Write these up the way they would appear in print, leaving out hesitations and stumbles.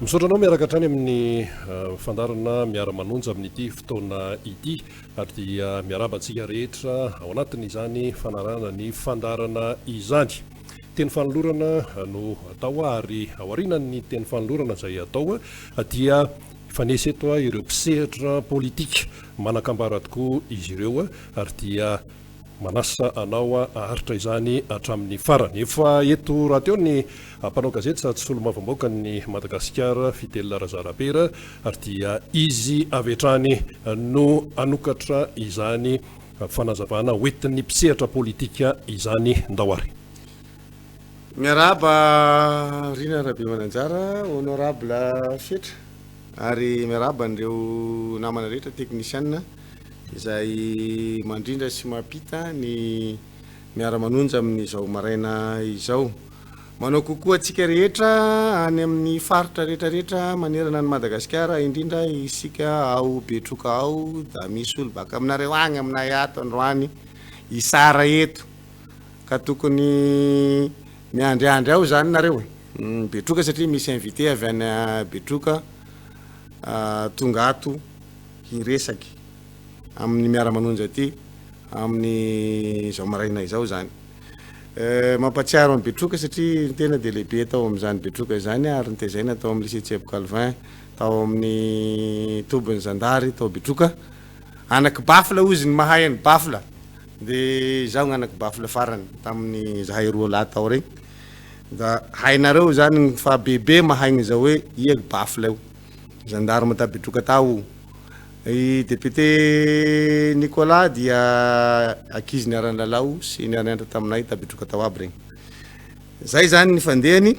Misaotra anao miaraka hatrany amin'ny fandarana Miara-Manonja amin'ity fotoana ity ary dia miarabantsika rehetra ao anatin'izany fanarana ny fandarana izany. Teny fanolorana no atao ary aorianan'ny teny fanolorana izay atao dia fanesy eto ireo mpisehatra politika manakambara tokoa izy ireo ary dia manasa anao aharitra izany hatramin'ny farany. Efa eto raha teo ny mpanao gazety sady solo-mavamboaka ny Madagasikara Fidèle Razarapera ary dia izy avy hatrany no anokatra izany fanazavana hoentin'ny mpisehatra politika izany ndahoary. Miaraba Rina Rabe Mananjara, honorable fetra ary miaraba andreo namana rehetra teknisianina izay mandrindra sy mampita ny Miara-Manonja amin'izao maraina izao. Manao kokoa antsika rehetra any amin'ny faritra rehetrarehetra manerana ny Madagasikara, indrindra isika ao Betroka ao, da misy olo baka aminareo agny aminay ato androany isara eto ka tokony miandriandry ao zany nareo. Betroka satria misy invité avy any Betroka tonga ato hiresaky amin'ny Miara-Manonja ty amin'ny zao maraina izao zany. Mampatsiaro amin'ny Betroka satria tena de lehibe tao amin'izany Betroka izany ary nitezaina tao amin'ny lycée Tsebo Calvin, tao amin'ny tobin'ny Zandary tao Betroka. Anaky bafla ozy ny mahay any bafla, de zaho gn'anaky bafla farany tamin'ny zahay roa lahy tao regny. Da hainareo zany ny fa bebe mahay gn'izao hoe iag bafla io. Gendarme ta Betroka tao. I député Nicolas dia akizy niarany lalao sy niarandra taminay ta Betroka tao aby regny. Zay zany ny fandehany,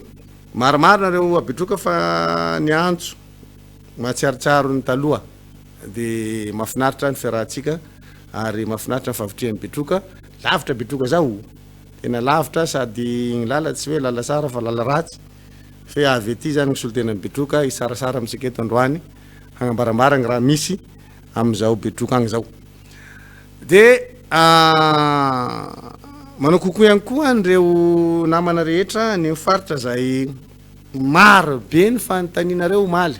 maromaro nareo a Betroka fa niantso matsiarotsiaro ny taloha. De mafinaritra ny fiarahantsika ary mafinaritra ny favitrihan'ny Betroka. Lavitra Betroka zao, tena lavitra sady ny lala tsy hoe lala sara fa lala ratsy. Fe avy ety zany ny solotenan'ny Betroka isarasara amintsika eto androany, hagnambarambara ny raha misy amin'izao Betroka agny zao. De manao kokoa ihany koa andreo namana rehetra ny faritra zay maro be ny fanontanianareo maly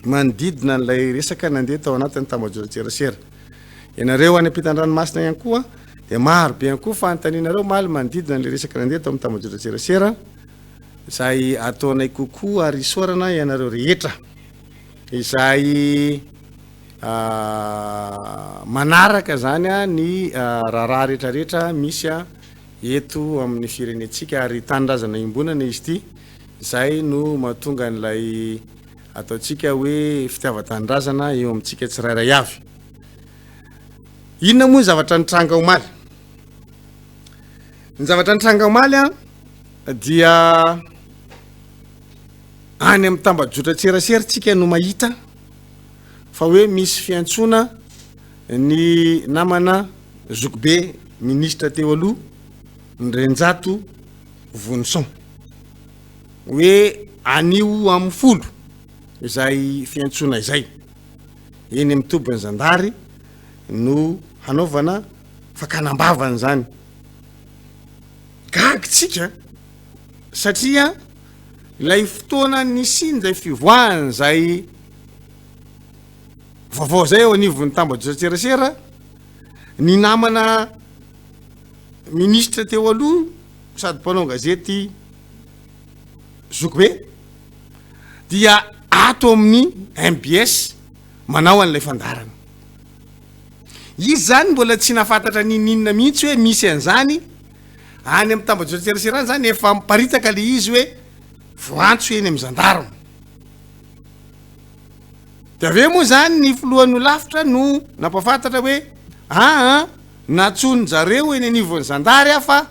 manodidina n'ilay resaka nandeha tao anatin'ny tambajotran-tserasera. Ianareo any ampitan-dranomasina ihany koa de maro be ihany koa fanontanianareo maly manodidina n'ilay resaka nandeha tao amin'ny tambajotran-tserasera. Izay ataonay kokoa ary isorana ianareo rehetra izay manaraka zany ny raharaha rehetrarehetra misy eto amin'ny firenetsika ary tanindrazana imbonana izy ty. Izay no mahatonga n'ilay ataotsika hoe fitiava-tanindrazana eo amintsika tsirairay avy. Inona moa ny zavatra nitranga omaly? Ny zavatra nitranga omaly dia any amin'ny tambajotran-tserasera tsika no mahita fa hoe misy fiantsona ny namana Zokobe ministra teo aloha ny Renjato Vonson hoe anio amin'ny folo izay fiantsona izay eny amin'ny tobin'ny Zandary no hanaovana fakanambavana zany. Gagitsika satria ilay fotoana nisiny zay fivoahany zay vaovao zay eo anivon'ny tambajotran-tserasera, ny namana ministra teo aloha sady mpanao gazety Zokobe dia ato amin'ny MBS manao an'ilay fandarana. Izy zany mbola tsy nafantatra ninina mihitsy hoe misy an'izany any amin'ny tambajotran-tserasera zany efa miparitaka le izy hoe voantso eny amin'ny Zandarma. De aveo moa zany ny filohan'ny lafitra no nampafantatra hoe natsony zareo eny anivon'ny Zandary fa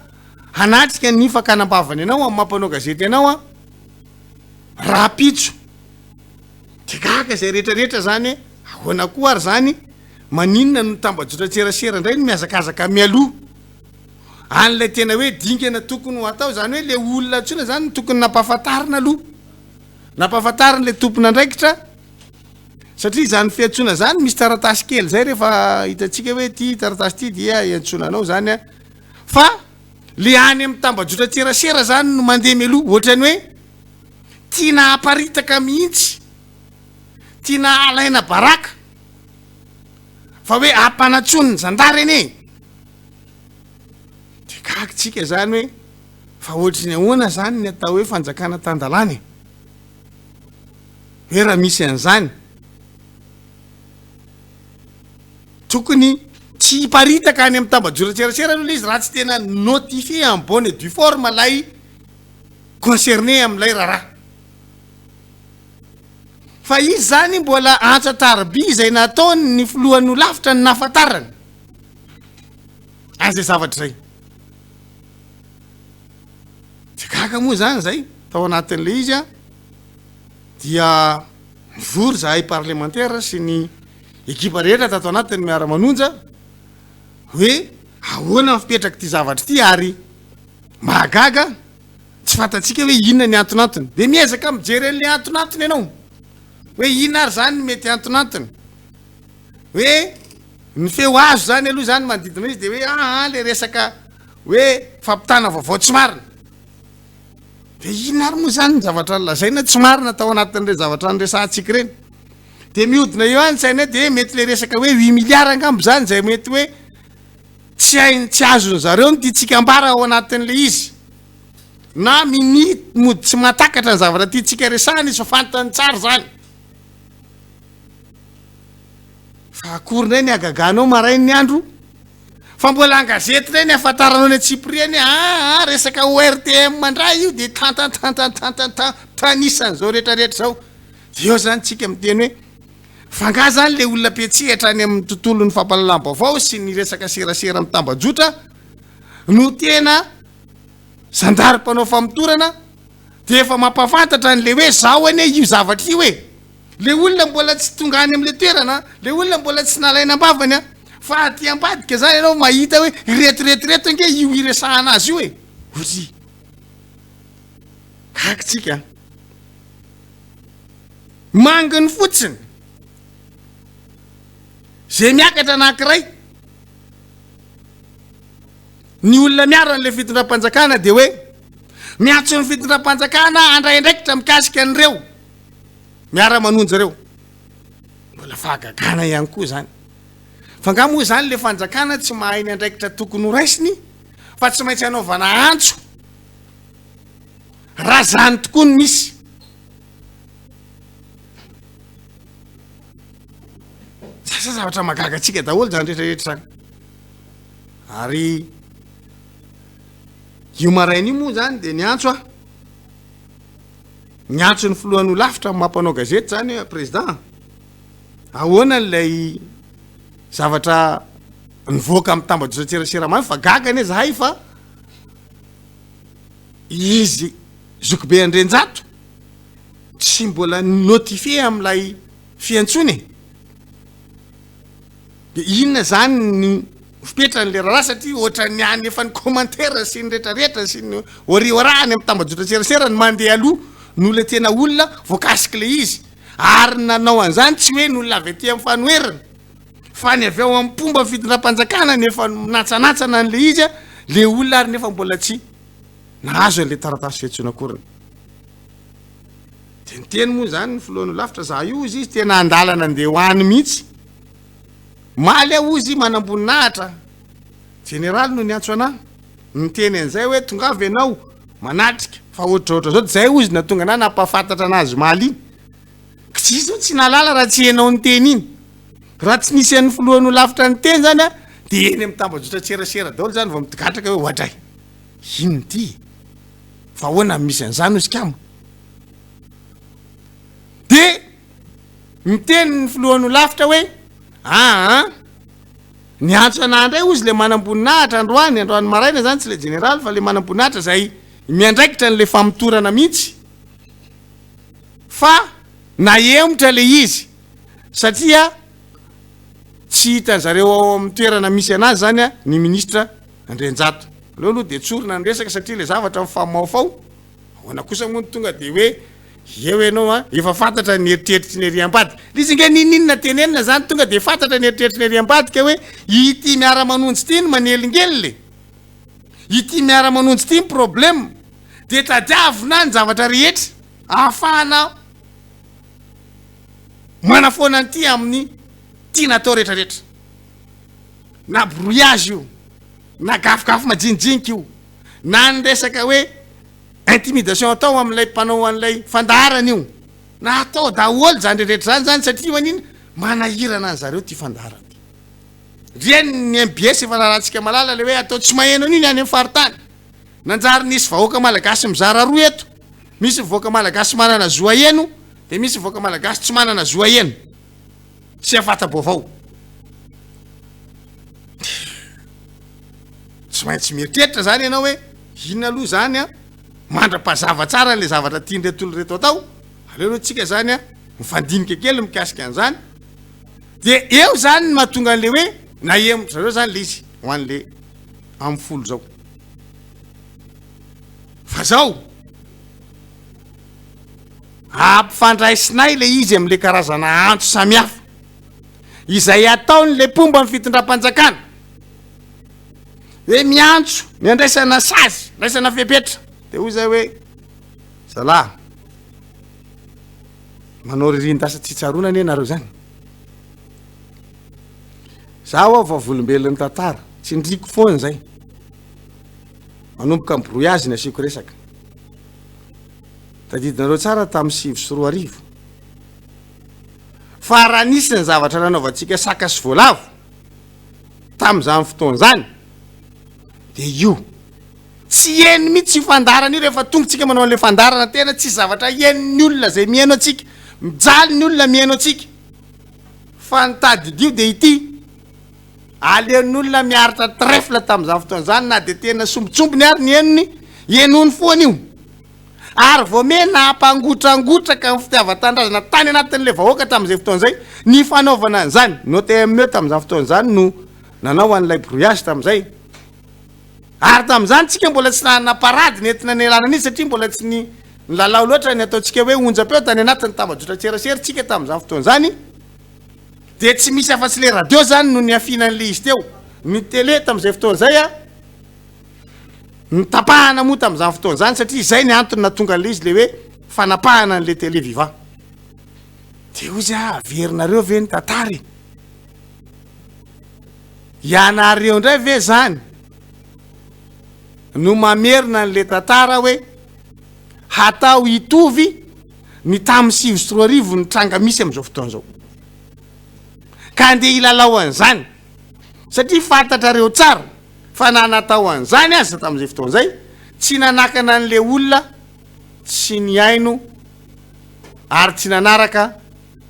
hanatrika ny fakanambavany ianao amin'ny mampanao gazety ianao rapitso. De gaga zay rehetrarehetra zany ahoana koa ary zany maninona no tambajotran-tserasera indray no miazakazaka mialoha an'ilay tena hoe dingana tokony ho atao zany hoe le olona ntsona zany tokony nampahafantarina aloha, nampahafantarina le tompona andraikitra satria zany fiantsona zany misy taratasy kely zay rehefa hitantsika hoe ty taratasy ty dia iantsona anao zany fa le any amin'ny tambajotran-tserasera zany no mandeha mialoha ohatrany hoe tiana aparitaka mihitsy tiana alaina baraka fa hoe ampanatsoniny zandary eny e de kakitsika zany hoe fa ohatry ny ahoana zany ny atao hoe fanjakana tandalany hoe raha misy an'izany tokony tsy hiparitaka any amin'ny tambajorantserasera aloha izy raha tsy tena notifié en bonne et due forme lay concerné amin'ilay raharaha fa izy zany mbola antsatarby izay nataony ny filohan'ny lafitra ny nafatarany azay zavatra zay tsy kaka moa zany zay tao anatin'le izy a dia mivory zahay parlementaire sy ny ekipa rehetra tato anatin'ny Miara-Manonja hoe ahoana mipetraky ty zavatra ty ary mahagaga tsy fantatsika hoe inona ny antonantony de miezaka mijery an'le antonantony ianao hoe inona ary zany mety antonantony hoe ny feo azo zany aloha zany manodidina izy de hoe le resaka hoe fampitana vaovao tsy marina de inona ary moa zany ny zavatra lazaina tsy marina tao anatin'le zavatra nyresantsika reny de mihodina eo any saina de mety le resaka hoe 8 milliards angambo zany zay mety hoe tsy hainy tsy azony zareo ny tiatsika ambara ao anatin'le izy na mody tsy matakatra ny zavatra tiatsika resahana izy fa fantany tsara zany fa akorina ny agaganao marainy ny andro fa mbola angazety reny afantaranao ny atsipiriany resaka ORTM mandray io de tanisan'zao rehetrarehetra zao de eo zany tsika miteny hoe fanga zany le olona petsihatra any amin'ny tontolo ny fampalalam-baovao sy ny resaka serasera amin'ny tambajotra no tena zandary mpanao famitorana de efa mampafantatra an'le hoe zao ane io zavatra io hoe le olona mbola tsy tonga any amin'le toerana le olona mbola tsy nalaina ambavany a fa aty ambadika zany ianao mahita hoe retireto nge io iresahana azy io e ozy kakitsika manginy fotsiny zay miakatra anankiray ny olona miara n'le fitondram-panjakana de hoe miatso ny fitondram-panjakana andray ndraikitra mikasika an'ireo Miara-Manonja reo mbola fahagagana ihany koa zany fa nga moa zany le fanjakana tsy mahay ny andraikitra tokony ho raisiny fa tsy maintsy anaovana antso raha zany tokoa ny misy sasa zavatra magaga atsika daholo zany rehetrarehetra zany ary io marainy io moa zany de ny antso ny antso ny filohan'ho lafitra mampanao gazety zany président ahoana n'lay zavatra nivoaka amin'ny tambajotserasera mamy fa gaga ne zahay fa izy zokibe andrenjato tsy mbola notifié amin'ilay fiantsony de inona zany ny fipetrany le raha satria ohatra ny any efa ny commentaire sy ny rehetrarehetra sy ny oriorahany amin'ny tambajotserasera ny mandeha aloha no le tena olona voakasiky le izy ary nanao an'izany tsy hoe n'olona avy aty amin'ny fanoherana fa ny avy ao amin'ny pomba fitondram-panjakana nefa natsanatsana an'le izy a le olona ary nefa mbola tsy nahazo an'le taratasy fiantsona akoriny de ny teny moa zany ny filohan'ho lafitra za io izy tena andalana andeha hoany mihitsy maly ao izy manamboninahitra generaly no ny antso anahy ny teny an'izay hoe tonga avy ianao manatrika fa ohatraohatra zao zay ozy na tonga ana nampafantatra anazy maly iny kitsisy zao tsy nalala raha tsy enao ny teny iny raha tsy nisy an'ny filohan'ho lafitra ny teny zany a de eny amin'ny tambajotratserasera daholo zany vao mitigatraka hoe ohatray ino ty fa ahoana misy an'izany ozy kamo de miteny ny filohan'ho lafitra hoe ny antso anandray ozy le manamboninahitra androany maraina zany tsy le generaly fa le manamboninahitra zay miandraikitra n'le famitorana mihitsy fa na emotra le izy satria tsy hitan'zareo ao amin'ny toerana misy anazy zany a ny ministra Andrenjato aleo aloha de tsorina ny resaka satria le zavatra mifamaofao ahoana kosa moa ny tonga de hoe eo ianao efa fantatra ny eritreritry ny eriam-badika lizy nge nininona tenenina zany tonga de fantatra ny eritreritry ny eriam-badika hoe ity Miara-Manonja ty ny manelingeliny le ity Miara-Manonja ty ny problème de tadiavina ny zavatra rehetra ahafahana manafoana an'ity amin'ny tiana atao rehetrarehetra na brouillage io na gafogafo majinijinika io na ny resaka hoe intimidation atao amin'ilay mpanao an'ilay fandaharana io na atao daholo zany rehetra zany satria manina manahirana any zareo ty fandaharana reny ny MBS efa narahantsika malala le hoe atao tsy maheno an'iny any amin'ny faritany nanjary nisy vahoaka malagasy mizara roa eto misy vahoaka malagasy manana zoa eno de misy vahoaka malagasy tsy manana zoa eno sy afata-bo avao tsy maintsy mieritreritra zany ianao hoe inona aloha zany a mandra-pazava tsara n'le zavatra tian'retolo reto atao aleo aloha tsika zany a mifandinika kely mikasika an'izany de eo zany ny mahatonga an'le hoe na zareo zany le izy ho an'le amin'ny folo zao fa zao ampifandraisinay le izy am'le karazana antso samihafa izay ataon'le pomba amin'ny fitondram-panjakana hoe miantso miandraisana sazy raisana fepetra de hoy zay hoe zalahy manao ririndasa tsy tsarona ane nareo zany zaho aho vavolombelon'ny tantara tsy ndriko foana zay manomboka amin'ny brouillage ny asiako resaka tadidinareo tsara tamin'ny 2024 fa raha nisy ny zavatra nanaovantsika saka sy voalavo tamin'izany fotoana zany de io tsy eny mihitsy fandarana io rehefa tongotsika manao an'le fandarana tena tsy zavatra eniny olona zay mihaino atsika mijaly ny olona mihaino atsika fa nitadidio de ity aleon'olona miaritra trefla tamin'izany fotoana zany na de tena sombotsombony ary ny enony enony foana io ary vao me nampangotraangotraka amin'ny fitiavan-tandrazana tany anatin'le vahoaka tamin'izay fotoana zay ny fanaovana an'izany no TME tamin'izany fotoana zany no nanao an'ilay brouillage tamin'izay ary tamin'izany tsika mbola tsy nanana parady nentina ny alana an'izy satria mbola tsy ny lalao loatra ny ataontsika hoe onjam-peo tany anatin'ny tambajotra tserasera tsika tamin'izany fotoana zany de tsy misy afa-tsy le radio zany no ny afianan'le izy teo ny télé tamin'izay fotoana zay a nitapahana moa tamin'izany fotoana zany satria zay ny antony natonga an'le izy le hoe fanapahana an'le télé vivant de ozy averinareo ve ny tantary ianareo ndray ve zany no mamerina an'le tantara hoe hatao hitovy ny tamin'ny 2024 ny tranga misy am'izao fotoana zao ka andeha ilalao an'izany satria fantatrareo tsara fa nanatao an'izany azy tamin'izay fotoana zay tsy nanakana an'le olona tsy ny aino ary tsy nanaraka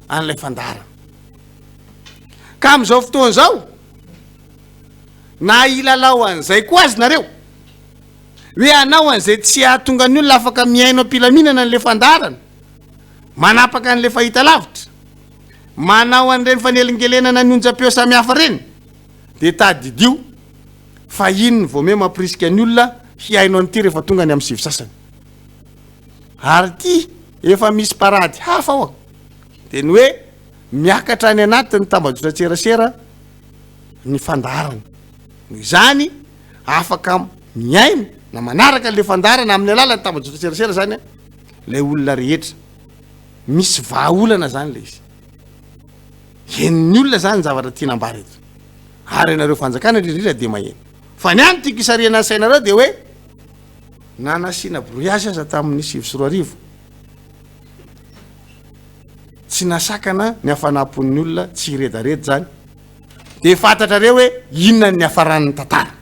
an'ilay fandara ka am'izao fotoana zao na ilalao an'izay koa azy nareo hoe anao an'izay tsy ahatonga ny olona afaka miaino ampilaminana an'le fandarana manapaka an'le fahita lavitra manao an'ireny fanelingelenana ny onjam-peo samihafa reny de tadidio fa inony vao me mampirisika ny olona hiaino an'ity rehefa tonga ny amin'ny sivy sasany ary ty efa misy parady hafa ao de ny hoe miakatra ny anatin'ny tambajotra tserasera ny fandarana izany afaka miaino na manaraka le fandarana amin'ny alala ny tambajotra tserasera zany le olona rehetra misy vahaolana zany le izy eniny olona zany ny zavatra tianambara eto ary ianareo fanjakana ririra de maheno fa ny any tiako isariana sainareo de hoe nanasiana brouillage aza tamin'ny 2024 tsy nasakana ny afanapon'ny olona tsy redaredy zany de fantatrareo hoe inona ny afaran'ny tantara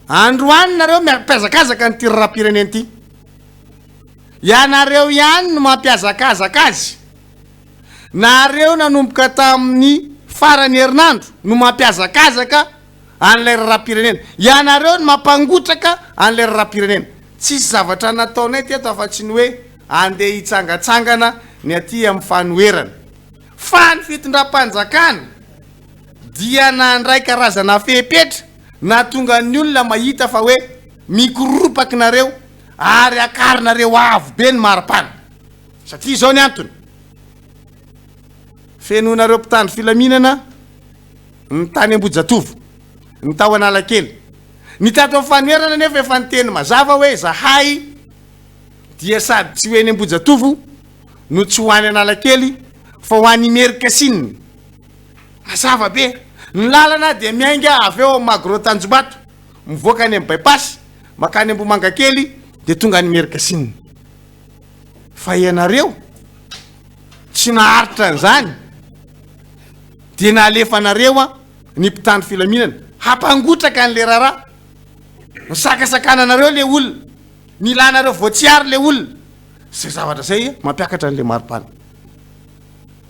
androany nareo mampiazakazaka ny tirara-pireneny ty ianareo ihany no mampiazakazaka azy nareo nanomboka tamin'ny farany herinandro no mampiazakazaka an'ilay raram-pirenena ianareo no mampangotraka an'ilay raram-pirenena tsisy zavatra nataonay ty ato afa-tsy ny hoe andeha hitsangatsangana ny aty amin'ny fanoerana fa ny fitondram-panjakana dia nandray karazana fepetra na tonga ny olona mahita fa hoe mikoropaky nareo ary akarinareo avo be ny maripana satria zao ny antony fenonareo mpitandro filaminana ny tany ambojatovo ny tao analakely ny tato amin'ny fanoerana nefa efa nyteny mazava hoe zahay dia sady tsy hoe ny Ambojatovo no tsy ho any Analakely fa ho any Amerika Siny. Mazava be ny lalana dia miainga avy eo Magro Tanjombato mivoaka any amin'ny bypass makany Ambomanga Kely dia tonga any Amerika Siny. Fa ianareo tsy naharitra an'izany dia nahalefanareo ny mpitandro filaminana hampangotraka an'le raharaha, nisakasakananareo le olona, nilanareo voatsiary le olona. Zay zavatra zay mampiakatra an'le maripana.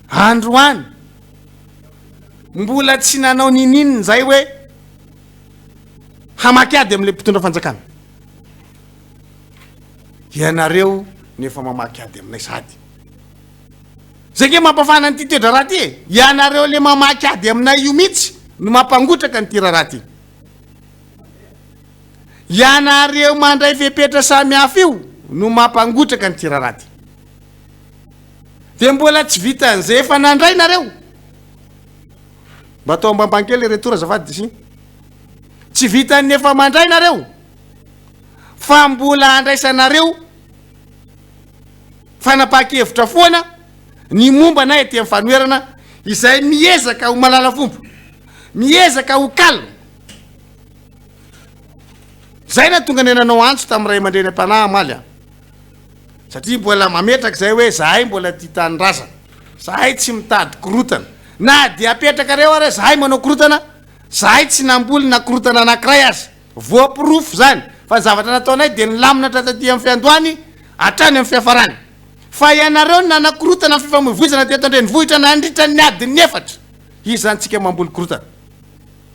Androany mbola tsy nanao nininy zay hoe hamakiady amin'le mpitondra fanjakana. Ianareo nefa mamakiady aminay sady. Zay ke mampafana nyty toedra raha ty. Ianareo le mamakiady aminay io mihitsy no mampangotraka nyty raharaha ty. Ianareo mandray fepetra samy hafa io no mampangotraka nyty raharaha ty. Dia mbola tsy vita an'izay efa nandray nareo. Mba atao ambambankely retora azafady disy. Tsy vita ny efa mandray nareo fa mbola andraisanareo fanapaha-kevitra foana ny momba na ety amin'ny fanoerana izay miezaka ho malala fomba, miezaka ho kalo. Zay na tonga nenanao antso tamin'ny ray aman-dreny am-panahy amaly a. Satria mbola mametraka zay hoe zahay mbola tia tanindrazana, zahay tsy mitady korotana. Na dia apetraka reo ary zahay manao korotana, zahay tsy namboly na korotana anankiray azy. Voapirofo zany fa zavatra nataonay dia nilamina taty amin'ny fiandohany hatrany amin'ny fiafarany. Fa ianareo nanakorotana amin'ny fifamoivoizana teto an-drenivohitra nandritra ny adiny 4. Izy zany tsika mamboly korotana.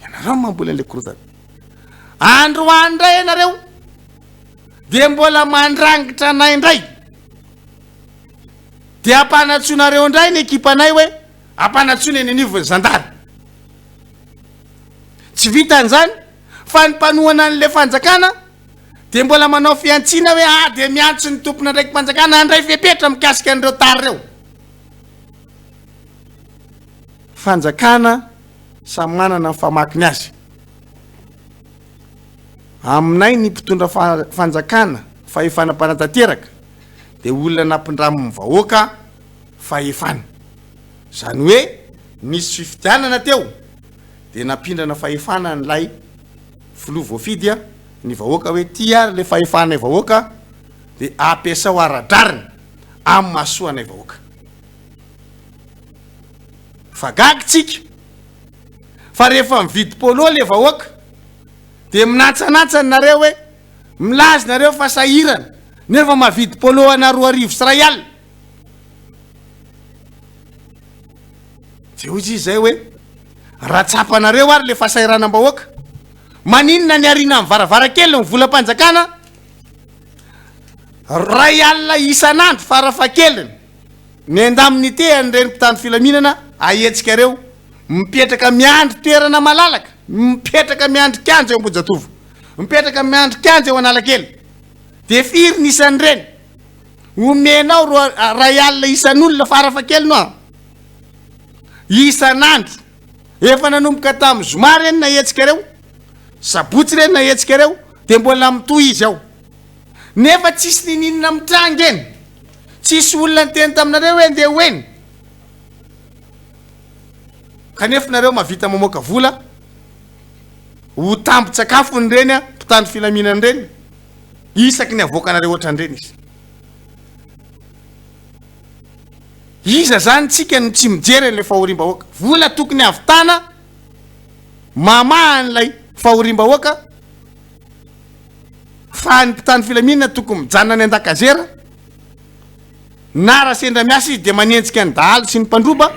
Ianareo mamboly an'le korotana. Androany indray ianareo dia mbola mandrangitra anay indray. Dia ampanatsonareo indray ny ekipanay hoe ampanatsony ny anivo zandary. Tsy vita an'izany fa ny mpanohana an'le fanjakana dia mbola manao fiantsiana hoe dia miantso ny tompona ndraiky mpanjakana andray fepetra mikasika an'ireo tary reo. Fanjakana samy manana ny famakiny azy. Aminay ny mpitondra fanjakana fahefana mpanantanteraka dia olona nampindramin'ny vahoaka fahefana. Zany hoe nisy fifidianana teo dia nampindrana fahefana n'lay filoha voafidy ny vahoaka hoe ty ary le fahefanay vahoaka dia ampiasao ara-drariny amin'ny mahasoanay vahoaka. Fa gagy tsika fa rehefa mividy polo le vahoaka dia minatsanatsan nareo hoe milazy nareo fa sahirana nefa mavidy polo ana 2,000 sy 1 alina. Dia hoy izy zay hoe ratsapanareo ary le fahasahiranam-bahoaka. Maninona ny ariana amin'ny varavarakely ny volam-panjakana 2 alina isan'andro farafahakeliny ny andamin'ny teany reny mpitandro filaminana ahetsikareo mipetraka miandry toerana malalaka, mipetraka miandry kianja eo Ambojatovo, mipetraka miandry kianja eo Analakely. Dia firy ny isan'ireny omenao 2 alina isan'olona farafakely no isan'andro. Efa nanomboka tamin'ny zoma reny na hetsikareo, sabotsy reny na hetsikareo dia mbola mitohy izy ao. Nefa tsisy nininona mitranga eny, tsisy olona nyteny taminareo hoe ndeha hoeny. Kanefa nareo mavita mamoaka vola ho tambo-tsakafo ny reny mpitandro filaminana reny, isaky ny avoakanareo ohatran'ireny izy. Iza zany tsika no tsy mijery an'ilay fahorim-bahoaka. Vola tokony avitana mamahan'ilay fahorim-bahoaka fa ny mpitandro filaminana tokony mijanona ny an-dakazera na raha sendra miasa izy dia manenjika ny dahalo sy ny mpandroba.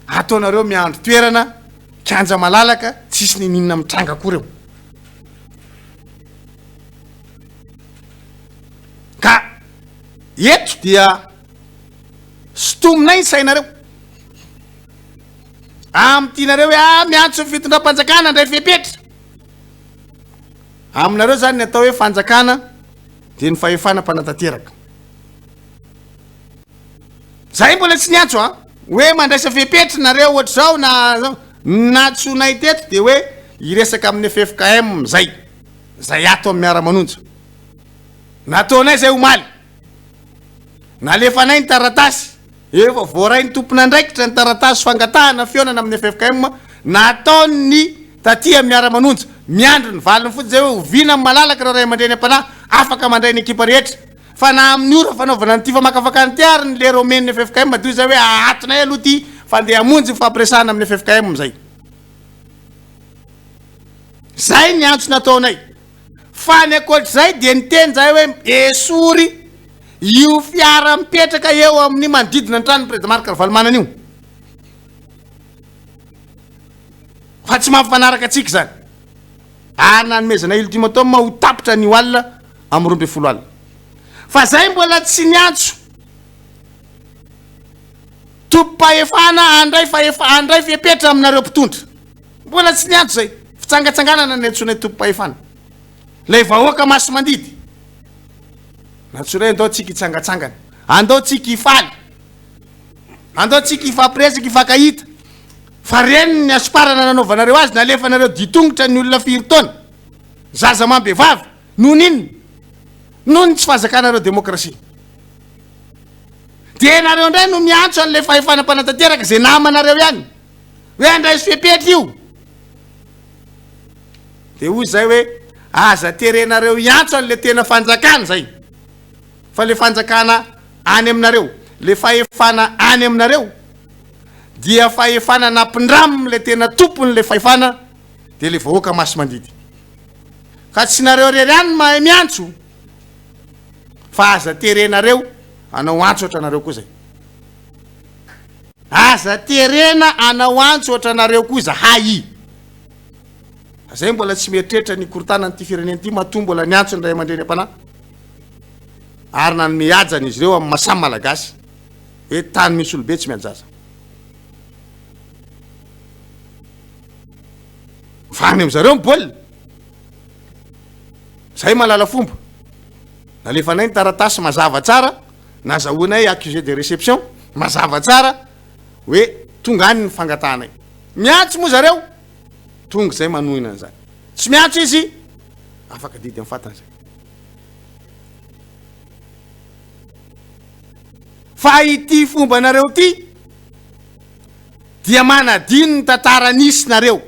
Ataonareo miandro toerana kianja malalaka tsisy nininona mitranga koreo. Ka eto dia stominay ny sainareo am'tianareo hoe miantso ny fitondram-panjakana andray fepetra. Aminareo zany ny atao hoe fanjakana dia ny fahefana mpanantanteraka. Zay mbola tsy niantso hoe mandraisa fepetra nareo ohatra zao na natsonay teto dia hoe iresaka amin'ny FFKM zay ato amin'ny Miara-Manonja nataonay zay omaly nalefanay ny taratasy efa voaray ny tompona andraikitra ny taratasy fangatahana fionana amin'ny FFKM nataony ny tatia Miara-Manonja miandro ny valiny fotsy zay hoe ovina malalaka reo ray aman-dreny am-panahy afaka mandray ny ekipa rehetra fa na amin'ny ora fanaovana ny ty famakafaka ny tiary ny le romen'ny FFKM toy zay hoe ahatonay aloha ty fandeha amonjy fampiresahana amin'ny FFKM zay zay ny antso nataonay fa ny akoatr'izay dia niteny zay hoe esory io fiara mipetraka eo amin'ny manodidina ny trano président Marc Ravalomanana io fa tsy mampifanaraka atsika zany nanomezana ultimatum ho tapitra ny alina amin'ny 12 alina fa zay mbola tsy niantso tompo-pahefana andray fipetra aminareo mpitondra mbola tsy niantso zay fitsangatsanganana ny antsona tompo-pahefana lay vahoaka maso mandidy natsoray andao tsika hitsangatsangana andao tsika hifaly andao tsika hifampiresaka hifankahita fa reny ny asoparana nanaovanareo azy nalefanareo ditongotra ny olona firy taona zaza mambevavy noho ny tsy fahazakanareo demokrasia dia nareo ndray no miantso an'lay fahefanam-panatateraka zay namanareo ihany hoe andray sy fipetra io dia hoy zay hoe aza terenareo iantso an'le tena fanjakana zay fa le fanjakana any aminareo le fahefana any aminareo dia fahefana nampindram le tena tompony le fahefana dia le vahoaka maso mandidy ka tsy nareo rery any mahay miantso fa aza terenareo anao antso ohatra nareo koa zay aza terena anao antso ohatra nareo koa zahay zay mbola tsy mieritreritra ny korotana nyty fireneny ty mato mbola niantso ny ray aman-dreny am-panahy ary nanome ajany izy ireo amin'ny masamy malagasy hoe tany misy olobe tsy miajaza fa any am'zareo mibolina zay malala fomba nalefanay ny taratasy mazava tsara nazahoanay accusé de réception mazava tsara hoe tonga any ny fangatahanay miantso moa zareo tonga zay manohina an'izany tsy miantso izy afaka didy amin'ny fatana zay fa ity fomba nareo ty dia manadino ny tantara nisy nareo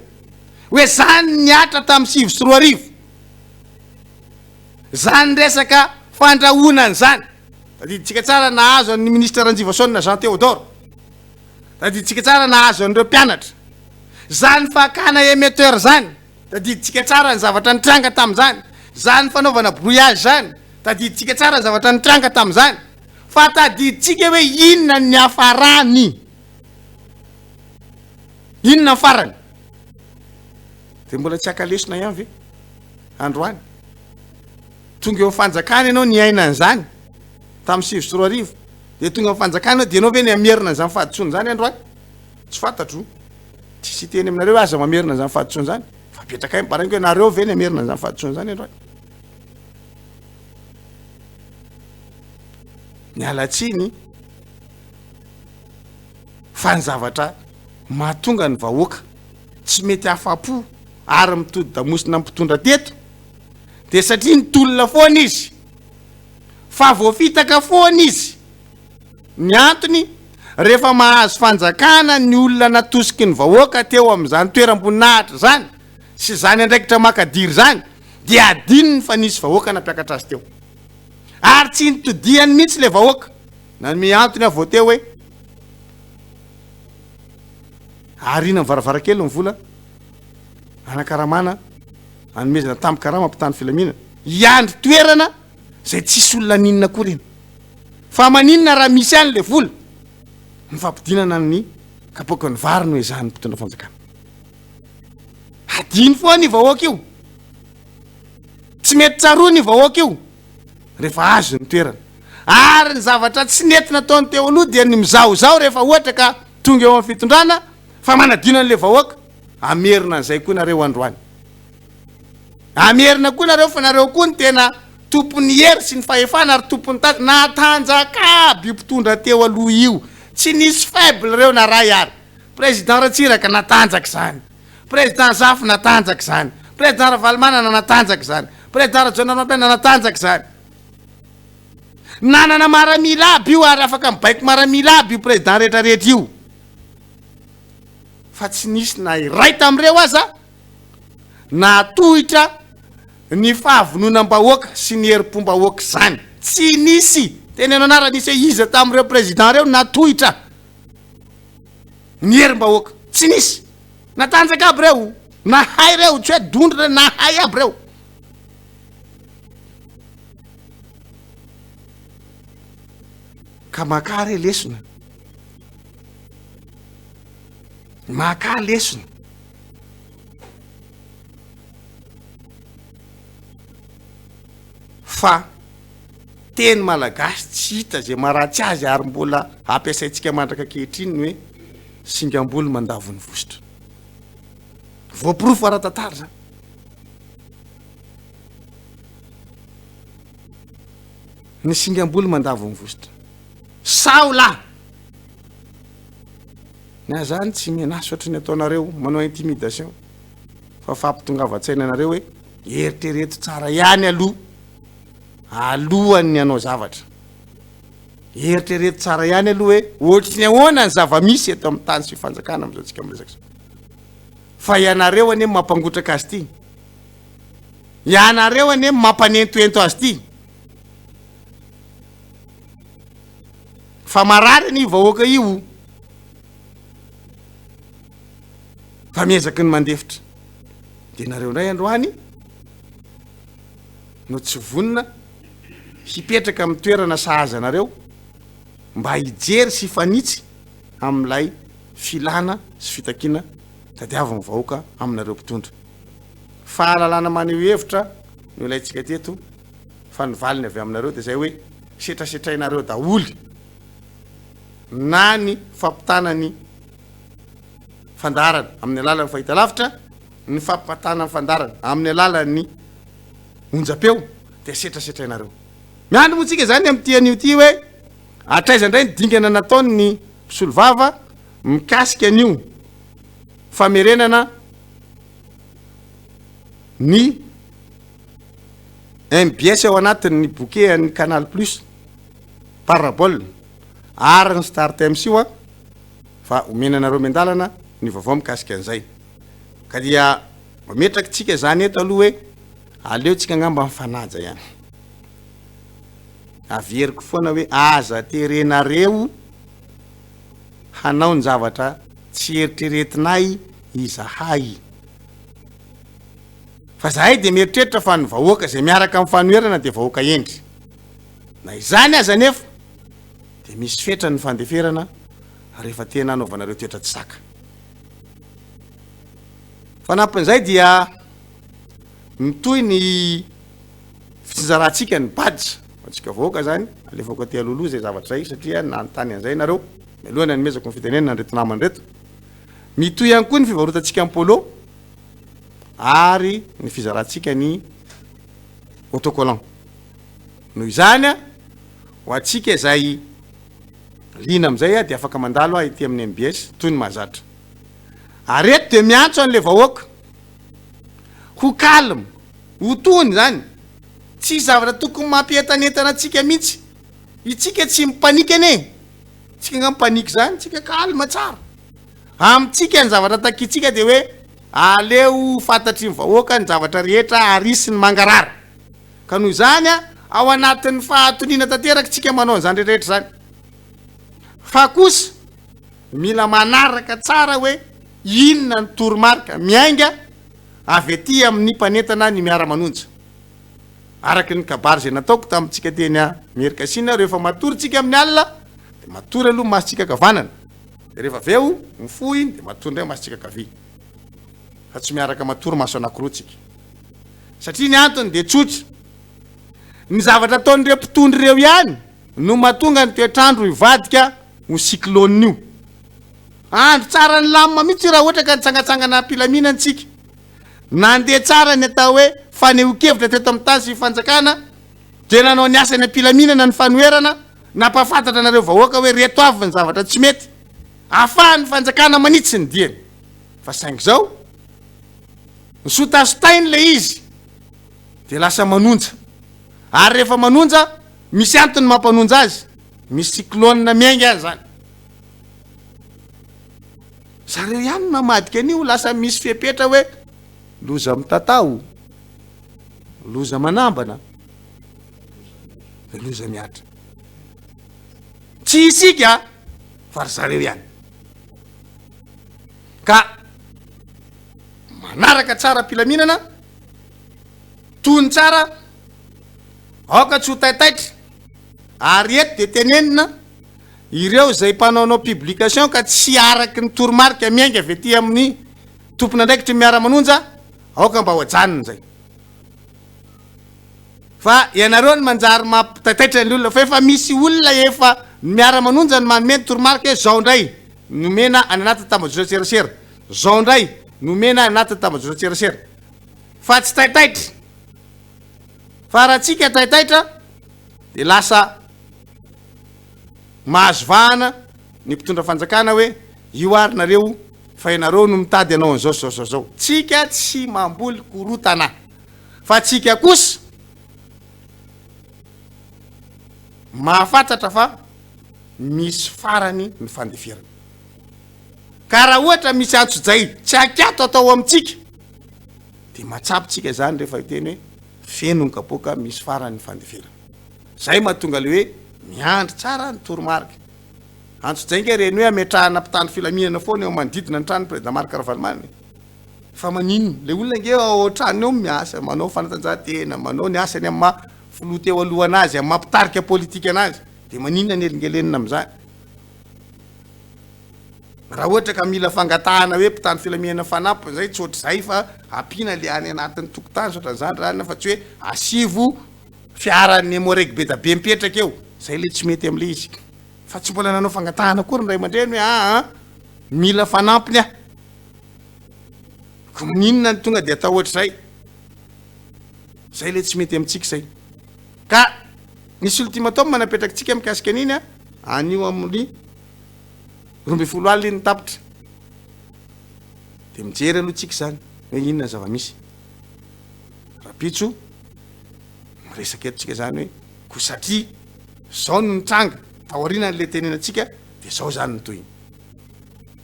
hoe zany niatra tamin'ny 2024 zany resaka fandrahonany zany tadiditsika tsara nahazo ny ministra Ranjivasona Jean Théodore tadiditsika tsara nahazo an'ireo mpianatra zany fakana émetteur zany tadiditsika tsara ny zavatra nitranga tamin'izany zany fanaovana brouillage zany tadiditsika tsara ny zavatra nitranga tamin'izany fa tadiditsika hoe inona ny hafarany inona ny farany dia mbola tsy akalesona ihany ve androany tonga eo fanjakana ianao ny aina an'izany tamin'ny 2024 dia tonga amin'ny fanjakana dia anao ve ny amerina an'izany fahaditsony zany androany tsy fantatro tsisy teny aminareo aza mamerina an'izany fahaditsony zany fa petraka ay miparaniky hoe nareo ve ny amerina an'izany fahaditsony zany androany ny alatsiny fa ny zavatra mahatonga ny vahoaka tsy mety afa-po ary mitody damosina mpitondra teto dia satria nitolona foana izy fa voafitaka foana izy ny antony rehefa mahazo fanjakana ny olona natosiky ny vahoaka teo amin'izany toeram-boninahitra zany sy zany andraikitra makadiry zany dia adinony fa nisy vahoaka nampiakatra azy teo ary tsy nitodiany mihitsy le vahoaka nanome antony avao teo hoe arina ny varavarakely ny vola anakaramana anomezana tampikarama mpitany filaminana iandry toerana zay tsisy olona ninona koa reny fa maninona raha misy any le vola ny fampidinana ny kapoka ny vary no ezahany mpitondra fanjakana adiny foa ny vahoaka io tsy mety tsaroa ny vahoaka io rehefa azo ny toerana ary ny zavatra tsy nentina taony teo aloha dia ny mizaozao rehefa ohatra ka tonga eo amin'ny fitondrana fa manadina n'le vahoaka amerina an'izay koa nareo androany amerina koa nareo fa nareo koa ny tena tompony hery sy ny fahefana ary tompony natanjakaby mpitondra teo aloha io tsy nisy faible reo na ray ary président Ratsiraka natanjaka zany président Zafy natanjaka zany président Ravalomanana natanjaka zany président Rajoelina natanjaka zany nanana maramila aby io ary afaka mibaiko maramila aby io président rehetrarehetra io fa tsy nisy na iray tam'ireo aza natohitra ny fahavononam-bahoaka sy ny herim-pombahoaka zany tsy nisy teneno anara nisy iza tam'ireo président reo natohitra ny herim-bahoaka tsy nisy natanjaka aby reo nahay reo tsy hoe dondrona nahay aby reo ka makary lesona maka lesona fa teny malagasy tsy hita zay maratsy azy ary mbola ampiasaitsika mandraka kehitriny hoe singam-bolo mandavony vosotra voapirofo ara-tantara zany ny singam-bolo mandavony vosotra sao la na zany tsy menaso ohatry ny ataonareo manao intimidation fa fampitongava-tsaina anareo hoe eritrereto tsara ihany alohan'ny anao zavatra eritrereto tsara ihany aloha hoe ohatry ny ahoana ny zava-misy eto amin'ny tany sy fanjakana am'izao tsika miresaka zao fa ianareo anie mampangotraka azy ty ianareo anie mampanentoento azy ty fa marary ny vahoaka io fa miezaky ny mandefitra de nareo ndray androany no tsy vonina hipetraka amin'ny toerana sahaza nareo mba hijery sy fanitsy amin'ilay filana sy fitakina tadiavany vahoaka aminareo mpitondra fahalalana maneho hevitra no ilayntsika teto fa nivaliny avy aminareo de zay hoe setrasetrainareo daholy na ny fampitanany fandarana amin'ny alalan'ny fahita lavitra ny fampatana ny fandarana amin'ny alalan'ny onjapeo de setrasetrainareo miandro motsika zany am'tian'io ty hoe atraizandray ny dingana nataony ny mpisolovava mikasika an'io famerenana ny MBS ao anatin'ny bouquet ny Canal Plus parabole ary ny Star Times io fa omenanareo mendalana ny vaovao mikasika an'izay ka dia mametraky tsika zany eto aloha hoe aleo tsika ngamba mifanaja ihany averiko foana hoe aza terenareo hanao ny zavatra tsy eritreretinay izahay fa zahay de mieritreritra fa ny vahoaka zay miaraka amin'ny fanoherana de vahoaka endry na izany aza nefa de misy fetra ny fandeferana rehefa tena anaovanareo toetra tsy saka fanampan'izay dia mitoy ny fitsinjaratsika ny badge atsika vahoaka zany alefako aty aloloha zay zavatra zay satria nanontany an'izay nareo mialohany ny mezako ny fitenenina reto namany reto mitoy ihany koa ny fivarotantsika amin'ny polo ary ny fizaratsika ny autocollant noho izany ho atsika zay lina am'izay de afaka mandalo ity amin'ny MBS toy ny mahazatra areto de miantso an'le vahoaka ho calme ho tony zany tsy zavatra tokony mampientanentana atsika mihitsy itsika tsy mipanika ane tsika nga mipaniky zany tsika calme tsara amitsika ny zavatra takitsika de hoe aleo fantatry ny vahoaka ny zavatra rehetra arisy ny mangarara ka noho izany ao anatin'ny fahatonina tanteraky tsika manao an'izany rehetrarehetra zany fa kosa mila manaraka tsara hoe inona ny toromarika miainga avy aty amin'ny mpanentana ny Miara-Manonja araky ny kabary zay nataoko tamitsika teny Merikasina rehefa matory tsika amin'ny alina de matory aloha masitsika kavanana de rehefa aveo mifoy de matory ndray masitsika kavy fa tsy miaraka matory maso anankiroa tsika satria ny antony de tsotra ny zavatra ataon'ireo mpitondry reo ihany no mahatonga ny toetrandro ivadika ho cyclone io andro tsara ny lamima mihitsy raha ohatra ka nitsangatsangana mpilamina antsika nandeha tsara ny atao hoe faneho-kevitra teto amin'ny tany sy fanjakana de nanao ny asany ampilaminana ny fanoherana nampafantatra nareo vahoaka hoe reto avy ny zavatra tsy mety ahafahan'ny fanjakana manitsy ny diany fa saingy zao nysotasotainy le izy de lasa manonja ary rehefa manonja misy antony mampanonja azy, misy cyclone miainga azy zany. Zareo ihany mamadika an'io, lasa misy fepetra hoe loza mitatao, loza manambana, loza miatra. Tsy isika fa ry zareo ihany. Ka manaraka tsara pilaminana, tony tsara, aoka tsy ho taitaitra, ary eto de tenenina ireo zay mpanaonao publication ka tsy araky ny toromarika miainga avy ety amin'ny tompona andraikitry Miara-Manonja, aoka mba ho ajanony zay. Fa ianareo ny manjary mampitaitaitra ny olona, fa efa misy olona efa Miara-Manonja ny manome ny toromarika hoe zao ndray nomena any anaty tambajotran tserasera, zao ndray nomena any anaty tambajotran tserasera, fa tsy taitaitra. Fa raha tsika taitaitra de lasa mahazo vahana ny mpitondra fanjakana hoe io ary nareo fa ianareo no mitady anao an'izao zao. Tsika tsy mamboly korotana, fa tsika kosa mahafantatra fa misy farany ny fandeferana. Ka raha ohatra misy antso-jay tsy akato atao amintsika, de matsapy tsika zany rehefa iteny hoe feno ny kapoka misy farany ny fandeferana. Zay mahatonga le hoe miandry tsara ny toromarika. Antso-jay nge reny hoe ametrahana mpitandro filaminana foana eo manodidina ny trano président Marc Ravalomanana. Fa maninona le olona nge ao trano eo miasa, manao fanatanjahantena, manao ny asany amin'ny maha filoha teo alohanazy, amin'ny mampitarika politika anazy, de maninona ny elingelenina am'izany. Raha ohatra ka mila fangatahana hoe mpitandro filaminana fanampy zay tsy ohatr'izay fa ampiana le any anatin'ny tokotany soatran'izany rana, fa tsy hoe asivo fiarany moregy be da be mipetraka eo, zay le tsy mety am'le izy. Fa tsy mbola nanao fangatahana kory ny ray aman-dreny hoe mila fanampiny ah, ko ninona ny tonga de atao ohatr'izay, zay le tsy mety amintsika zay. Ka nisy ultimatum manapetraky tsika mikasika an'iny anio amin'ny 12 alina ny tapitra, de mijery aloha tsika zany hoe inona zava-misy. Rapitso miresaka eto tsika zany hoe ko satria zao no nitranga taorina n'le tenenantsika, de zao zany ny toy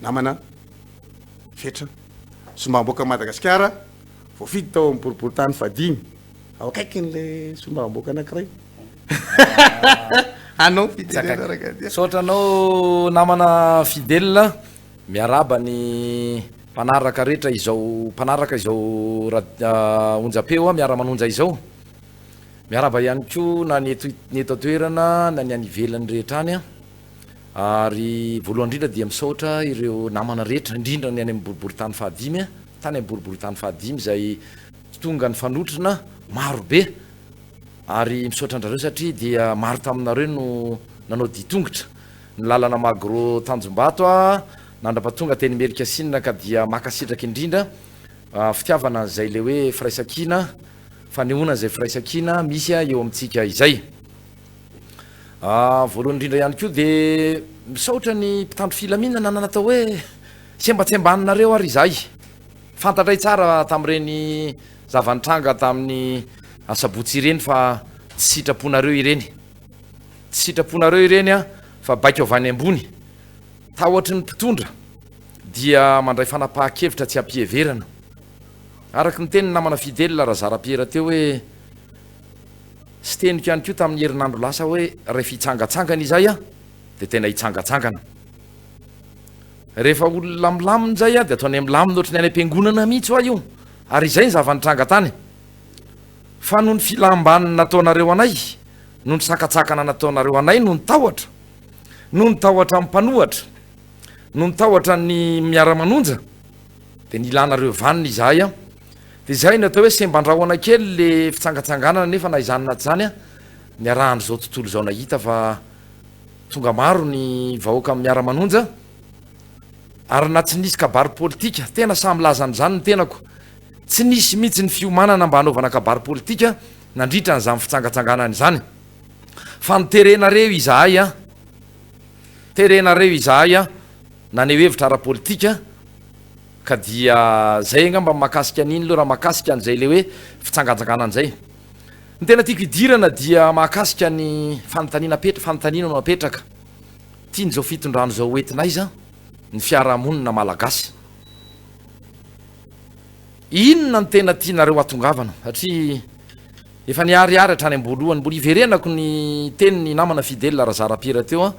namana fetra sombamboaka Madagasikara voafidy tao amin'ny boriboritany fadimy ao akaikin'le sombamboaka anankiray. Anao fidèle sotranao namana fidèle miaraba ny mpanaraka rehetra izao mpanaraka izao onjapeo Miara-Manonja izao. Miaraba ihany koa na ny eto toerana na ny any ivelany rehetra any ary voalohany indrindra dia misaotra ireo namana rehetra indrindra ny any amin'ny boriboritany fahadimy tany amin'ny boriboritany fahadimy zay tonga ny fanotrina maro be, ary misaotra andrareo satria dia maro taminareo no nanao ditongotra ny lalana magro Tanjombato nandrapatonga teny Amerika Sinina ka dia makasitraka indrindra fitiavana zay le hoe firaisakina fanehoana zay firaisakina misy eo amintsika izay. Voalohany indrindra ihany koa de misaotra ny mpitandro filaminana nanatao hoe tsembatsembaninareo ary izay fantatray tsara tamin'ireny zavanitranga tamin'ny asabotsy ireny fa tsy sitraponareo ireny, tsy sitraponareo ireny fa baika avany ambony ta ohatry ny mpitondra dia mandray fanapahan-kevitra tsy ampieverana araky ny teny namana fidèle raha zara-piera teo hoe sy teniko ihany koa tamin'ny herinandro lasa hoe rehefa hitsangatsangana izay de tena hitsangatsangana, rehefa olona milaminy zay de ataony milaminy ohatry ny any am-piangonana mihitsy io, ary izay ny zavanitranga tany. Fa noho ny filambanina nataonareo anay, noho ny sakatsakana nataonareo anay, noho ny tahotra amin'ny mpanohatra, noho ny tahotra ny Miara-Manonja, de nilanareo vanina izahay de zay natao hoe semban-drahona kely le fitsangatsanganana nefa na izany naty zany niarahany zao tontolo zao nahita fa tonga maro ny vahoaka amin'ny Miara-Manonja ary na tsy nisy kabary politika tena samy lazany zany ny tenako, tsy nisy mihitsy ny fiomanana mba hanaovana kabary politika nandritra n'izany fitsangatsanganana izany, fa niterenareo izahay nane hevitra ara-politika ka dia zay angamba makasika an'iny lo raha makasika an'izay le hoe fitsangatsanganana zay. ny tena tiako idirana dia mahakasika ny fanontaniana no apetraka tiany zao fitondrano zao oentinaiza ny fiarahamonina malagasy inona ny tena tianareo atongavana satria efa niariary hatrany amboalohany mbola iverenako ny teniny namana fidela razarapira teo a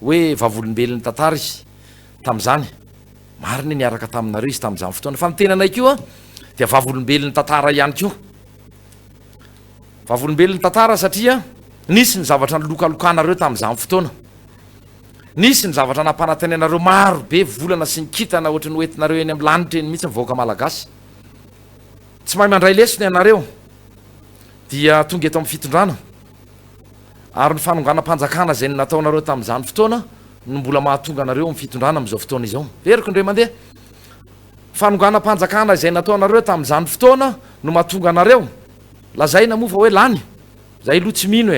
hoe vavolombelony tantara izy tam'zany mariny niaraka taminareo izy tam'zany fotoana fa ny tenanay keo a dia vavolombelony tantara ihany keo vavolombelony tantara satria nisy ny zavatra nylokalokanareo tam'zany fotoana nisy ny zavatra nampanantenanareo maro be volana sy ny kitana ohatry ny oentinareo eny amin'ny lanitra eny mihitsy mivoaka malagasy tsy mahay mandray lesony ianareo dia tonga eto amin'ny fitondrana ary ny fanonganam-panjakana zay nataonareo tam'zany fotoana no mbola mahatonga anareo amin'ny fitondrana am'izao fotoana izao veriko indray mandeha fanonganam-panjakana zay nataonareo tam'zany fotoana no mahatonga anareo lazay na moa fa hoe lany zay aloha tsy mino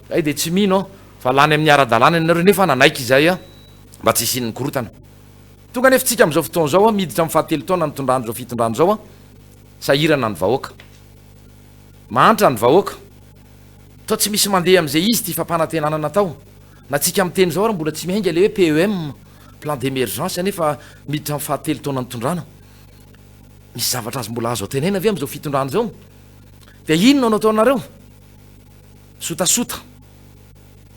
zay de tsy mino fa lany amin'ny ara-dalàna anareo nefa nanaiky izay a mba tsy isin'ny korotana tonga nefa tsika am'izao fotoana zao a miditra amin'ny fahatelo taona nytondrano zao fitondrano zao a sahirana ny vahoaka mahantra ny vahoaka to tsy misy mandeha am'izay izy ty fampanantenana natao na tsika amin'ny teny zao ary mbola tsy mihainga le hoe PEM plan d'émergence nefa miditra amin'ny fahatelo taona nytondrana misy zavatra azy mbola azo atenena ave am'izao fitondrano zao de inona no ataonareo sotasota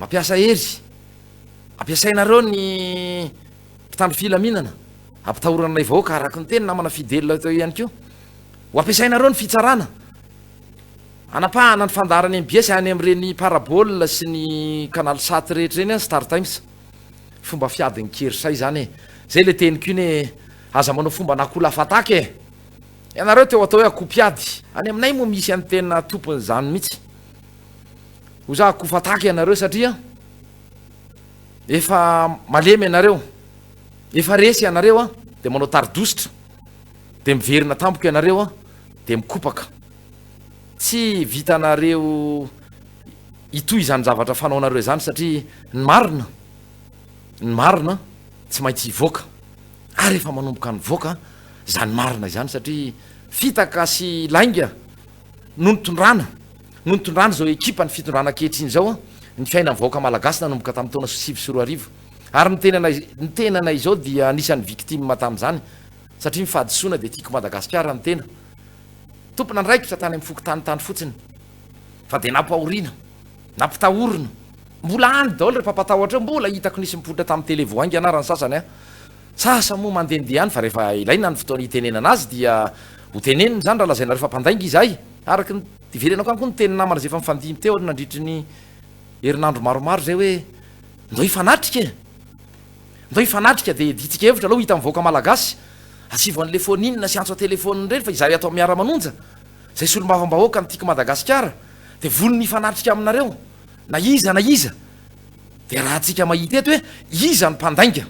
mampiasa hery ampiasainareo ny mpitandro filaminana ampitahoranay vahoaka araky ny teny namana fidela teo ihany keo ho ampiasainareo ny fitsarana anapahana ny fandarany mbiasy any am'ireny parabola sy ny canal sat rehetra reny star times fomba fiadiny kerisay zany zay le teny keo ne aza manao fomba nakolafataka ianareo teo atao hoe akopiady any aminay moa misy any tena tompony zany mihitsy ho za akofataka ianareo satria efa malemy ianareo efa resy ianareo a de manao taridositra de miverina tampoka ianareo a de mikopaka tsy vitanareo itoy zany zavatra fanaonareo zany satria ny marina tsy maintsy ivoaka ary efa manomboka ny voaka zany marina zany satria fitaka sy lainga no nitondrana zao ekipa ny fitondrana kehitriny zao a ny fiaina nyvahoaka malagasy nanomboka tamin'ny taona 5 ary ny tenanay zao dia anisan'ny victime tam'zany satria mifadisoana de tiako madagasikara ny tena tompona andraikitra tany amin'ny fokotanitany fotsiny fa de nampahorina nampitahorina mbola any daolo rehefa mpatahotra mbola hitako nisy mipoitra tamin'ny televoangy anarany sasany a sasa moa mandendeha any fa rehefa ilaina ny fotoana hitenenana azy dia ho teneniny zany raha lazaina rehefa mpandainga izahay araky iverenako any koa ny teny namana zay efa mifandimy teo nandritry ny herinandro maromaro zay hoe ndo ifanatrika de ditsika hevitra aloha hita mivoaka malagasy asivo an'le foninina sy antso a-telefôny reny fa izary atao Miara-Manonja zay solom-bavambahoaka ny tiako madagasikara de volony ifanatrika aminareo na iza de raha tsika mahita eto hoe iza ny mpandainga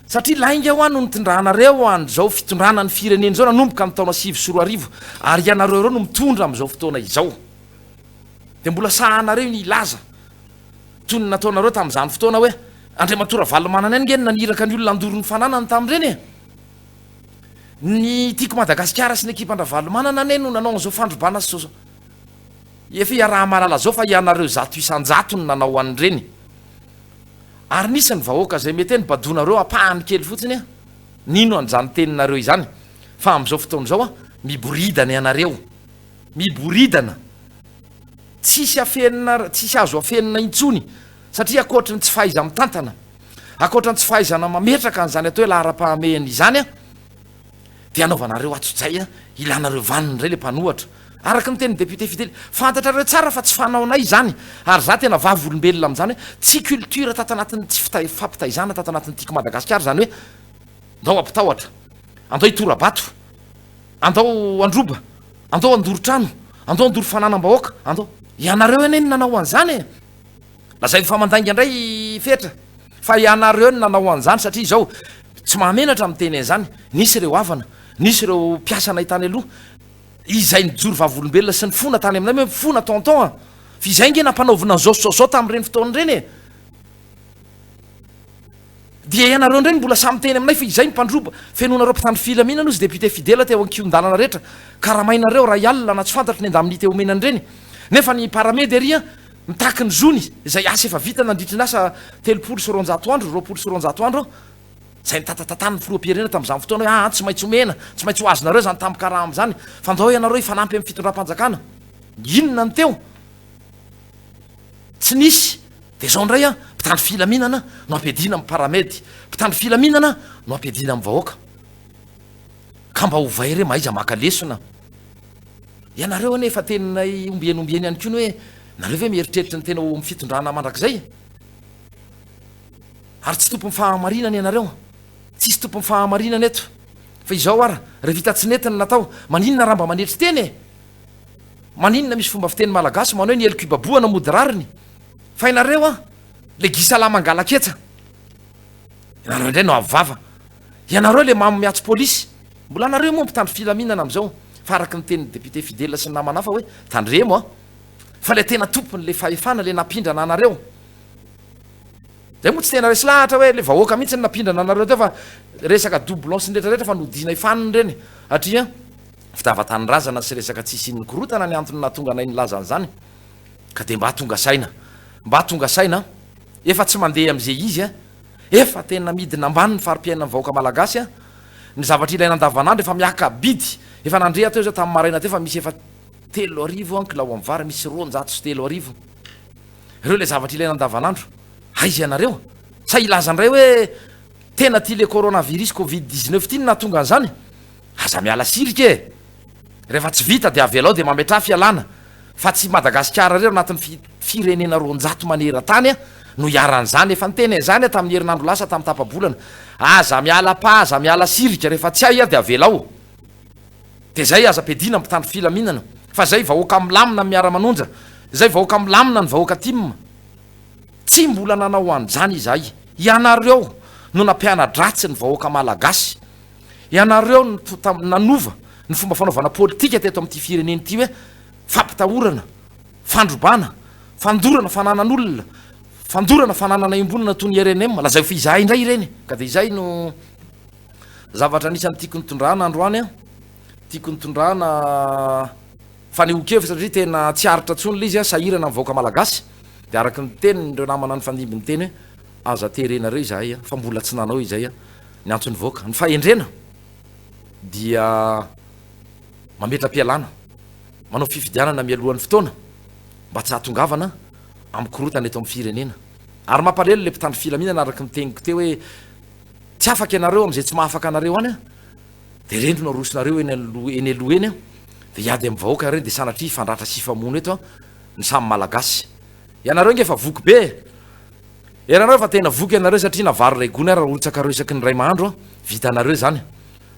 satria lainga ho any no nitondranareo an'zao fitondrana ny fireneny zao nanomboka ny taona 5 ary ianareo reo no mitondra am'izao fotoana izao de mbola sahanareo ny ilaza toy ny nataonareo tam'zany fotoana hoe Andriamatora Valomanana any ngeny naniraka ny olona andoro ny fananany tam'ireny ny tiako madagasikara sy ny ekipandra Valomanana ane no nanao an'izao fandrobana sy zao efa iaraha malala zao fa ianareo zato isan-jato no nanao an'ireny ary nisy ny vahoaka zay mety ny badonareo apahany kely fotsiny a nino an'izany teninareo izany fa am'izao fotoana zao a miboridana ianareo miboridana tsisy azo afenina intsony satria akoatra ny tsy fahaiza mitantana akoatra ny tsy fahaizana mametraka an'izany atao hoe lahara-pahamehany izany a de anaovanareo atsotsay a ilanareo vaniny ray le mpanohatra araky ny teny député fidely fantatrareo tsara fa tsy fanaonay zany ary za tena vavolombelona am'zany hoe tsy culture tata anatin'ny tsy fampitaizana tata anatin'ny tiako madagasikara zany hoe andao ampitahoatra andao hitorabato andao androba andao andoro-trano andao andoro fananam-bahoaka andao ianareo eny ny nanao an'izany lazay famandainga indray fetra fa ianareo ny nanao an'izany satria zao tsy mahamenatra miteny an'izany nisy ireo avana nisy ireo mpiasana hitany aloha izay nijoro vavolombelona sy ny fona tany aminay hoe fona tonton a fa izay nge nampanaovina zao tam'ireny fotoana reny dia ianareo ndreny mbola samy teny aminay fa izay nympandroba fenonareo mpitandro filaminana ozy député fidèle teo ankiondalana rehetra karamainareo raha ialina na tsy fantatry ny andaminy teo menany reny nefa ny paramedy aria mitaky ny zony zay asa efa vita nandritry ny asa 3 andro 2 andro zay nitatatatany filoam-pirenena tam'izany fotoana hoe tsy maintsy omena tsy maintsy ho azonareo zany tamin'ny karaha am'zany fa ndao ianareo ifanampy amin'ny fitondram-panjakana inona ny teo tsy nisy de zao ndray a mpitandro filaminana no ampiadina amin'ny paramedy mpitandro filaminana no ampiadina amin'ny vahoaka ka mba hovay re mahaiza maka lesona ianareo ane efa teninay ombieny ihany ko ny hoe nareo ve mieritreritra ny tena amin'ny fitondrana mandrak'zay ary tsy tompo ny fahamarinana ianareo tsisy tompo ny fahamarinana eto fa izao ara re vita tsy netiny natao maninona raha mba manetry teny e maninona misy fomba fiteny malagasy manao hoe ny elikubaboana mody rariny fa inareo a le gisala mangalaketsa ianareo indray no avivava ianareo le mamo miatsy polisy mbola anareo moa mpitandro filaminana am'izao fa araky ny teny député fidèle sy ny namana hafa hoe tandremo a fa le tena tompony le fahefana le napindrana anareo zay moa tsy tena resy lahatra hoe le vahoaka mihitsy ny napindrana anareo teo fa resaka doublon sy nretrarehetra fa nodina ifaniny reny atria fitavatanydrazana sy resaka tsisy inny korotana ny antony natonga anay ny lazan'zany ka de mba tonga saina efa tsy mandeha am'zay izy a efa tena midina ambany ny farim-piaina ny vahoaka malagasy a ny zavatra ilaina andavanandro efa miaka bidy efa nandrea teo zao tamin'ny maraina teo fa misy efa 3 ankilao am'y vary misy 203 reo le zavatra ilaina andavanandro aizy ianareo sa ilazandray hoe tena ty le coronavirus covid-19 ty natonga an'zany aza miala sirika e rehefa tsy vita de avelao de mametra fialana fa tsy madagasikara reo anatin'ny firenena 200 maneran-tany a no iaran'zany efa niteny zany a tamin'ny herinandro lasa tamin'ny tapabolana aza miala pa aza miala sirika rehefa tsy ay a de avelao de zay aza pedina mpitandro filaminana fa zay vahoaka milamina miara-manonja zay vahoaka milamina ny vahoaka tim tsy mbola nanao an'zany izay ianareo no nampianadratsy ny vahoaka malagasy ianareo nanova ny fomba fanaovana politika teto am'ty fireneny ty hoe fampitahorana fandrobana fandorana fananan'olona fandorana fananana imbonina toy ny RNM lazay fa izay indray ireny ka de izay no zavatra anisany tiako nitondrana androany a tiako nitondrana fanehokevitra satria tena tsy aritra tsony le izy a sahirana amin'ny vahoaka malagasy de araky ny teny ndreo namana ny fandimby ny teny hoe aza terenareo izahay a fa mbola tsy nanao izay a ny antsony vahoaka ny fahendrena dia mametra-pialana manao fifidianana mialohan'ny fotoana mba tsy hatongavana am'korotana eto amin'ny firenena ary mampalelo le mpitandro filaminana araky nyteniko teo hoe tsy afaky ianareo am'izay tsy mahafaka anareo any a de rendo no arosonareo eny aloha eny a de iady am'y vahoaka reny de sanatria fandratra sifamono eto a ny samy malagasy ianareo nge efa voky be ianareo fa tena voky ianareo satria navary ray gony ary narotsakareo isaky ny ray mahandro a vitanareo zany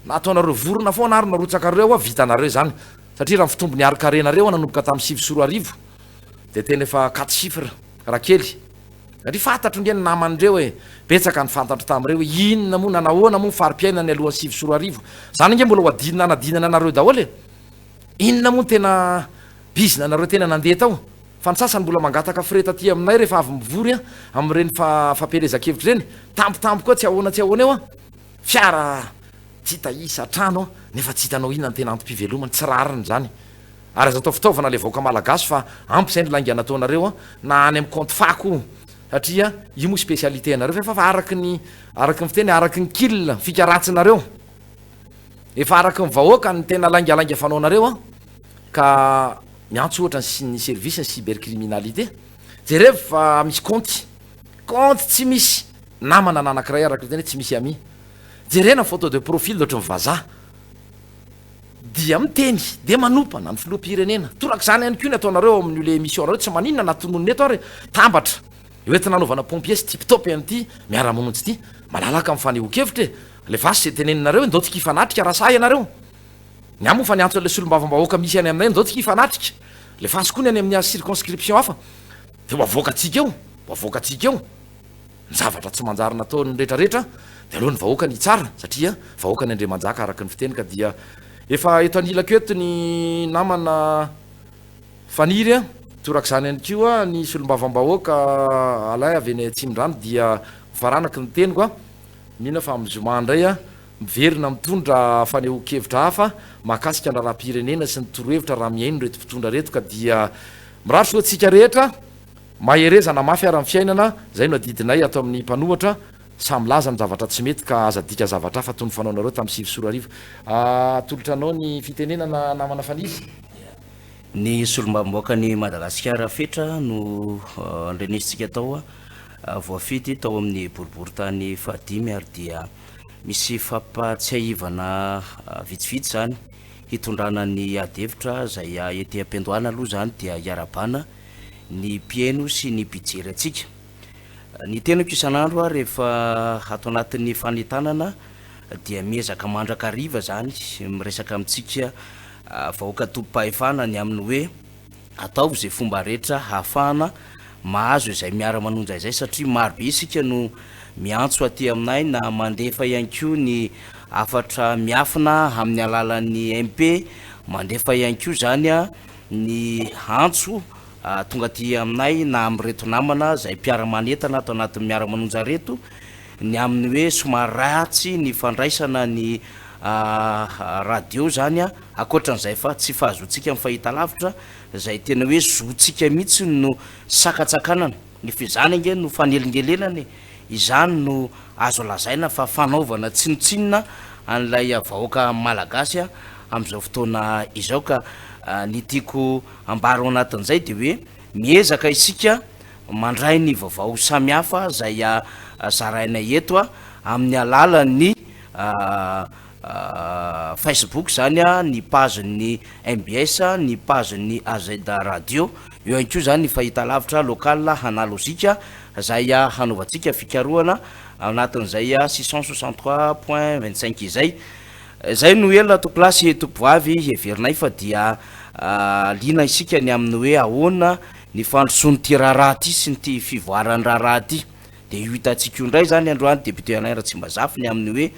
na ataonareo vorona foana ary narotsakareo a vitanareo zany satria raha fitombo ny arikarenareo a nanomboka tamin'ny 7 de tena efa 4 chiffre raha kely satria fantatro ndre ny namandreo hoe betsaka ny fantatro tamin'ireo hoe inona moa nanahoana moa fari-piaina ny alohan'ny 7 zany nge mbola ho adinina anadinana anareo daholo e inona moa tena bizina anareo tena nandeha tao fa ny sasany mbola mangataka fireta ty aminay rehefa avy mivory a am'ireny fampielezakevitra reny tampotampo koa tsy ahoana eo a fiara tsy hitaisa trano nefa tsy hitanao inona ny tena antom-pivelomany tsy rariny zany ary aza atao fitaovana le vahoaka malagasy fa ampy zay ny laingana ataonareo a na any amin'ny compte fako satria io moa spécialité anareo fa araky ny fiteny araky ny kil fikaratsinareo efa araky ny vahoaka ny tena laingalainga fanaonareo a ka miantso ohatra ny service ny cybercriminalité jereo fa misy compte tsy misy namana nanankiray araky teny tsy misy ami jerena photo de profil loatra mivazaha dia miteny de manopana ny filoam-pirenena torak' zany ihany ko ny ataonareo amin'io le émission nareo tsy maninona natonony eto ary tambatra oentina nanovana pompier sy tiptop an'ity miara-manonjy ty malalaka amin'ny fanehokevitra e le vasy zay teneninareo ndao tsika ifanatrika raha sa ianareo ny amo fa niantso le solom-bavambahoaka misy any aminay ndao tsika ifanatrika le fasy koa ny any amin'ny circonscription hafa de hoavoakatsika eo ny zavatra tsy manjary nataony rehetrarehetra de aloha ny vahoaka ny tsara satria vahoaka ny andriamanjaka araky ny fiteny ka dia efa eto anilako eto ny namana faniry a torak'izany ihany ko a ny solom-bavambahoaka alay avy eny atsimyndrano dia mifaranaky ny teny koa mihina fa am'zoma ndray a miverina mitondra faneho-kevitra hafa mahakasika nra raha-pirenena sy ny torohevitra raha miaino reto mpitondra reto ka dia miratro loatsika rehetra maherezana mafy ara-ny fiainana zay no adidinay atao amin'ny mpanohatra samylaza ny zavatra tsy mety ka azadika zavatra fa toy ny fanaonareo tamin'ny sivy-sorariva tolotra anao ny fitenenana namana fanizy ny solombamoaka ny madagasikara fetra no andrenesitsika tao voafity tao amin'ny boribory-tany fahadimy ary dia misy fampatsiaivana vitsivitsy zany hitondrana ny adevitra zay ety am-piandohana aloha zany dia iarabana ny mpiaino sy ny mpijery atsika ny tenako isan'andro a rehefa atao anatin'ny fanetanana dia miezaka mandrakariva zany miresaka amintsika vahoaka tompo-pahefana ny amin'ny hoe atao zay fomba rehetra hahafahana mahazo izay miara-manonja izay satria marobe isika no miantso aty aminay na mandefa ihany koa ny afatra miafina amin'ny alalan'ny MP mandefa ihany koa zany a ny antso tonga aty aminay na am'reto namana zay mpiara-manetana atao anatin'ny miara-manonja reto ny amin'ny hoe somary ratsy ny fandraisana ny radio zany a akoatran'izay fa tsy fahazoantsika amin'ny fahita lavitra zay tena hoe zoantsika mihitsy no sakatsakanana ny fizany ange no fanelingelelany izany no azo lazaina fa fanaovana tsinotsinona an'ilay vahoaka malagasy a am'izao fotoana izao ka ny tiako ambaro anatin'izay de hoe miezaka isika mandray ny vaovao samihafa zay zarainay eto a amin'ny alalan'ny Facebook zany a ny page-ny MBS ny page-ny Azeda radio eo ihany koa zany ny fahita lavitra local analozika zay hanaovantsika fikarohana anatin'izay 663.25 zay no ela tokolasy tompoavy heverinay fa dia lina isika ny amin'ny hoe ahoana ny fandrosoany ty raharaha ty sy ny ty fivoarany raharaha ty de io hitantsika io ndray zany androany député anay raha tsy mbazafy ny amin'ny hoe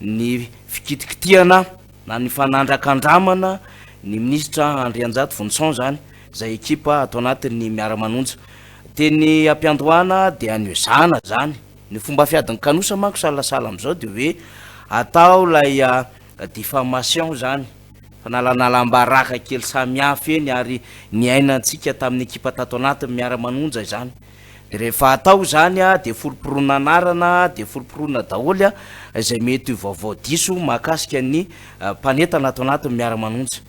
ny fikitikitiana na ny fanandrakandramana ny ministra Andrianjato Vonson zany zay ekipa atao anatin'ny miara-manonja teny ampiandohana de anezana zany ny fomba fiadiny kanosa manko salasala am'izao de hoe atao lay diffamation zany fanalanalamba-raka kely samihafa eny ary ny ainantsika tamin'ny ekipa tato anatin'ny miara-manonja zany de rehefa atao zany a de foloporona anarana de foloporona daholy a zay mety vaovao diso mahakasika ny mpanetana atao anatin'ny miara-manonja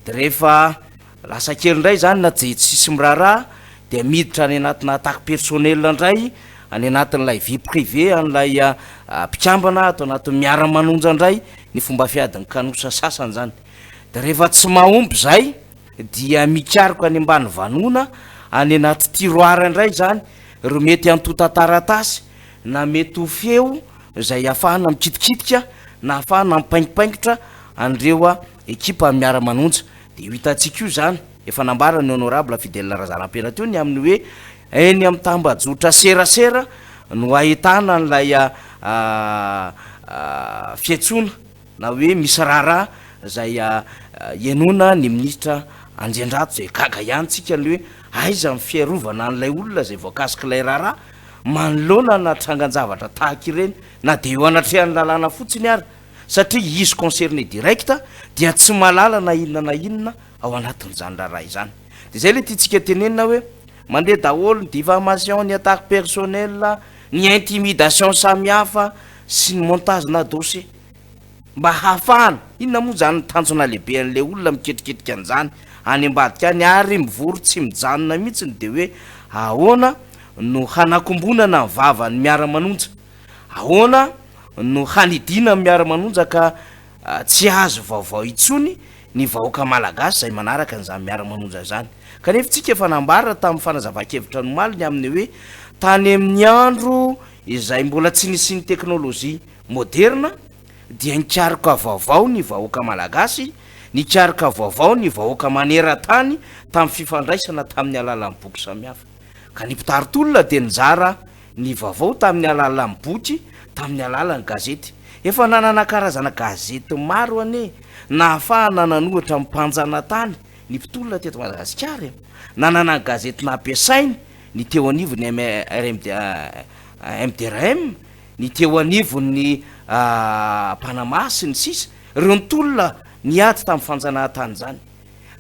de rehefa lasa kely indray zany na je tsisy miraharaha de miditra any anatina attaque personnel indray any anatin'lay vie privé an'lay mpikambana atao anatin'ny miara-manonja indray ny fomba fiadiny kanosa sasany zany de rehefa tsy mahomby zay dia mikariko any ambany vanona any anaty tiroara indray zany ro mety antotantaratasy na mety ho feo zay ahafahana mikitikitika na ahafahana mipaingipaingotra andreo ekipa miara-manonja de io hitantsika io zany efa nambara ny honorable fidèle razana-pena teo ny amin'ny hoe eny amin'ny tambajotra serasera no ahitana an'lay fiatsona na hoe misy raharaha zay enona ny ministra Andriandrato zay gaga ihany tsika le hoe aiza ny fiarovana an'ilay olona zay voakasika ilay raharaha manoloana na trangan-javatra tahaka ireny na de eo anatrehan'ny lalàna fotsiny ary satria izy concerné directa dia tsy malala na inona ao anatin'izany raharaha izany de zay le tiatsika tenenina hoe mandeha daholo ny diffamation ny attaque personnel ny intimidation samihafa sy ny montage na dossier mba hahafahana inona moa zany tanjona lehibe an'le olona miketriketrika an'izany any ambadika any ary mivory tsy mijanona mihitsiny de hoe ahoana no hanakombonana ny vavany miara-manonja ahoana no hanidina miara-manonja ka tsy azo vaovao itsony ny vahoaka malagasy zay manaraka an'izany miara-manonja zany kanefa tsika efa nambara tamin'ny fanazava-kevitra nomaly ny amin'ny hoe tany amin'ny andro izay mbola tsy nisy ny teknôlôjia moderna dia nikarika vaovao ny vahoaka malagasy nikarika vaovao ny vahoaka maneran-tany tamin'ny fifandraisana tamin'ny alalan'ny boky samihafa ka ny mpitaritolona de nijara ny vaovao tamin'ny alalan'ny boky tamin'ny alalan'ny gazety efa nanana karazana gazety maro ane na ahafahana nanohatra mimpanjana tany ny mpitolona teto Madagasikara nanana gazety nampiasainy ny teo anivony MDRM ny teo anivony Panamasiny sisa reo nytolona niady tamin'ny fanjanahantany zany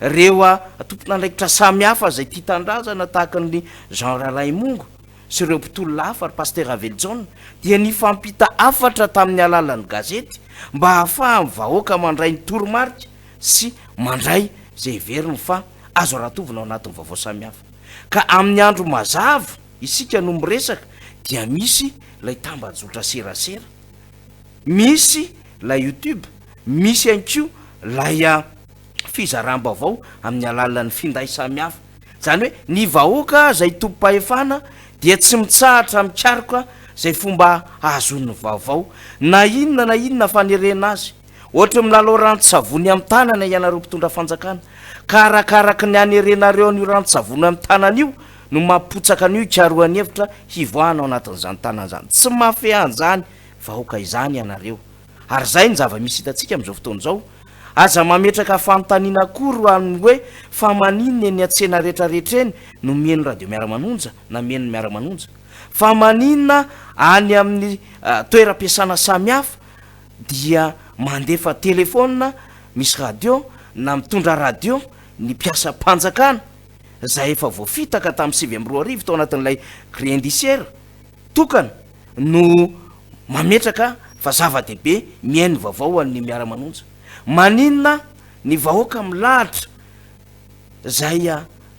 reo tompon'andraikitra samy hafa zay tia tandrazana tahaka ny Jean Ralaimongo sy ireo mpitolona hafa ry Pasteur Aveljon dia nifampita afatra tamin'ny alalan'ny gazety mba hahafaha vahoaka mandray ny toromarika sy mandray zay veriny fa azo ratovina ao anatin'ny vaovao samy hafa ka amin'ny andro mazava isika no miresaka dia misy lay tambajotra serasera misy lay YouTube misy anko lay fizaram-baovao amin'ny alalan'ny finday samy hafa zany hoe ny vahoaka zay tompo-pahefana dia tsy mitsahatra mikaroka zay fomba ahazon'ny vaovao na inona fanerena azy ohatra milalao rano-tsavony amin'ny tanana ianareo mpitondra fanjakana ka arakaraka ny anerenareo an'io rano-tsavony amin'ny tanana io no mampotsaka an'io ikaroany hevitra hivoahana ao anatin'izany tanana zany tsy mafy an'izany vahoaka izany ianareo ary zay ny zava-misy hitantsika amin'izao fotoana zao aza mametraka fanontaniana kory amin'ny hoe fa maninona ny atsena rehetrarehetra eny no mieny radio Miara-Manonja na mieny Miara-Manonja fa maninona any amin'ny toeram-piasana samy hafa dia mandefa telefona misy radio na mitondra radio ny mpiasa mpanjakana zay efa voafitaka tamin'ny Febroary tao anatin'ilay grille indiciaire tokana no mametraka fa zava-dehibe mieny vaovao an'ny Miara-Manonja maninona ny vahoaka milahatra zay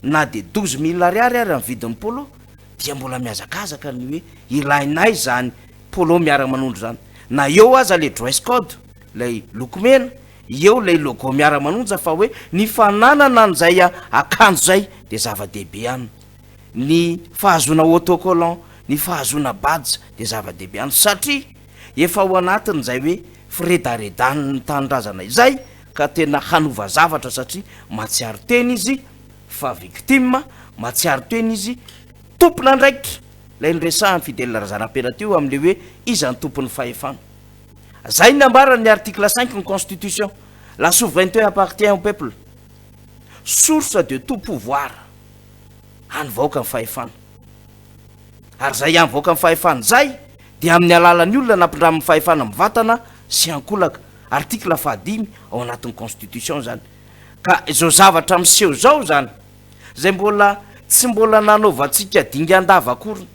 na de 12 000 ariary ary amin'ny vidin'ny polo dia mbola miazakazaka ny hoe ilainay zany polo Miara-Manonja zany na eo aza le dress code lay lokomena eo lay logo Miara-Manonja fa hoe ny fananana an'izay akanjo zay de zava-dehibe ihany ny fahazona autocollant ny fahazona badge de zava-dehibe ihany satria efa ao anatiny zay hoe firedaredaniny ny tanindrazana izay ka tena hanova zavatra satria matsiaro teny izy fa victime matsiaro teny izy tompona andraikitra lay nyresahan'ny Fidèle Razanapera teo am'le hoe iza ny tompon'ny fahefana zay ny ambarany article 5 ny constitution la souveraineté appartient au peuple source de tout pouvoir any vahoaka ny fahefana ary zay any vahoaka ny fahefana zay dia amin'ny alalan'ny olona nampindramin'ny fahefana mivatana sy ankolaka article 5 ao anatin'ny constitution zany ka izao zavatra miseho zao zany zay tsy mbola nanaovantsika dingan-dava akoriny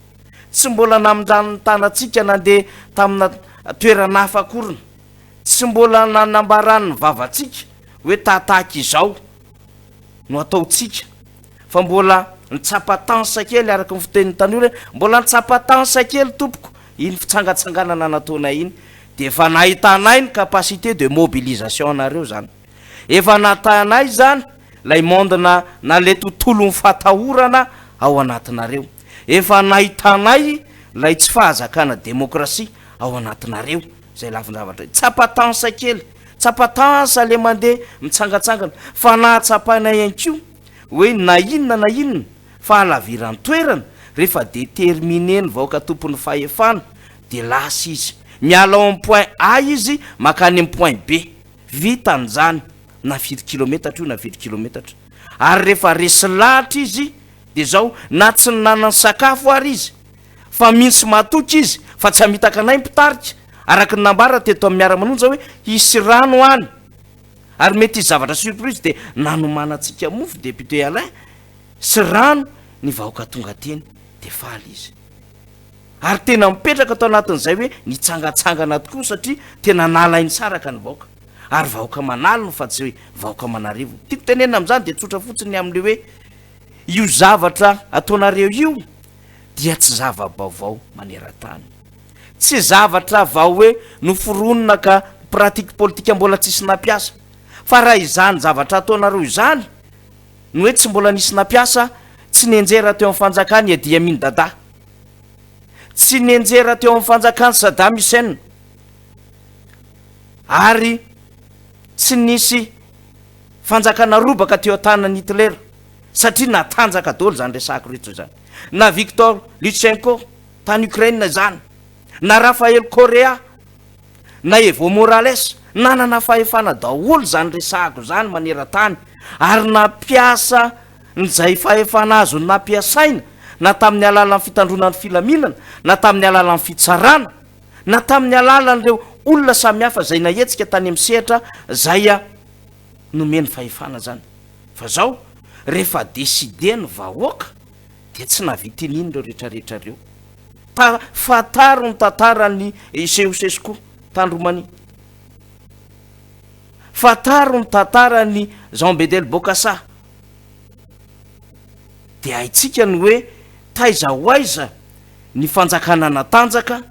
tsy mbola namindran'ny tanatsika nandeha tamina toerana hafa akoriny tsy mbola nanambaran'ny vavantsika hoe tahaka izao no ataotsika fa mbola nitsapatansa kely araka ny fitenin'ny tanora mbola nitsapatansa kely tompoko iny fitsangatsanganana nataona iny de efa nahitanay ny capacité de mobilisation anareo zany efa natanay zany lay mondena na le tontolo ny fatahorana ao anatinareo efa nahitanay lay tsy fahazakana demokrasia ao anatinareo zay lafin-javatra tsapatansa kely tsapatansa le mandeha mitsangatsangana fa nahatsapainay anko hoe na inona fa halaviran'ny toerana rehefa déterminé ny vahoaka tompon'ny fahefana de lasa izy miala ao amin'ny point A izy makany amin'ny point B vitan'izany na 7 kilometatra io na 7 kilometatra ary rehefa resy lahatra izy de zao na tsy nanany sakafo ary izy fa mihintsy matoky izy fa tsy hamitaka anay mpitarika araky ny nambara teto amin'ny Miara-Manonja hoe hisy rano any ary mety izy zavatra surprise de nanomanatsika mofo député Alain sy rano ny vahoaka tonga teny de faly izy ary tena mipetraka atao anatin'izay hoe nitsangatsangana tokoa satria tena nalainy saraka ny vahoaka ary vahoaka manalino fa tsy hoe vahoaka manarivo tiako tenena am'izany de tsotra fotsiny am'le hoe io zavatra ataonareo io dia tsy zava-baovao maneran-tany tsy zavatra vao hoe noforonona ka pratique politika mbola tsisy nampiasa fa raha izany zavatra ataonareo izany no hoe tsy mbola nisy nampiasa tsy nenjera teo amin'ny fanjakany Idi Amin Dada tsy nenjera teo amin'ny fanjakany Saddam Hussein ary tsy nisy fanjakana robaka teo tanan'ny Hitler satria natanjaka daholo zany resako rehetra zany na Victor Lutsenko tany Ukraine zany na Rafael Correa na Evo Morales nanana fahefana daholo zany resako zany maneran-tany ary nampiasa nyzay fahefana azo nampiasaina na tamin'ny alalan'ny fitandronan'ny filaminana na tamin'ny alalan'ny fitsarana na tamin'ny alalan'ireo olona samihafa zay nahetsika tany amin'ny sehatra zay a nomeny fahefana zany fa zao rehefa deside ny vahoaka de tsy navitininy reo rehetrarehetra reo fataro ny tantarany seosesoko tany Romania fataro ny tantarany Jean Bedel Bokassa de haitsika ny hoe taiza hoaiza ny fanjakana natanjaka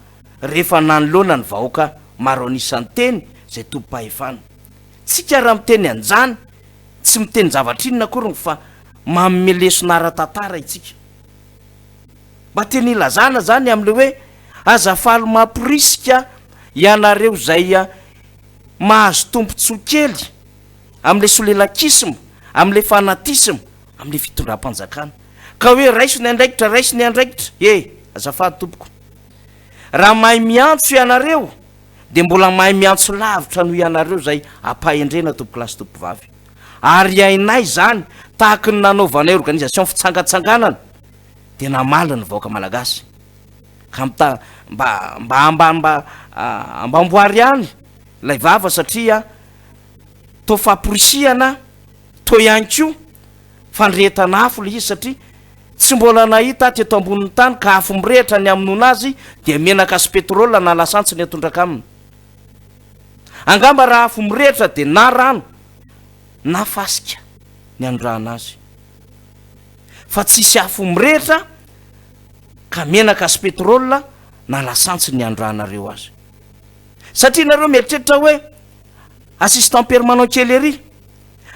rehefa nanoloana ny vahoaka maro anisan'ny teny zay tompo-pahefana tsika raha miteny anjany tsy miteny zavatra inona akoriny fa mamelesonara-tantara itsika mba teny ilazana zany am'le hoe azafaly mampirisika ianareo zay mahazo tompotsokely am'le solelakisma am'le fanatisma am'le fitondram-panjakana ka hoe raisony andraikitra raisony andraikitra azafady tompoko raha mahay miantso ianareo de mbola mahay miantso lavitra noho ianareo zay ampahendrena tompoko lasy tompovavy ary ainay zany tahaky ny nanaovanay organisation fitsangatsanganana de namala ny vahoaka malagasy ka mba amboary any lay vava satria to famporisiana to ihany ko fandrehetana afo le izy satria tsy mbola nahita ty eto ambonin'ny tany ka afo mirehitra ny aminona azy de menaka sy petrôla na lasantsy ny atondraka aminy angamba raha afo mirehitra de na rano na fasika ny andrana azy fa tsisy afo mirehitra ka menaka sy petrôla na lasantsy ny andranareo azy satria nareo mieritreritra hoe assistant permanent kelery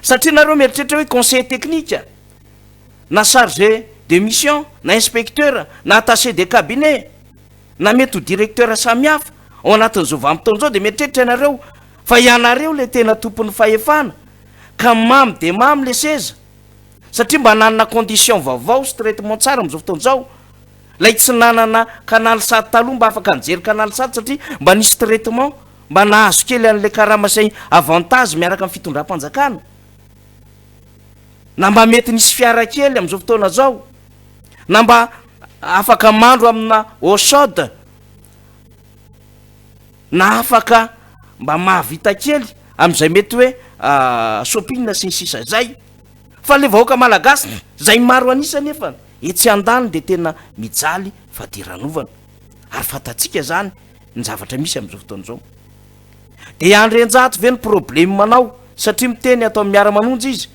satria nareo mieritreritra hoe conseiller technique na chargé de mission na inspecteur na attaché de cabinet na mety ho directeur samihafa ao anatin'izao vanim-potoan'izao de mieritreritra ianareo fa ianareo le tena tompon'ny fahefana ka mamy de mamy le seza satria mba nanana condition vaovao sy traitement tsara am'izao fotoan'izao lay tsy nanana kanaly sady taloha mba afaka nijery kanaly sady satria mba nisy traitement mba nahazo kely an'le karamasay avantage miaraka amin'ny fitondram-panjakana na mba mety nisy fiara kely am'izao fotoana zao na mba afaka mandro amina eau chaude na afaka mba mahavita kely am'izay mety hoe shopping sy ny sisa zay fa le vahoaka malagasy zay maro anisa nefa etsy andany de tena mijaly fadiranovana ary fatatsika zany ny zavatra misy am'izao fotoan'izao de andrenjato ve ny problème manao satria miteny atao amin'ny miara-manonja izy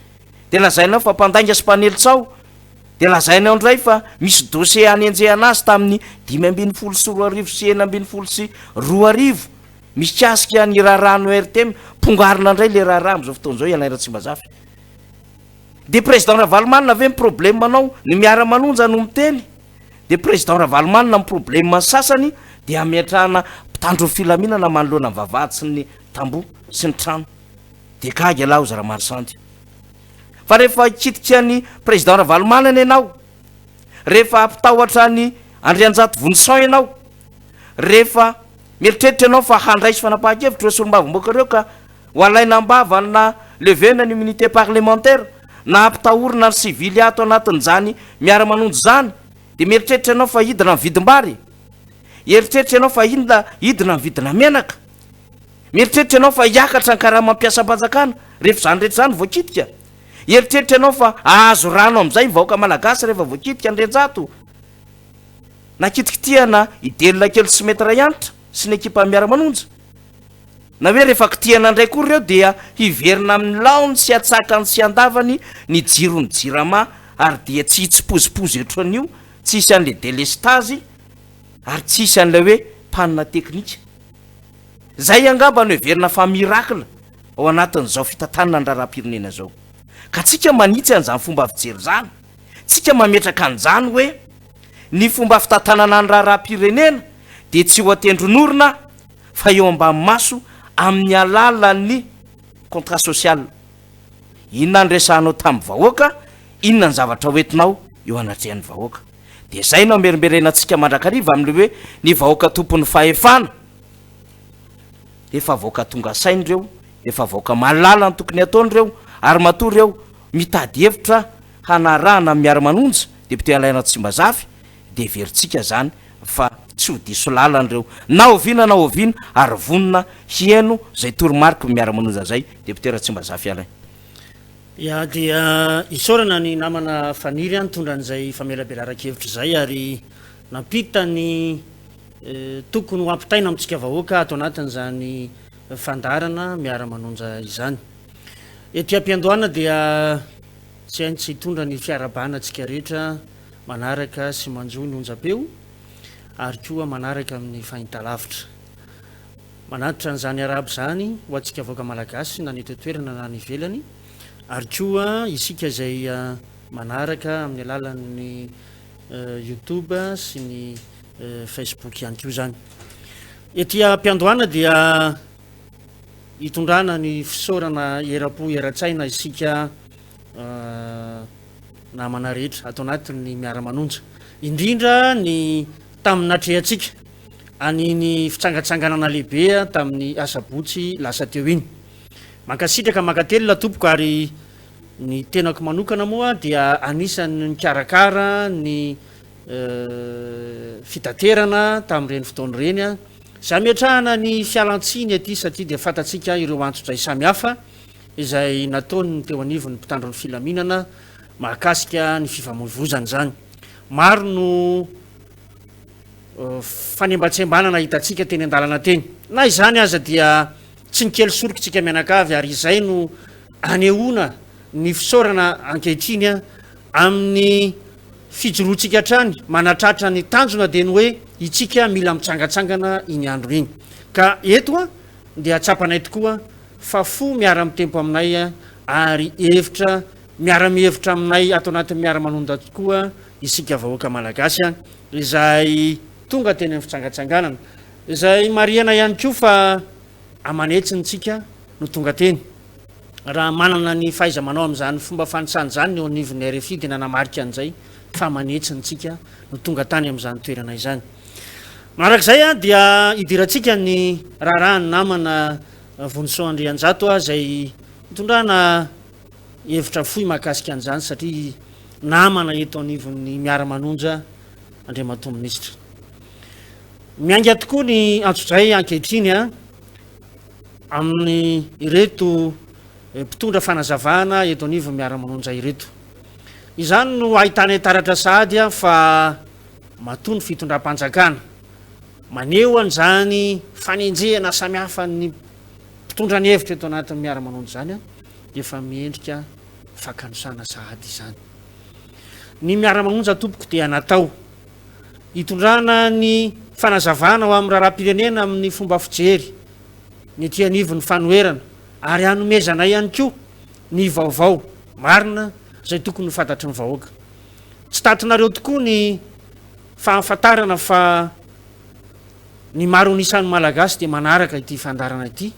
de lazainao fa mpandainga sy mpanelitsao de lazainao ndray fa misy dossier anenjehana azy tamin'ny 5 sy 4 sy 6 sy 2 misy kasika ny raharaha no RTM pongarina ndray le raharaha am'izao fotoan'izao ialaira-tsy mbazafy de président Ravalomanina ave ny problème manao ny miara-manonja no miteny de président Ravalomanina ny problème sasany de ametrahana mpitandro filaminana manoloana ny vavahady sy ny tambo sy ny trano de gagy alao za raha marisandy fa rehefa kitika ny président Ravalomanana ianao rehefa ampitahotra ny Andrianjato Vonison ianao rehefa mieritreritra ianao fa handraisy fanapahan-kevitra reo solombavom-boaka reo ka ho alaina ambavana levena ny immunité parlementaire na ampitahorina ny civily ato anatin'izany miara-manonjo zany de mieritreritra ianao fa hidina ny vidim-bary mieritreritra ianao fa hidina ny vidina menaka mieritreritra ianao fa hiakatra ny karaha mampiasam-panjakana rehefa zany rehetra zany voakitika mieritreritra ianao fa ahazo rano am'izay vahoaka malagasy rehefa voakitika Andrianjato na kitikitiana idelona kely sy mety ray antitra sy ny ekipa miara-manonja na hoe rehefa kitiana ndray koa reo dia hiverina amin'ny laony sy atsakany sy andavany ny jirony jirama ary dia tsy hitsipozipozy etran'io tsisy an'le délestage ary tsisy an'le hoe panina teknika zay angamba no hiverina fa miracle ao anatin'izao fitantanana ny raharam-pirenena zao ka tsika manitsy an'izany fomba fijery zany tsika mametraka an'izany hoe ny fomba fitantanana ny raharam-pirenena de tsy ho atendronorona fa eo ambany maso amin'ny alalan'ny contrat social inona nyresahanao tamin'ny vahoaka inona ny zavatra hoentinao eo anatrehan'ny vahoaka de zay nao merimberenantsika mandrakariva am'le hoe ny vahoaka tompon'ny fahefana efa vahoaka tonga sainy reo efa vahoaka malala ny tokony ataony reo ary matory reo mitady hevitra hanarahana miara-manonja deputé Alaina Tsimbazafy de veritsika zany fa tsy ho diso lalan'ireo na oviana na oviana ary vonina hiaino zay toromariko miara-manonja zay deputera tsy mba zafialay ia dia isorana ny namana faniry a nitondra an'izay famelabelaraka-hevitra zay ary nampita ny tokony ho ampitaina amitsika vahoaka atao anatin'zany fandarana miara-manonja izany ety am-piandohana dia tsy hainy tsy hitondra ny fiarabana atsika rehetra manaraka sy manjo ny onjam-peo ary koa manaraka amin'ny fahitalavitra manatitra n'izany arabo zany ho atsika vahoaka malagasy na ny toetoerana na ny velany ary koa isika zay manaraka amin'ny alalan'ny youtube sy ny facebook ihany ko zany ety am-piandohana dia hitondrana ny fisaorana era-po era-tsaina isika namana rehetra atao anatin'ny miara-manonja indrindra ny tamin'natrehatsika aniny fitsangatsanganana lehibe tamin'ny asabotsy lasa teo iny mankasitraka makatelona tompoko ary ny tenako manokana moa dia anisan'ny mikarakara ny fitaterana tamin'ireny fotoany ireny a za miatrahana ny fialantsiny aty satria dia fantatsika ireo antsozay samihafa izay nataony ny teo anivon'ny mpitandro ny filaminana mahakasika ny fifamoivozany zany maro no fanembatsembanana hitatsika teny an-dalana teny na izany aza dia tsy nikely sorokitsika mianakavy ary izay no anehoana ny fisaorana ankehitriny a amin'ny fijoroantsika hatrany manatratra ny tanjona dia ny hoe itsika mila mitsangatsangana iny andro iny ka eto a dia atsapanay tokoa fa fo miara mitempo aminay a ary hevitra miara-mihevitra aminay atao anatin'ny miara-manonja tokoa isika vahoaka malagasy a izay tonga teny amin'ny fitsangatsanganana izay mariana ihany koa fa amanetsintsika no tonga teny raha manana ny faiza manao am'izany fomba fanisany zany eo anivon'ny RFI dia nanamarika an'izay fa manetsintsika no tonga tany am'izany toerana izany marak'izay a dia idiratsika ny raharahany namana voniso andrianjato a zay hitondrana hevitra foy mahakasika an'izany satria namana eto anivon'ny miara-manonja andriamato minisitra mianga tokoa ny antsozay ankehitriny a amin'ny ireto mpitondra fanazavana eto anivon'ny miara-manonja ireto izany no ahitana taratra sahady a fa matony fitondram-panjakana maneo an'izany fanenjehana samihafa ny mpitondra ny hevitra eto anatin'ny miara-manonja zany a efa miendrika fakanosana sahady izany ny miara-manonja tompoko dia natao hitondrana ny fanazavana ho amin'ny raharam-pirenena amin'ny fomba fijery ny ety anivon'ny fanoerana ary hanomezana ihany koa ny vaovao marina zay tokony ho fantatry ny vahoaka tsy tatinareo tokoa ny fahafantarana fa ny maro anisan'ny malagasy dia manaraka ity fandarana ity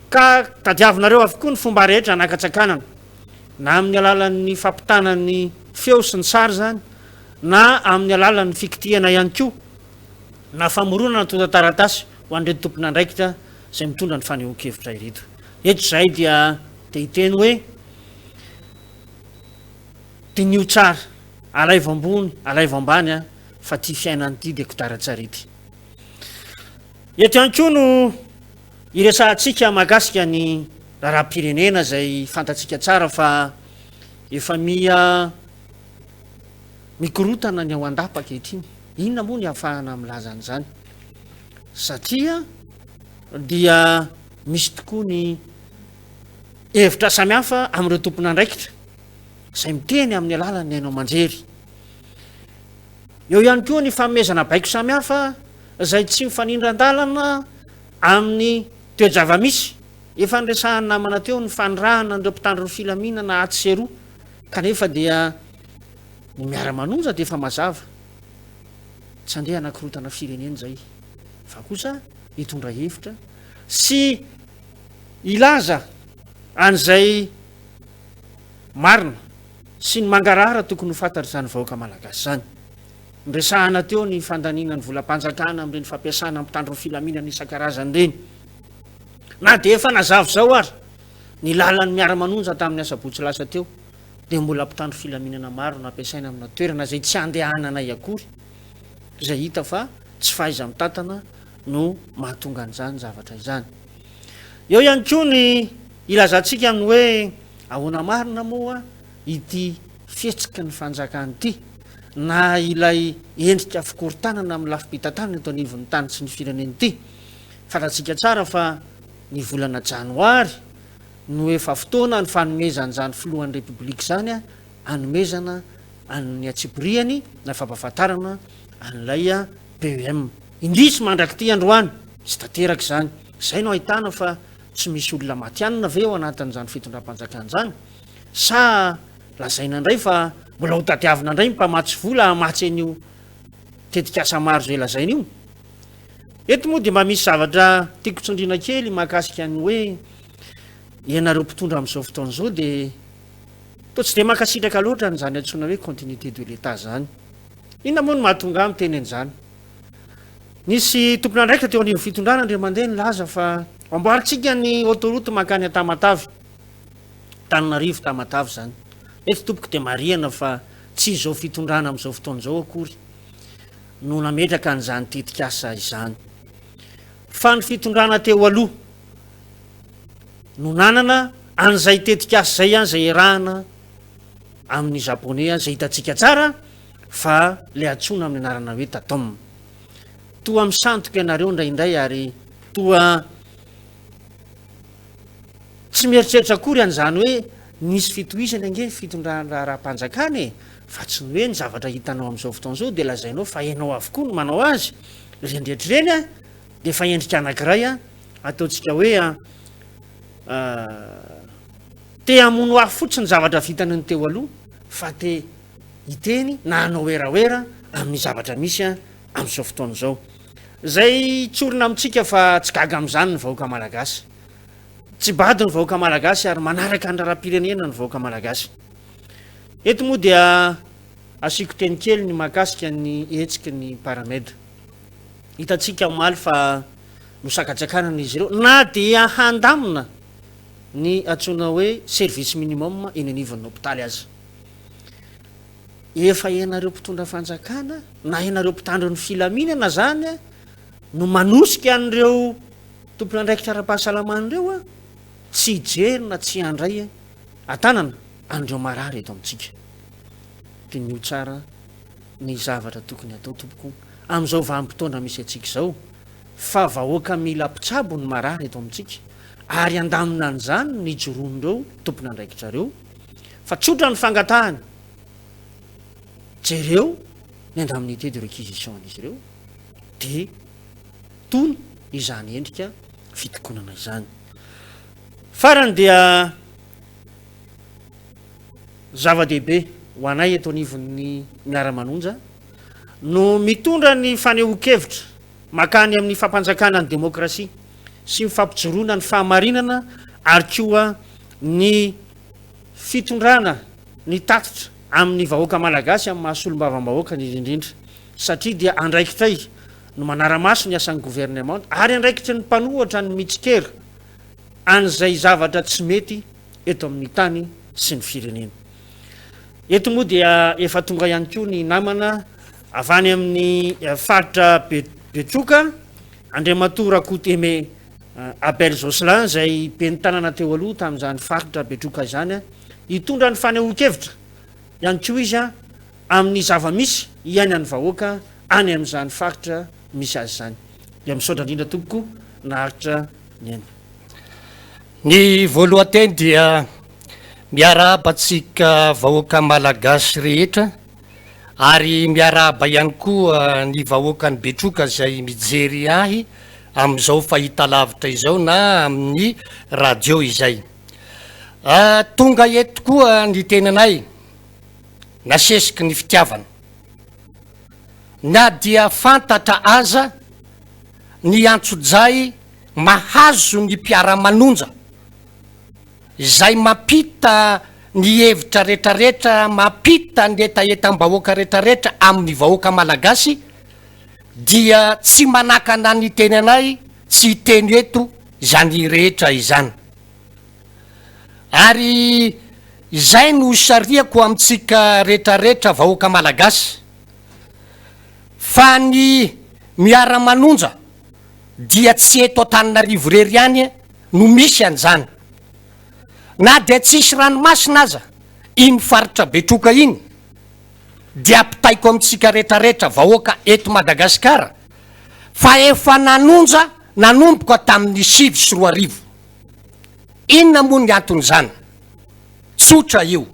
ka tadiavinareo avokoa ny fomba rehetra anakatsakanana na amin'ny alalan'ny fampitanany feo sy ny sary zany na amin'ny alalan'ny fikitihana ihany koa na famoronana tonda taratasy ho an'irety tompona andraikitra zay mitondra ny fanehoan-kevitra ireto eto zay dia hiteny hoe tinio tsara alaivo ambony alaivo ambany a fa ty fiainany ity dia kotaratsarety eto ihany koa no iresahantsika mahakasika ny raharam-pirenena zay fantatsika tsara fa efa mikorotana ny ao andapa ankehitriny inona moa ny ahafahana milaza an'izany satria dia misy tokoa ny hevitra samihafa amin'ireo tompona andraikitra zay miteny amin'ny alalany hainao manjery eo ihany koa ny famezana baiko samihafa zay tsy mifanindran-dalana amin'ny toejava-misy efa nresahany namana teo ny fanirahana an'ireo mpitandro ny filaminana aty seroa kanefa dia ny miara-manonja dia efa mazava tsy andeha anakorotana firenena zay fa kosa hitondra hevitra sy ilaza an'izay marina sy ny mangarahara tokony ho fantatry zany vahoaka malagasy zany nresahana teo ny fandanina ny volam-panjakana amin'ireny fampiasana mpitandro ny filaminana isan-karazany reny na de efa nazavo zao ary ny lalan'ny miara-manonja tamin'ny asabotsy lasa teo dia mbola mpitandro filaminana maro nampiasaina amina toerana zay tsy andehananay akory zay hita fa tsy fahaiza mitatana no mahatonga an'izany zavatra izany. Eo ihany koa ny ilazantsika amin'ny hoe ahoana marina moa ity fietsiky ny fanjakany ity na ilay endrika fikorontanana amin'ny lafim-pitantanana eto anivon'ny tany sy ny fireneny ity. Fantatsika tsara fa ny volana janoary no efa fotoana ny fanomezan'izany filohan'ny repoblika zany a anomezana amin'ny atsipriany na fampahafantarana an'ilay PEM. Indrisy mandrak'ity androany tsy tanteraka zany. Zay no ahitana fa tsy misy olona matianina ve eo anatin'izany fitondram-panjakana zany, sa lazaina indray fa mbola ho tadiavina indray mpamatsy vola amatsy an'io tetikasa maro zay lazaina io. Eto moa dia mba misy zavatra tiako tsondrina kely mahakasika ny hoe ianareo mpitondra amin'izao fotoana izao dia toa tsy dia mankasitraka loatra n'izany antsoina hoe continuité de l'état zany. Inona moa no mahatonga amin'ny teny an'izany? Nisy tompona andraikitra teo anivon'ny fitondrana ndre mandeha nilaza fa amboaritsika ny autoroute makany Tamatavy, Tananarivo Tamatavy zany. Eto tompoko dia marihana fa tsy izao fitondrana amin'izao fotoana izao akory no nametraka an'izany tetikasa izany. Fa ny fitondrana teo aloha no nanana an'izay tetikasa zay ihany zay erahana amin'ny japonais zay hitantsika tsara fa le antsoina amin'ny anarana hoe tatom. Toa misantoka ianareo indraindray ary toa tsy mieritreritra akory an'izany hoe nisy fitohisany ange fitondrana raha-mpanjakana e, fa tsy ny hoe ny zavatra hitanao amin'izao fotoana izao dia lazainao fa hainao avokoa no manao azy. Rendrehetra ireny a dia fa endrika anankiray a ataontsika hoe te hamono afo fotsiny zavatra vitany ny teo aloha fa te hiteny na hanao eraoera amin'ny zavatra misy a amin'izao fotoana izao. Zay tsorina amintsika fa tsy gaga amin'izany ny vahoaka malagasy, tsy bady ny vahoaka malagasy ary manaraka ny raharam-pirenena ny vahoaka malagasy. Eto moa dia asiako teny kely ny mahakasika ny hetsiky ny paramètre. Hitantsika omaly fa nosakatsakana izy ireo na dia handamina ny antsoina hoe service minimum eny anivon'ny hôpitaly azy. Efa ianareo mpitondra fanjakana na ianareo mpitandro ny filaminana zany no manosika an'ireo tompona andraikitra ara-pahasalamana ireo tsy hijerina tsy handray atanana andreo marary eto amintsika. Dia nio tsara ny zavatra tokony atao tompoko amin'izao vanim-potoana misy atsika izao fa vahoaka mila mpitsabo ny marary eto amintsika ary andamina an'izany ny joron'ireo tompona andraikitra reo fa tsotra ny fangatahany jereo ny indemnité de réquisition an'izy ireo dia tono izany endrika fitokonana izany. Farany dia zava-dehibe ho anay eto anivon'ny Miara-Manonja no mitondra ny fanehoan-kevitra makany amin'ny fampanjakana ny demokrasia sy mifampijoroana ny fahamarinana ary koa ny fitondrana ny tatitra amin'ny vahoaka malagasy amin'ny mahasolombavambahoaka ny indrindra satria dia andraikitray no manaramaso ny asan'ny gouvernement ary andraikitry ny mpanohatra ny mitsikera an'izay zavatra tsy mety eto amin'ny tany sy ny firenena. Eto moa dia efa tonga ihany koa ny namana avy any amin'ny faritra Betroka, Andriamatoa Rakoteme Abel Jocelyn zay ben'ny tanana teo aloha tamin'izany faritra Betroka izany hitondra ny fanehoan-kevitra ihany koa izy amin'ny zava-misy iainany vahoaka any amin'izany faritra misy azy zany. Dia misaotra indrindra tompoko naharitra ny ainy. Ny voalohanteny dia miarahaba-tsika vahoaka malagasy rehetra ary miarahaba ihany koa ny vahoaka ny Betroka zay mijery ahy amin'izao fahita lavitra izao na amin'ny radio izay. Tonga eto koa ny tenanay nasesiky ny fitiavana na dia fantatra aza ny antso-jay mahazo ny mpiara-manonja zay mampita ny hevitra rehetrarehetra, mampita ny etaetam-bahoaka rehetrarehetra amin'ny vahoaka malagasy dia tsy manakana ny tenanay tsy teny eto zany rehetra izany. Ary izay no sariako amintsika rehetrarehetra vahoaka malagasy fa ny Miara-Manonja dia tsy eto Antananarivo rery ihany no misy an'izany, na dia tsisy ranomasina aza iny faritra Betroka iny dia ampitaiko amintsika rehetrarehetra vahoaka eto Madagasikara fa efa nanomboka tamin'ny 7 inona moa ny anton'izany? Tsotra io.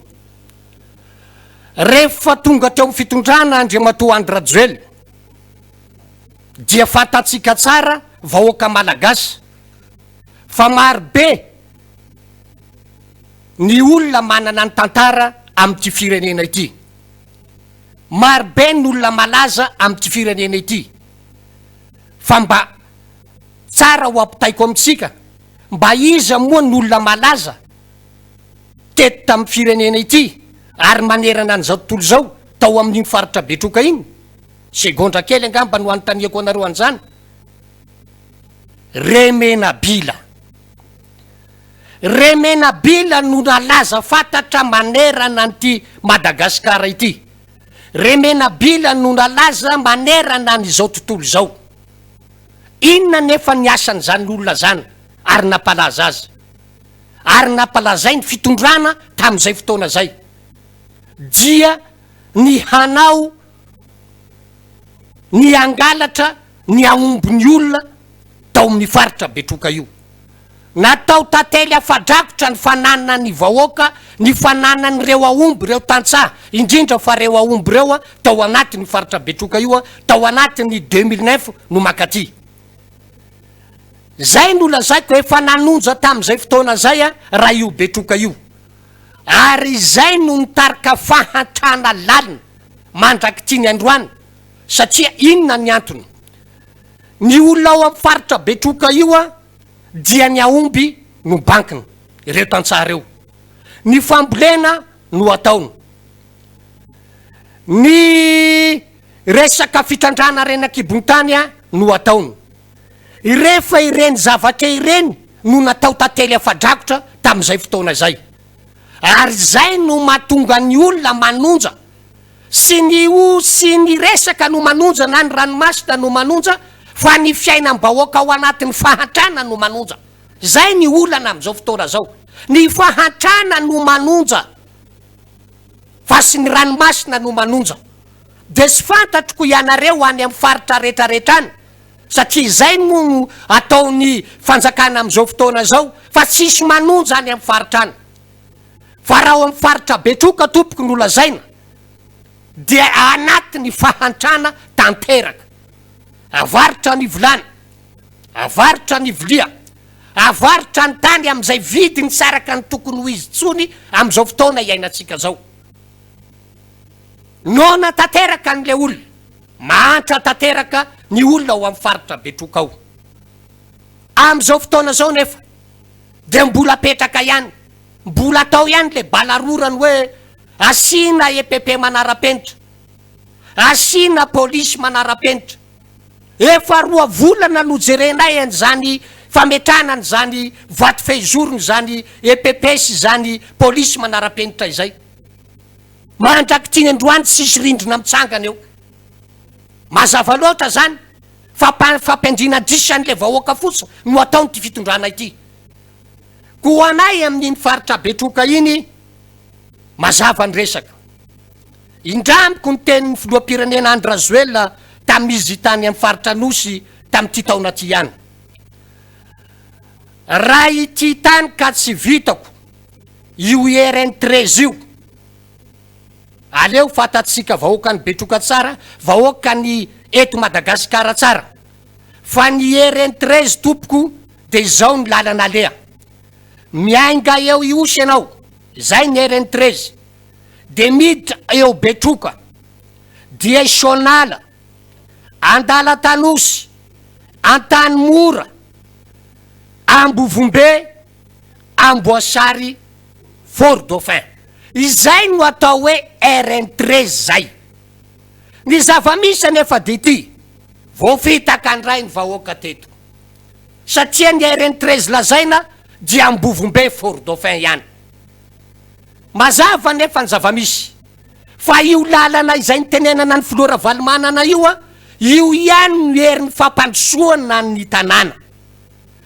Rehefa tonga teo amin'ny fitondrana Andriamatoa Andry Rajoelina dia fatatsika tsara vahoaka malagasy fa marobe ny olona manana ny tantara amin'ity firenena ity, marobe ny olona malaza amin'ity firenena ity, fa mba tsara ho ampitaiko amintsika mba iza moa ny olona malaza teto tamin'ny firenena ity ary manerana an'izao tontolo zao tao amin'iny faritra Betroka iny. Segondra kely angamba no anontaniako anareo an'izany. Remenabila no nalaza fantatra manerana an'ity Madagasikara ity. Remenabila no nalaza manerana an'izao tontolo zao. Inona nefa ny asan'izany olona zany ary napalaza azy, ary napalazay ny fitondrana tamin'izay fotoana zay dia ny hanao ny angalatra ny aomby ny olona tao amin'ny faritra Betroka io. Natao tantely afadrakotra ny fananana ny vahoaka, ny fananany reo aomby reo tantsaha, indrindra fa reo aomby reo tao anatin'ny faritra Betroka io tao anatin'ny 2009 no makaty. Zay no lazaiko efa nanonja tamin'izay fotoana zay raha io Betroka io, ary zay no nitarika fahantrana lalina mandraky tiany androany. Satria inona ny antony? Ny olona ao amin'ny faritra Betroka io dia ny aomby no bankina ireo tantsaha reo, ny fambolena no ataony, ny resaka fitrandrana renan-kibon-tany no ataony. Rehefa ireny zavatra ireny no natao tantely afadrakotra tamin'izay fotoana zay, ary zay no mahatonga ny olona manonja sy ny resaka no manonja, na ny ranomasina no manonja, fa ny fiainam-bahoaka ao anatin'ny fahantrana no manonja. Zay ny olana amin'izao fotoana zao, ny fahantrana no manonja fa sy ny ranomasina no manonja. De sy fantatroko ianareo any amin'ny faritra rehetrarehetra any, satria zay no ataony fanjakana amin'izao fotoana zao fa tsisy manonja any amin'ny faritra any. Fa raha ao amin'ny faritra Betroka tompoko no lazaina dia anatin'ny fahantrana tanteraka, avaritra ny vilany, avaritra ny vilia, avaritra ny tany amin'izay vidiny saraka ny tokony ho izy tsony amin'izao fotoana iainantsika zao. Nona tanteraka n'le olona, mahantra tanteraka ny olona ao amin'ny faritra Betroka ao. Amin'izao fotoana zao nefa de mbola petraka ihany, mbola atao ihany le balarorany hoe asina EPP manara-penitra, asina polisy manara-penitra. Efa 2 volana no jerenay an'izany fametranany zany vaty fejorony zany EPP sy zany polisy manara-penitra izay. Mandraky tiany androany tsisy rindrina mitsangana eo. Mazava loatra zany fampiandrina drisan'le vahoaka fotsiny no ataony ty fitondrana ity. Ko anay amin'iny faritra Betroka iny mazava ny resaka. Indramiko ny tenin'ny filoham-pirenena Andry Rajoelina tamin'izy tany amin'ny faritra Nosy tamin'ity taona ty ihany. Raha ity tany ka tsy vitako io RN13 io, aleo fatatsika vahoaka ny Betroka tsara, vahoaka ny eto Madagasikara tsara, fa ny RN13 tompoko de zao ny lalana leha. Miainga eo iosy ianao, zay ny RN13, de miditra eo Betroka, dia Sonala, Andalatanosy, Antanimora, Ambovombe, Amboasary, Fort Dauphin. Izay no atao hoe RN13 zay. Ny zava-misy nefa de ty voafitaka andray ny vahoaka teto, satria ny RN13 lazaina dia Ambovombe, Fort Dauphin ihany. Mazava nefa ny zava-misy fa io lalana izay ny tenenana ny filora valimanana io io ihany no herin'ny fampandrosoana ny tanàna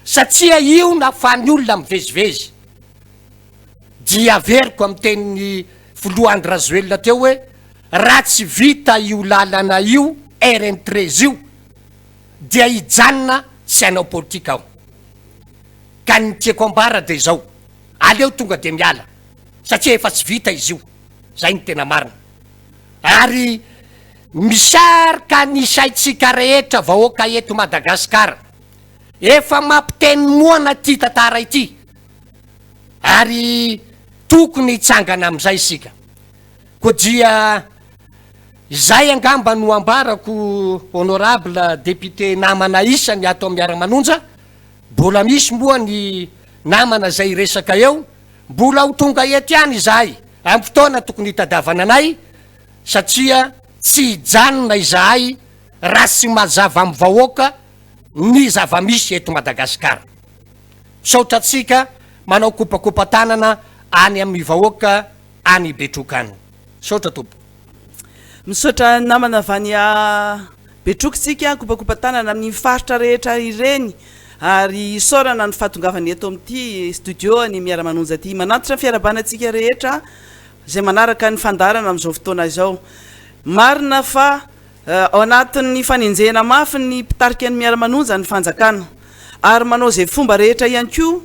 satria io nafany olona mivezivezy dia veriko amin'ny tenin'ny voalohany razoelona teo hoe raha tsy vita io lalana io rn13 io dia hijanona tsy hanao politika aho ka ny tiako ambara de zao aleo tonga de miala satria efa tsy vita izy io zay ny tena marina ary misarika ny saitsika rehetra vahoaka eto Madagasikara efa mampiteny moana ty tantara ity ary tokony hitsangana am'izay isika ko dia zay angamba no ambarako honorable député namana isany ato Miara-Manonja mbola misy moa ny namana zay resaka eo mbola ho tonga eto ihany izahay amin'ny fotoana tokony hitadavana anay satria tsy hijanona izahay raha sy mazava amin'ny vahoaka ny zava-misy eto Madagasikara saotra atsika manao kopakopa tanana any amin'ny vahoaka any Betrokany saotra tompo misaotra namana vanya Betrokotsika kopakopa tanana amin'ny faritra rehetra ireny ary sorana ny fahatongavany eto amin'ity studio ny Miara-Manonja ty manantitra fiarabanantsika rehetra zay manaraka ny fandarana amin'izao fotoana izao marina fa ao anatin'ny fanenjena mafy ny mpitarika ny Miara-Manonja ny fanjakana ary manao zay fomba rehetra ihany koa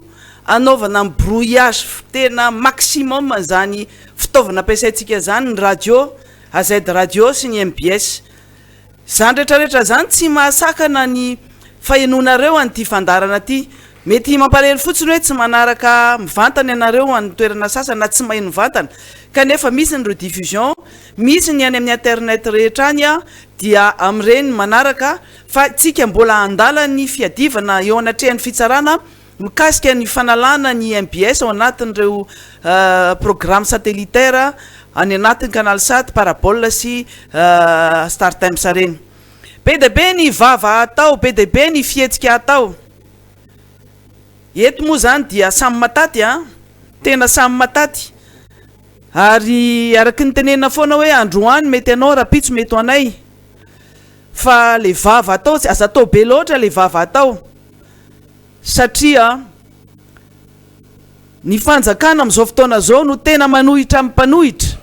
anaovana ny brouillage tena maximum zany fitaovana ampiasaintsika zany ny radio AZ radio sy ny MBS zany rehetrarehetra zany tsy mahasakana ny fahenonareo an'ity fandarana ty mety mamparely fotsiny hoe tsy manaraka mivantana ianareo any toerana sasana na tsy maheno mivantana kanefa misy ny rediffusion misy ny any amin'ny internet rehetra any a dia am'ireny manaraka fa tsika mbola andala ny fiadivana eo anatrehan'ny fitsarana mikasika ny fanalana ny MBS ao anatin'ireo programme satellitaire any anatin'ny canal sat parabole sy Star Times reny be de be ny vava atao be de be ny fietsika atao eto moa zany dia samy mataty a tena samy mataty ary araky ny tenena foana hoe androany mety anao rapitso mety anay fa le vava atao tsy aza atao be loatra le vava atao satria ny fanjakana am'izao fotoana zao no tena manohitra amin'ny mpanohitra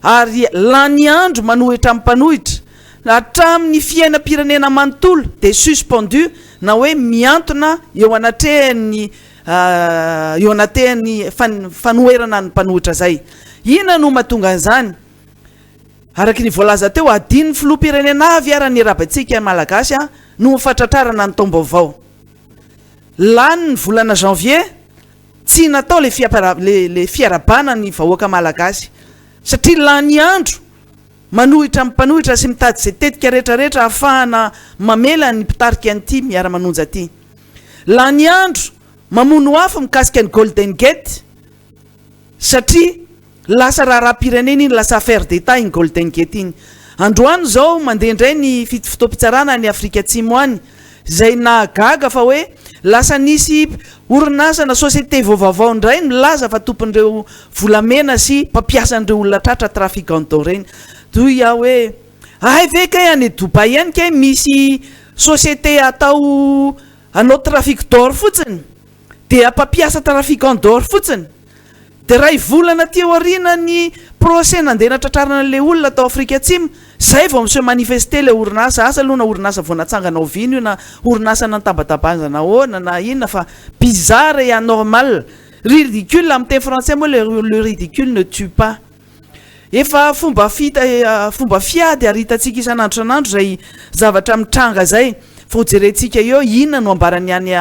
ary lany andro manohitra amin'ny mpanohitra hatramin'ny fiainam-pirenena manontolo de suspendu na hoe miantona eo anatrehany fanoherana ny mpanohitra zay ina no mahatonga an'izany araky ny voalaza teo adin'ny filoham-pirenena avy ara ny arabantsika malagasy a no fatratrarana ny taom-baovao lany ny volana janvier tsy natao le fiarabana ny vahoaka malagasy satria lany andro manohitra amin'ny mpanohitra sy mitady zay tetika rehetrarehetra ahafahana mamela ny mpitarika an'ity Miara-Manonja ty lany andro mamono hafa mikasika ny Golden Gate satria lasa raha-pirenena iny lasa affaire d'état iny Golden Gate iny androany zao mandeha indray ny fotoam-pitsarana ny Afrika Atsimo any zay nahagaga fa hoe lasa nisy orinasa na société vaovavao indray milaza fa tompon'ireo volamena sy mpampiasan'ireo olona tratra trafiquant reny toy iaho hoe ay ve kay any Dubai ihany kay misy société atao anao trafic d'or fotsiny de mpampiasa trafiquant d'or fotsiny de raha ivolana ty aoriana ny procès nandeha natratrarana le olona atao Afrika Atsimo zay vao miseho manifester le orinasa asa aloha na orinasa vao natsangana ovino io na orinasa nantabatabazana ahoana na inona fa bizarre et anormal ridicule amin'ny teny français moa le ridicule ne tue pas efa fomba fiady aritatsika isan'andro san'andro zay zavatra mitranga zay fa jerentsika eo inona no ambarany any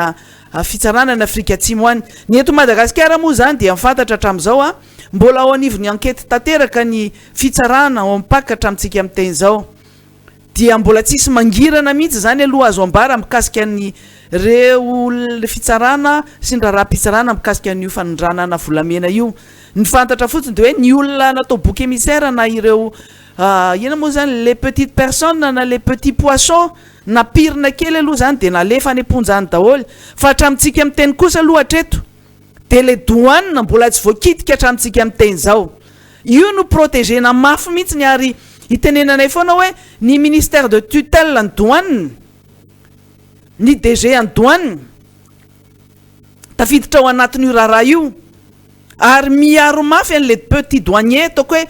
fitsarana ny Afrika Atsimo any ny eto Madagasikara moa zany dia mifantatra hatramin'izao a mbola ao anivony enquête tanteraka ny fitsarana ao ampaka hatramintsika amin'ny teny zao dia mbola tsisy mangirana mihitsy zany aloha azo ambara mikasika ny reo fitsarana sy ny raha-pitsarana mikasika n'io fanondranana volamena io ny fantatra fotsiny de hoe ny olona natao bouc émissaire na ireo ina moa zany les petites personnes na les petits poissons na pirina kely aloha zany de nalefa any amponjany daholo fa hatramintsika amin'ny teny kosa aloha hatreto de le douane mbola tsy voakitika hatramintsika amin'ny teny zao io no protégena mafy mihitsy ny ary itenenanay foana hoe ny ministère de tutelle ny douane ny DG any douane tafiditra ao anatin'io raharaha io ary miaro mafy an'le petit douanier ataoko hoe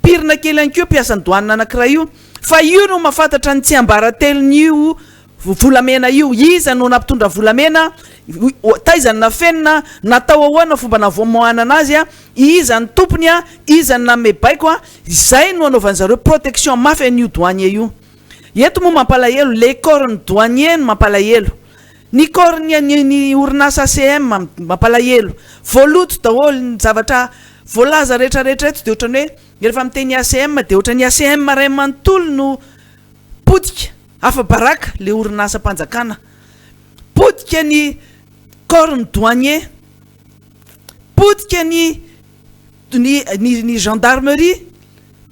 pirina kely any keo mpiasany douane anankiray io fa io no mahafantatra ny tsy ambaratelon'io volamena io iza no nampitondra volamena taizany na fenina natao ahoana fomba navomoana anazy a iza ny tompony a iza ny namebaiko a izay no anaovan'ny zareo protection mafy an'io douanier io eto moa mampalahelo le corps ny douanier no mampalahelo ny corps ny orinasa ACM mampalahelo voaloto daholo ny zavatra voalaza rehetrarehetra eto de ohatrany hoe rehefa miteny ACM de ohatrany ACM ray manontolo no potika afa baraka le orinasa mpanjakana potika ny corps ny douanier potika ny gendarmerie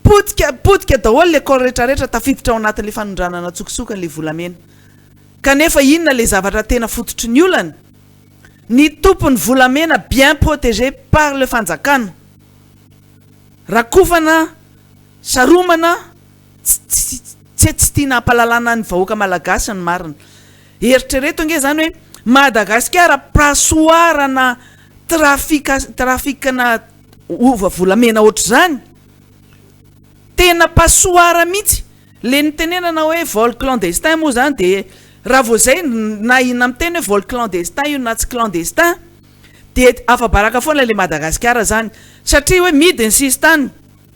potika daholo le corps rehetrarehetra tafiditra ao anatin'le fanondranana tsokisokany le volamena kanefa inona le zavatra tena fototry ny olana ny tompony volamena bien protégé par le fanjakana rakofana saromana tsy tiana hampalalana ny vahoaka malagasy ny marina eritrereto nge zany hoe Madagasikara prasoarana trafikana ova volamena ohatr' zany tena pasoara mihitsy le nitenenana hoe vol clandestin moa zany de raha vao zay na ina miteny hoe vol clandestin io na tsy clandestin de afa-baraka foana le Madagasikara zany satria hoe midiny sisy tany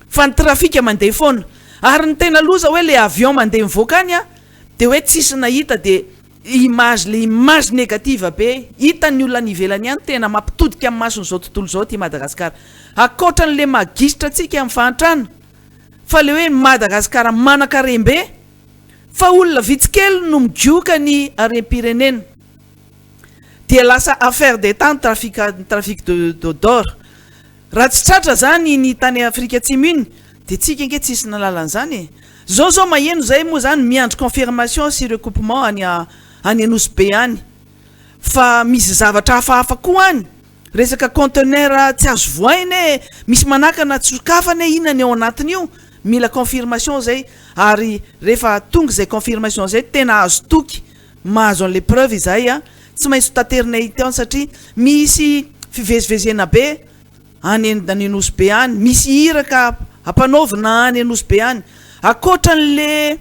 fa ny trafika mandeha foana ary ny tena loza hoe le avion mandeha mivoaka any a de hoe tsisy nahita de le image négative be hitan'ny olona ny ivelany any tena mampitodika amin'ny mason'izao tontolo zao ty Madagasikara akoatran'le magistra tsika amin'ny fahantrana fa le hoe Madagasikara manan-karembe fa olona vitsikely no migioka ny harem-pirenena dia lasa affaire d'état ny trafic d'or raha tsy tratra zany ny tany Afrika Atsimo iny de tsika nge tsisy nalalan'izany e zao maheno zay moa zany miandry confirmation sy recoupement any Anosy be any fa misy zavatra hafahafa koa any resaka conteneur tsy azo voainy misy manakana tsokafany inona ny ao anatiny io mila confirmation zay ary rehefa tonga zay confirmation zay tena azo toky mahazo an'le preuve izay a tsy maintsy taterinay teo satria misy fivezivezena be any Anosy be any misy iraka ampanaovina any Anosy be any akoatran'le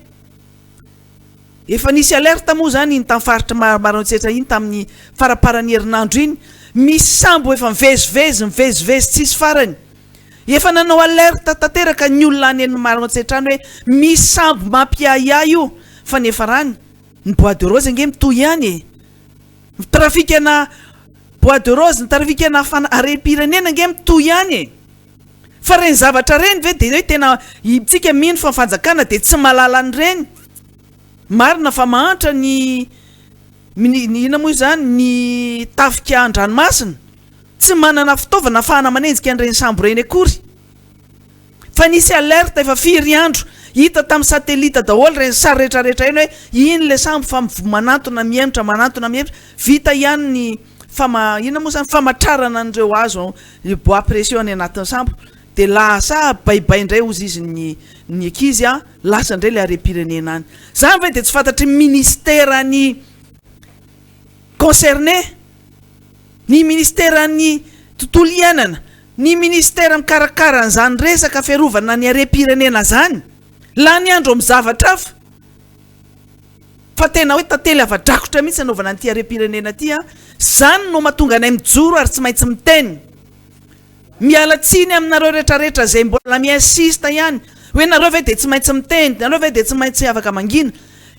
efa nisy alerte moa zany iny tamin'ny faritra Miara-Manonja iny tamin'ny faraparany herinandro iny misy sambo efa mivezivezy tsisy farany efa nanao alerte tanteraka ny olona any Miara-Manonja hoe misy sambo mampiaia io fa nefa rany ny bois de rose nge mitoy ihany trafikana bois de rose ny trafikana harem-pirenena nge mitoy ihany fa reny zavatra reny ve de hoe tena tsika mino fa fanjakana de tsy malala ny reny marina fa mahantra ny ina moa zany ny tafika an-dranomasina tsy manana fitaovana fahana manenjika an'ireny sambo reny akory fa nisy alerte efa firy andro hita tamin'ny satellite daholo reny sary rehetrarehetra eny hoe iny le sambo fa manantona miemitra vita ihany ny ina moa zany famatrarana an'ireo azo bois précieux any anatin'ny sambo de lasa baibay indray ozy izy ny ekizy a lasa indray le harem-pirenena any zany ve de tsy fantatry ministère ny concerné ny ministère ny tontolo iainana ny ministère mikarakara an'izany resaka fiarovana ny harem-pirenena zany la ny andro mizavatra afa fa tena hoe tantely ava-drakotra mihitsy anaovana nyty harem-pirenena ty a zany no mahatonga anay mijoro ary tsy maintsy miteny miala tsiny aminareo rehetrarehetra zay mbola miinsista ihany hoe nareo ve de tsy maintsy miteny nareo ve de tsy maintsy afaka mangina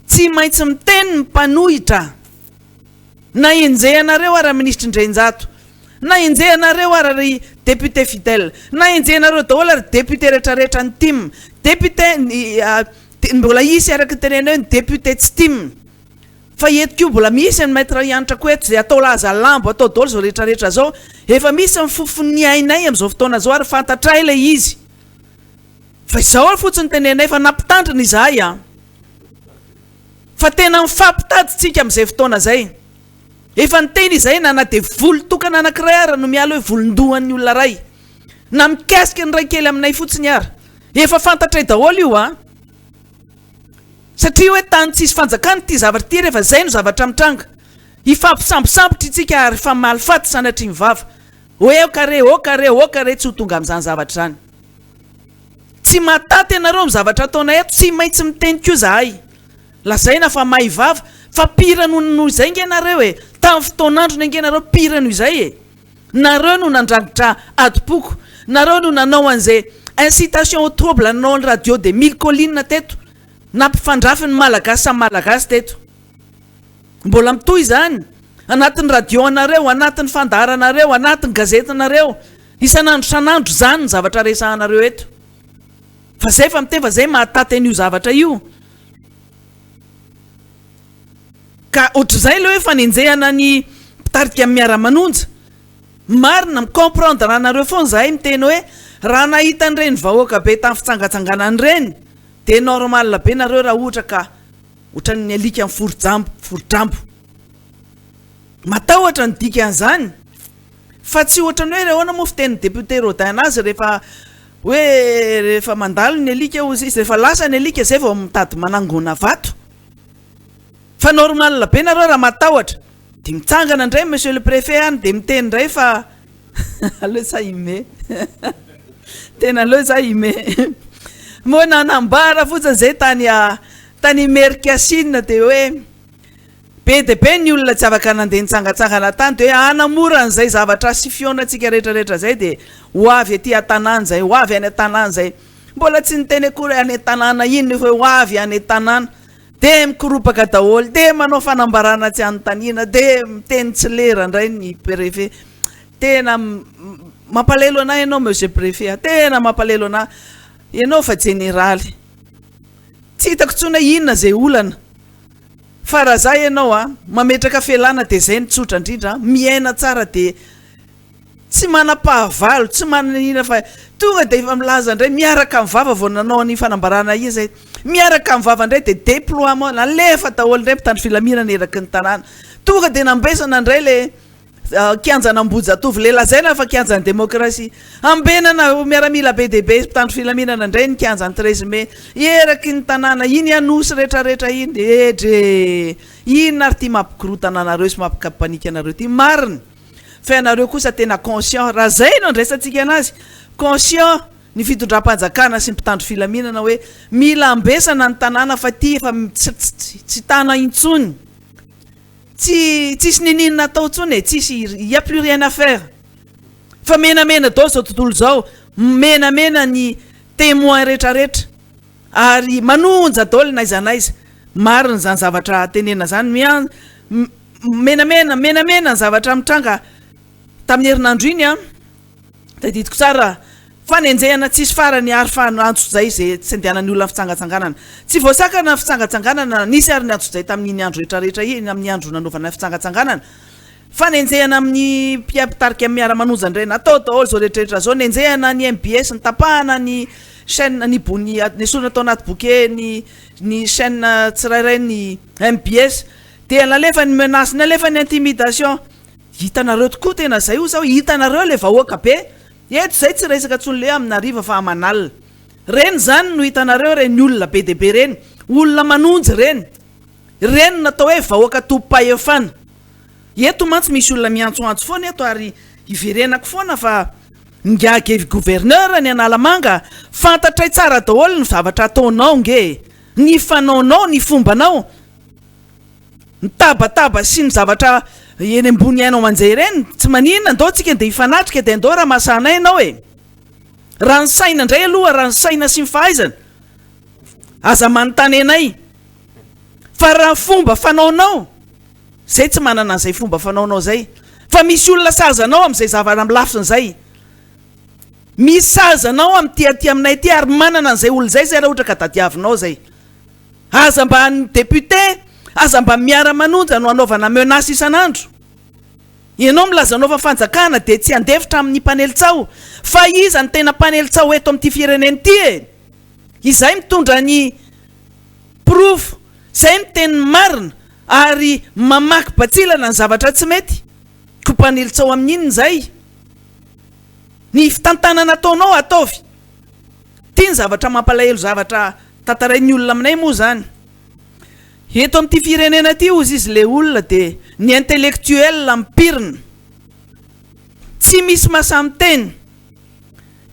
tsy maintsy miteny ny mpanohitra na enjehanareo ara ministra Indrenjato na enjehanareo ary député fidèle na enjehanareo daholo ary député rehetrarehetra ny tim député mbola isy araka tenena hoe ny député tsy tim fa etiko mbola misy ny maître ianatra ko eto zay atao laza lambo atao daholo zao rehetrarehetra zao efa misy mifofony ainay am'izao fotoana zao ary fantatray le izy fa izao ary fotsiny tenenay fa nampitandrina izahay a fa tena mifampitady tsika am'izay fotoana zay efa niteny izay na de volo tokana anankiray ara no miala hoe volondohan'ny olona ray na mikasika ny ray kely aminay fotsiny ara efa fantatray daholo io a satria hoe tany tsisy fanjakany ty zavatra ty rehefa zay no zavatra mitranga ifampisambosambotra itsika ary fa malifaty sanatry ny vava hoe okare okare okare tsy ho tonga amin'izany zavatra zany tsy mataty ianareo my zavatra ataona eto tsy maintsy miteny ko zahay lazaina fa mahay vava fa pira noho izay nge nareo e tamin'ny fotoanandro ny nge nareo pira noho izay e nareo no nandragitra adipoko nareo no nanao an'izay incitation au trouble nanao ny radio de mille collines teto nampifandrafy ny malagasy samy malagasy teto mbola mitoy zany anatin'ny radio anareo anatin'ny fandaharanareo anatin'ny gazetinareo isanandro sanandro zany ny zavatra resahanareo eto fa zay fa miteny fa zay mahataty an'io zavatra io ka ohatr'izay le hoe fanenjehana ny mpitarika amin'ny miara-manonja marina micomprendre raha nareo foana zahay miteny hoe raha nahita an'ireny vahoaka be tamin'ny fitsangatsanganany reny de normal be nareo raha ohatra ka ohatrany alika amin'ny forodrambo matahotra ny dika an'izany fa tsy ohatrany hoe rehoana moa fiteniny député rodin azy rehefa mandalo ny alika ozy izy rehefa lasa ny alika zay vao mitady manangona vato fa normal be nareo raha matahotra de mitsangana indray monsieur le préfet any de miteny indray fa aleo za ime tena aleo za ime moa nanambara fotsiny zay tany merikasina de hoe be de be ny olona tsy afaka nandeha nitsangatsangana tany de hoe anamora an'izay zavatra sy fionatsika rehetrarehetra zay de hoavy aty an-tanàna zay hoavy any an-tanàna zay mbola tsy niteny akory any an-tanàna iny hoe hoavy any an-tanàna de mikoropaka daholo de manao fanambarana tsy anontaniana de miteny tsy lera indray ny préfet tena mampalelo anahy ianao monsieur préfet tena mampalelo anahy ianao fa generaly tsy hitako tsona inona zay olana fa raha zay ianao mametraka felana de zay nitsotra indrindra miaina tsara de tsy manam-pahavalo tsy mananina fa tonga de efa milaza indray miaraka amin'ny vava vao nanao ny fanambarana izy zay miaraka amin'ny vava indray de déploiement nalefa daholo indray mpitandro filaminana eraky ny tanàna tonga de nambesana indray le kianjana ambojatovy le lazaina fa kianjany démocratie ambenana miaramila be debe mpitandro filaminana indray ny kianjany 13 mai eraky ny tanàna iny anosy rehetrarehetra iny de edre ino ary ty mampikorotana anareo sy mampikapanika anareo ty mariny fa ianareo kosa tena conscient raha zay no andraisantsika anazy conscient ny fitondram-panjakana sy mpitandro filaminana hoe mila ambesana ny tanàna fa ty efa tsy tana intsony tsisy nininona atao tsony e tsisy y a plus rien à faire fa menamena dao zao tontolo zao menamena ny témoin rehetrarehetra ary manonja daolo naizanaiza mariny zany zavatra tenena zany menamena ny zavatra mitranga tamin'ny herinandro iny da ditiko tsara fanenjehana tsisy farany ary fa antso zay zay tsy andehanany olona fitsangatsanganana tsy voasakana fitsangatsanganana nisy ary ny antso zay tamin'iny andro rehetrarehetra iny amin'ny andro nanaovana fitsangatsanganana fanenjehana amin'ny mpitarika amin'ny miara-manonja indray natao daholo zao rehetrarehetra zao nenjehana ny MBS ny tapahana ny chaîne ny bony ny sorona tao anaty bouquet ny chaîne tsirairay ny MBS de nalefa ny menace nalefa ny intimidation hitanareo tokoa tena zay io zao hitanareo le vahoaka be eto zay tsy resaka tsony le aminariva fa amanalina reny zany no hitanareo reny olona be de be reny olona manonjy reny natao hoe vahoaka tompo-pahefana eto mantsy misy olona miantsoantso foana eto ary iverenako foana fa ngage gouverneur ny analamanga fantatray tsara daholo ny zavatra ataonao nge ny fanaonao ny fombanao ny tabataba sy ny zavatra eny ambony ainao manjay reny tsy maninona ndao tsika de ifanatrika de ndao raha masana ianao e raha ny saina indray aloha raha ny saina sy ny fahaizana aza manontany anay fa raha fomba fanaonao zay tsy manana an'izay fomba fanaonao zay fa misy olona sazanao amin'izay zavana milafiny zay misy sazanao amin'ny ty aminay ty ary manana an'izay olo zay zay raha ohatra ka tadiavinao zay aza mba ny député aza mba miara-manonja no anaovana menace isanandro ianao milazanao fa fanjakana de tsy andefitra amin'ny mpanelitsao fa iza ny tena mpanelitsao eto amin'ity fireneny ty e izay mitondra ny proof zay miteny marina ary mamaky batsilana ny zavatra tsy mety ko mpanelitsao amin'inony zay ny fitantanana ataonao ataovy tia ny zavatra mampalahelo zavatra tantarain'ny olona aminay moa zany eto amin'ity firenena ty ozy izy le olona de ny intellectuel mpirina tsy misy masamy teny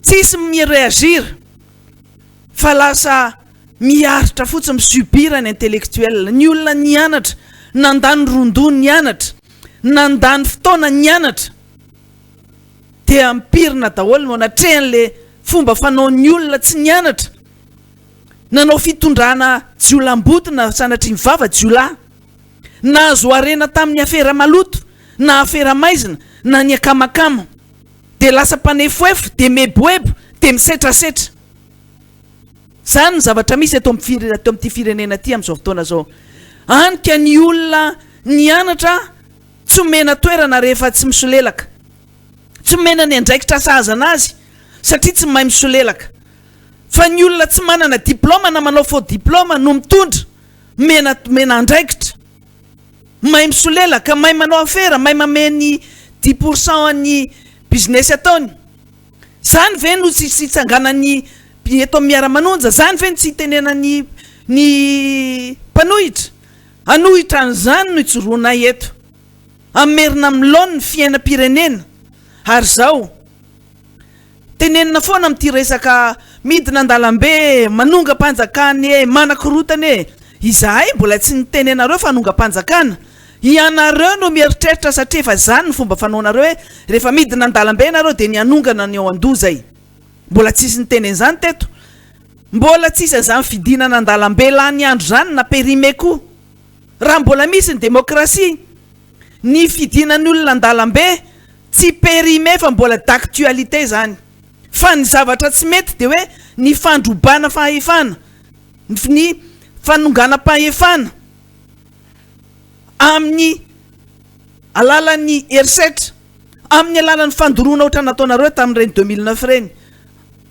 tsisy miréagir fa lasa miaritra fotsiny misubira ny intellectuel ny olona nianatra nandany rondony nianatra nandany fotoana nianatra de ampirina daholo manatrehan'le fomba fanaon'ny olona tsy nianatra nanao fitondrana jiolambotona sanatry ny vava jiolahy na azo arena tamin'ny afera maloto na afera maizina na ny akamakama de lasa mpanefoefo de meboebo de misetrasetra zany ny zavatra misy eto amin'ity firenena ty amin'izao fotoana zao anika ny olona nianatra tsy omena toerana rehefa tsy misolelaka tsy omena ny andraikitra sahaza anazy satria tsy mahay misolelaka fa ny olona tsy manana diplôma na manao faux diplôma no mitondra mena andraikitra mahay misolelaka mahay manao afera mahay mameny 10% ny business ataony zany ve no tsy itsanganany eto Miara-Manonja zany ve tsy tenenany ny mpanohitra anohitra an'izany no itsoroana eto amerina milony ny fiainam-pirenena ary zao tenenina foana amin'ity resaka midina an-dalambe manonga-panjakany manakorotany izahay mbola tsy nitenenareo fanonga-panjakana ianareo no mieritreritra satria efa zany ny fomba fanaonareo hoe rehefa midina an-dalambe nareo de ny anongana ny eo an-dozay mbola tsisy nitenen zany teto mbola tsisy zany fidinana an-dalambe la ny andro zany na perime koa raha mbola misy ny demokrasia ny fidinany olona an-dalambe tsy perime fa mbola d'actualité zany fa ny zavatra tsy mety de hoe ny fandrobana fahefana ny fanongana-pahefana amin'ny alalan'ny herisetra amin'ny alalan'ny fandoroana ohatra nataonareo tamin'ireny 2009 reny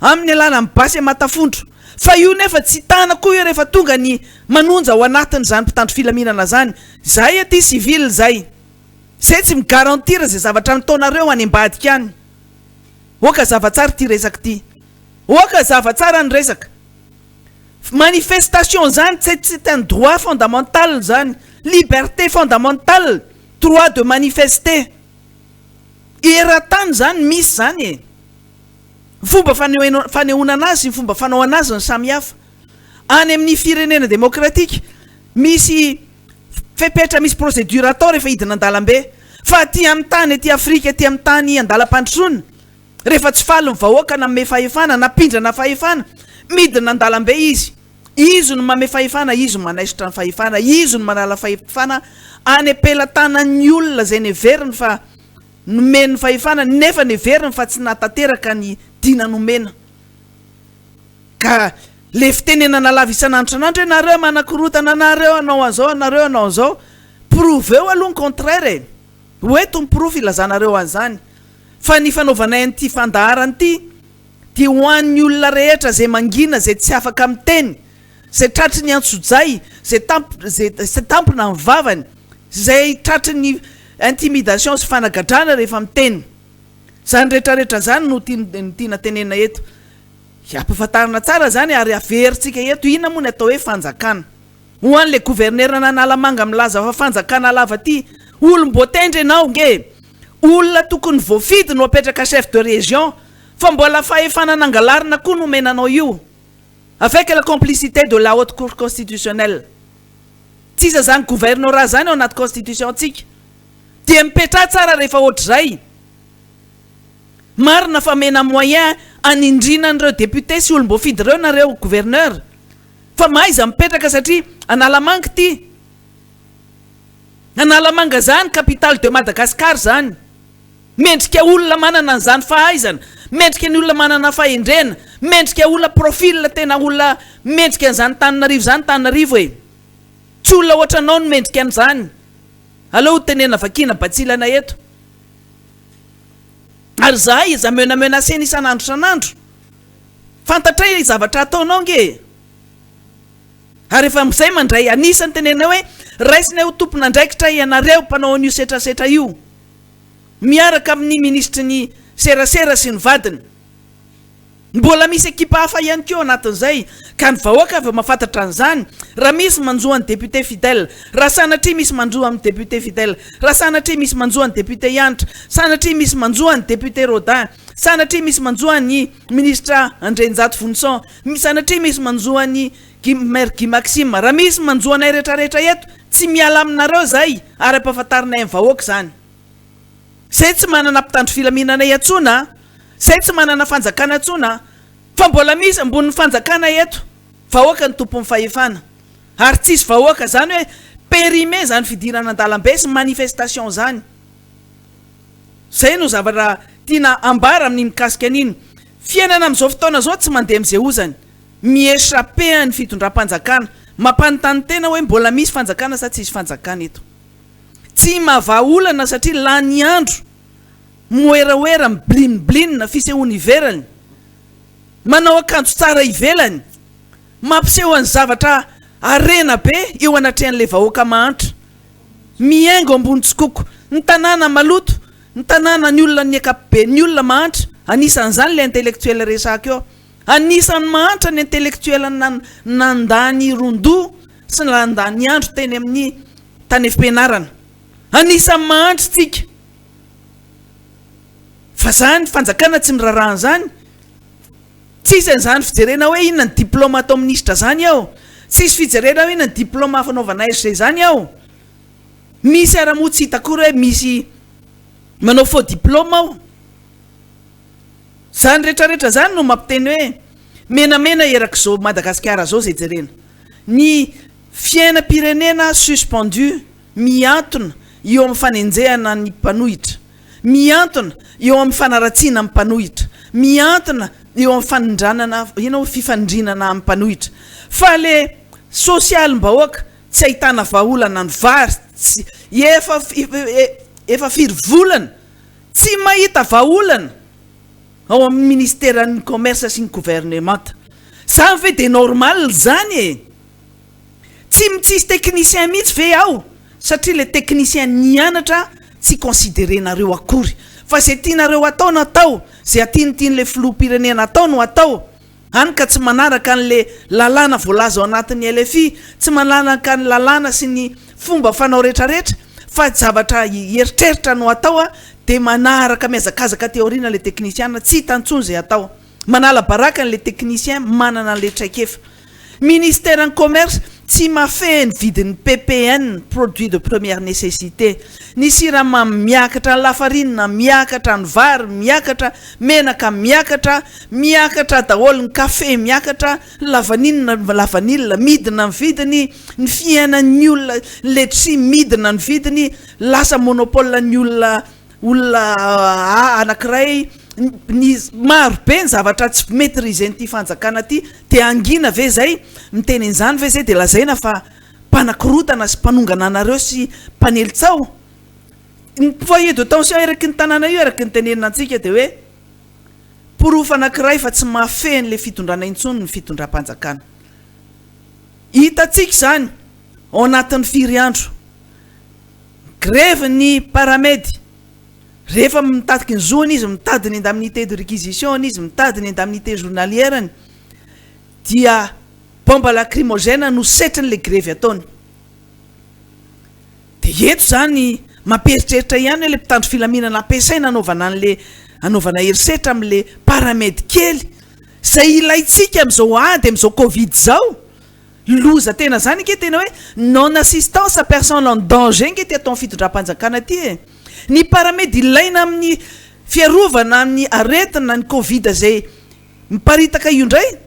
amin'ny alalan'ny basy matafondro fa io nefa tsy tana koa io rehefa tonga ny manonja ao anatin' zany mpitandro filaminana zany zay aty civil zay tsy migarantira zay zavatra nataonareo any ambadika any oka zavatsara ty resaka ty oka zavatsara ny resaka manifestation zany c'est un droit fondamental zany liberté fondamentale droit de manifester eratany zany misy zany fomba fanehoana anazy fomba fanao anazy ny samihafa any amin'ny firenena demokratika misy fepetra misy procédure atao rehefa hidina an-dalambe fa aty amin'ny tany aty Afrika aty amin'ny tany andalam-pandrosoana rehefa tsy faly ny vahoaka na me fahefana napindrana fahefana midina an-dalambe izy no mame fahefana izy no manaisitra ny fahefana izy no manala fahefana any apelatana-ny olona zay neveriny fa nomeny fahefana nefa neveriny fa tsy natateraka ny dina nomena ka le fitenenana lava isan'andro isan'andro hoe nareo manakorotana nareo anao an'zao nareo anao an'zao prouve eo aloha ny contraire hoeto ny proof ilazanareo an'zany fa ny fanaovanay an'ity fandaharany ty ho an'ny olona rehetra zay mangina zay tsy afaka amin'ny teny zay tratry ny antsojay zay tampona ny vavany zay tratry ny intimidation sy fanagadrana rehefa miteny zany rehetrarehetra zany no tiana tenena eto ampifantarana tsara zany ary averitsika eto ina moa ny atao hoe fanjakana ho an'le gouverneur nanalamanga milaza fa fanjakana lava ty olom-boatendry anao nge olona tokony voafidy no apetraka chef de région fa mbola fahefana nangalarina koa no menanao io avec la complicité de la haute cour constitutionnelle tsisa zany gouverneur zany ao anaty constitution tsika de mipetra tsara rehefa ohatr'zay marina fa mena moyen anindrina an'ireo député sy olom-boafidy reo nareo gouverneur fa maiza mipetraka satria analamanga ty analamanga zany capitale de Madagascar zany mendrika olona manana an'izany fahaizana mendrika ny olona manana fahendrena mendrika olona profil tena olona mendrika an'izany Tananarivo e tsy olona ohatra anao no mendrika an'izany aleo tenena vakina batsilana eto ary zahay za menamena sena isan'andro isan'andro fantatray zavatra ataonao nge ary efa am'izay mandray anisany tenena hoe raisinay ho tompona andraikitra ianareo mpanao an'io setrasetra io miaraka amin'ny ministry ny serasera sy ny vadiny mbola misy ekipa hafa ihany keo anatin'izay ka ny vahoaka avy mahafantatra an'izany raha misy manjoa ny député fidèle raha sanatria misy manjoa amin'ny député fidèle raha sanatria misy manjoa ny député ianitra sanatria misy manjoa ny député rodin sanatria misy manjoa ny ministra Andrenjato Vonson sanatria misy manjoa ny maire Guy Maxime raha misy manjoanay rehetrarehetra eto tsy miala aminareo zay ary ampahafantarinay amin'ny vahoaka zany zay tsy manana mpitandro filaminanay atsona zay tsy manana fanjakana atsona fa mbola misy ambony fanjakana eto vahoaka ny tompon'ny fahefana ary tsisy vahoaka zany hoe périmé zany fidirana an-dalambe sy manifestation zany zay no zavatra tiana ambara amin'ny mikasika an'iny fiainana amin'izao fotoana zao tsy mandeha amin'izay ozany miéchappé ny fitondram-panjakana mampanontany tena hoe mbola misy fanjakana sa tsisy fanjakana eto tsy mahavaolana satria lany andro moeraoera miblimblinina fisehoany ivelany manao akanjo tsara ivelany mampiseho any zavatra arena be eo anatrehan'le vahoaka mahantra miaingo ambony tsikoko ny tanàna maloto ny tanàna ny olona ny akapobe ny olona mahantra anisan'izany le intellectuel resaka eo anisan'ny mahantra ny intellectuel nandany rondo sy nandany andro teny amin'ny tany efim-pianarana anisan'ny mahantra tsika fa zany fanjakana tsy mirarahana zany tsisy an'izany fijerena hoe inona ny diplôma atao ministra zany ao tsisy fijerena hoe inona ny diplôma fanaovana SG zany ao misy ara-motsy hitakory hoe misy manao faux diplôma ao zany rehetrarehetra zany no mampiteny hoe menamena erak'izao Madagasikara zao zay jerena ny fiainam-pirenena suspendu miantona eo amin'ny fanenjehana ny mpanohitra miantona eo amin'ny fanaratsiana amin'ny mpanohitra miantona eo amin'ny fanindranana fifandrinana amin'ny mpanohitra fa le sosialim-bahoaka tsy ahitana vahaolana ny vary efa firy volana tsy mahita vahaolana ao amin'ny ministèran'ny commerce sy ny gouvernement zany ve de normal zany e tsy mitsisy technicien mihitsy ve ao satria le technicien nianatra tsy considérenareo akory fa zay tianareo atao no atao zay atianytian'le filoham-pirenena atao no atao any ka tsy manaraka an'le lalàna voalaza ao anatin'ny LFI tsy manaraka ny lalàna sy ny fomba fanao rehetrarehetra fa zavatra eritreritra no atao a de manaraka miazakazaka teoriana le technicien tsy hitantsony zay atao manala baraka an'le technicien manana an'le traikefa ministère ny commerce tsy mafeny vidin'ny PPN produit de première nécessité ny siramamy miakatra ny lafarinina miakatra ny vary miakatra menaka miakatra daholo ny kafe miakatra lavanilina midina ny vidiny ny fiainan'ny olona letsi midina ny vidiny lasa monopole ny olona anankiray ny maro be ny zavatra tsy maîtriser n'ity fanjakana ty de angina ve zay miteny an'izany ve zay de lazaina fa mpanakorotana sy mpanongana anareo sy mpanelitsao ny foyer de tension eraky ny tanàna io eraky ny tenenina antsika de hoe porofo anankiray fa tsy mahafeny le fitondrana intsony ny fitondram-panjakana hitatsika zany ao anatin'ny firy andro grève ny paramedy rehefa mitadiky ny zoany izy mitady ny indemnité de réquisition izy mitady ny indemnité journalière dia bombe lacrymogène no setrany le grève ataony de eto zany mamperitreritra ihany hoe le mpitandro filaminana ampiasaina anaovana herisetra amin'le paramedy kely zay ilaitsika amin'izao ady amin'izao covid zao loza tena zany nke tena hoe non assistance à personne en danger nke ty atao fitondram-panjakana ty e ny paramedy ilaina amin'ny fiarovana amin'ny aretina ny covid zay miparitaka io ndray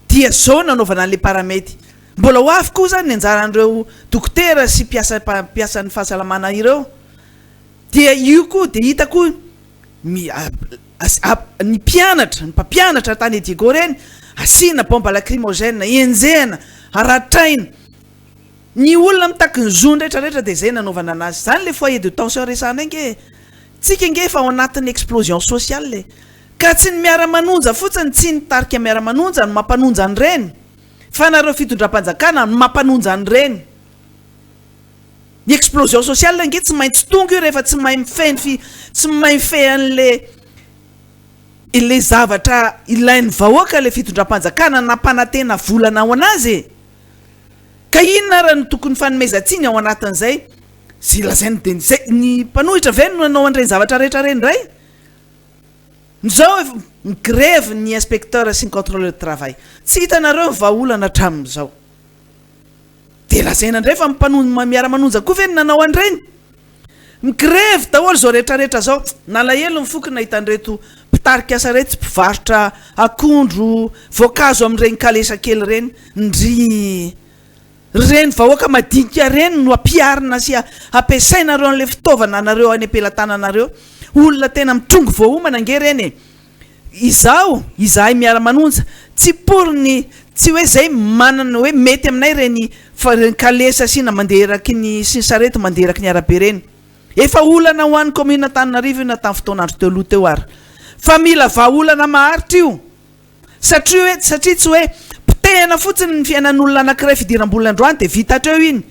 dia zao nanaovana an'le paramedy mbola ho avy koa zany ny anjaran'ireo dokotera sy mpiasan'ny fahasalamana ireo dia io koa de hita koa ny mpampianatra tany Diego reny asina bombe lacrymogène enjehana aratraina ny olona mitaky ny zony rehetrarehetra de zay nanaovana anazy zany le foyer de tension resana inge tsika nge fa ao anatin'ny explosion sociale le ka tsy ny miara-manonja fotsiny tsy nitarika miara-manonja no mampanonja any reny fa nareo fitondram-panjakana no mampanonja any reny ny explosion sociale nge tsy maintsy tonga io rehefa tsy mahay mifehy an'le ile zavatra ilain'ny vahoaka le fitondram-panjakana nampanantena volana ao anazy ka inona raha ny tokony fanomezantsiny ao anatin'izay zay lazainy de zay ny mpanohitra ve no nanao an'ireny zavatra rehetra reny ray zao ny grève ny inspecteur sy ny contrôleur de travail tsy hitanareo vahaolana hatramin'izao de lazaina indray fa miara-manonja koa ve ny nanao an'ireny migrève daholo zao rehetrarehetra zao nalahelo ny fokona hitanreto mpitarika asa rety mpivarotra akondro voankazo amin'ireny kalesa kely reny ndry reny vahoaka madinika reny no ampiarina sy ampiasainareo an'le fitaovana anareo any ampelantananareo olona tena mitongo voaomana nge reny izahay miara-manonja tsy porny tsy hoe zay manana hoe mety aminay reny kalesa sy na manderaky ny sy sarety manderaky ny arabe reny efa olana ho an'ny commune Antananarivo io na tamin'ny fotoanandro teo aloha teo ary fa mila vahaolana maharitra io satria tsy hoe potehana fotsiny ny fiainan'olona anankiray fidiram-bolana androany de vita hatreo iny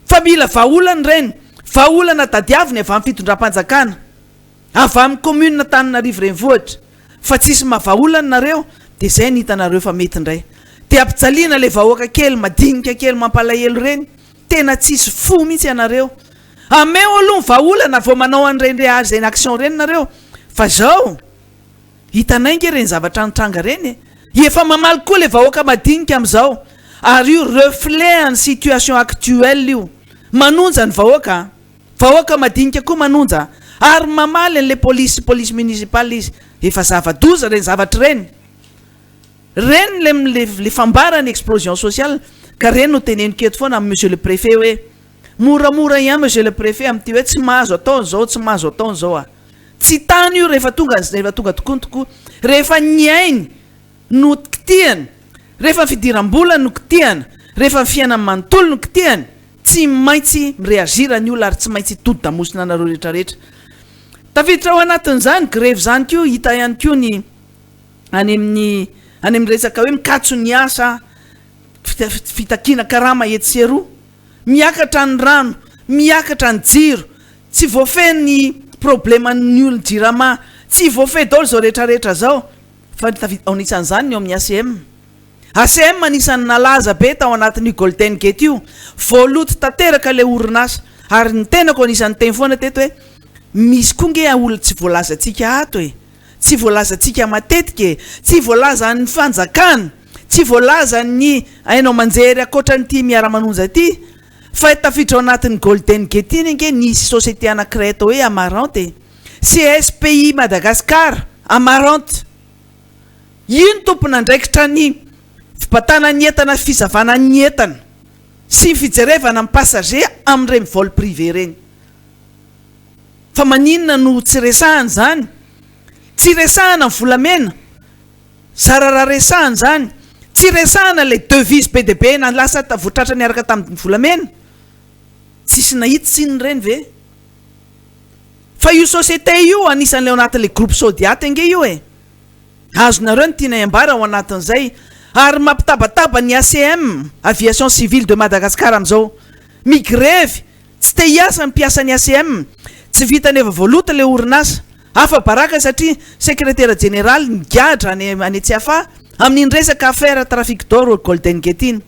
fa mila vahaolana reny vahaolana tadiaviny avy amin'ny fitondram-panjakana avy amin'ny commune Antananarivo renivohitra fa tsisy mahavaolana nareo de zay ny hitanareo fa mety indray de ampijaliana le vahoaka kely madinika kely mampalahelo reny tena tsisy fo mihitsy ianareo ameo aloha ny vahaolana vao manao an'ireny zay ny action reny nareo fa zao hitanay nge reny zavatra nitranga reny efa mamaly koa le vahoaka madinika am'izao ary io reflet ny situation actuelle io manonja ny vahoaka madinika koa manonja ary mamaly an'le police municipale izy efa zava-doza reny zavatra reny le fambarany explosion sociale ka reny no teneno keto foana amin'ny monsieur le préfet hoe moramora ihany monsieur le préfet amin'ity hoe tsy mahazo ataon'izao tsy mahazo ataon'izao a tsy tany io rehefa tonga tokontoko rehefa nyainy no kitihany rehefa fidiram-bolana no kitihana rehefa fiainany manontolo no kitihany tsy maintsy mireagirany io ary tsy maintsy todi-damosina anareo rehetrarehetra tafiditra ao anatin'izany grève zany ko hita ihany ko ny any amin'ny resaka hoe mikatso ny asa fitakina karama etseroa miakatra ny rano miakatra ny jiro tsy voafeny ny problema ny olon jirama tsy voafeny daholo zao rehetrarehetra zao fa anisan'izany ny ao amin'ny ACM anisan'ny nalaza be tao anatin'ny golden gate io voaloto tanteraka le orinasa ary ny tenako anisan'ny teny foana teto hoe misy koa nge olona tsy voalazantsika ato tsy voalazantsika matetika tsy voalaza ny fanjakana tsy voalaza ny ainao manjery akoatra nyty miara-manonja ty fa tafiditra ao anatin'ny golden gate iny nge nisy société anankiray atao hoe amarante CSPI Madagascar amarante ino tompona ndraikitra ny fibatana ny entana fizavana ny entana sy fijerevana amin'ny passager amin'ireny vol privé reny fa maninona no tsy resahany zany tsy resahana ny volamena zarara resahany zany tsy resahana le devise PDB na lasa voatratra niaraka tamin'ny volamena tsisy nahitsiny reny ve fa io société io anisan'le ao anatin'le groupe sodiate nge io azonareo ny tiana iambara ao anatin'izay ary mampitabataba ny ACM aviation civile de Madagascar am'izao migrève tsy te hiasa ny mpiasa ny ACM tsy vita neva voalota le orinasa hafa baraka satria secrétaire général nigadra any Tsiafa amin'iny resaka affaire trafic d'or golden gate iny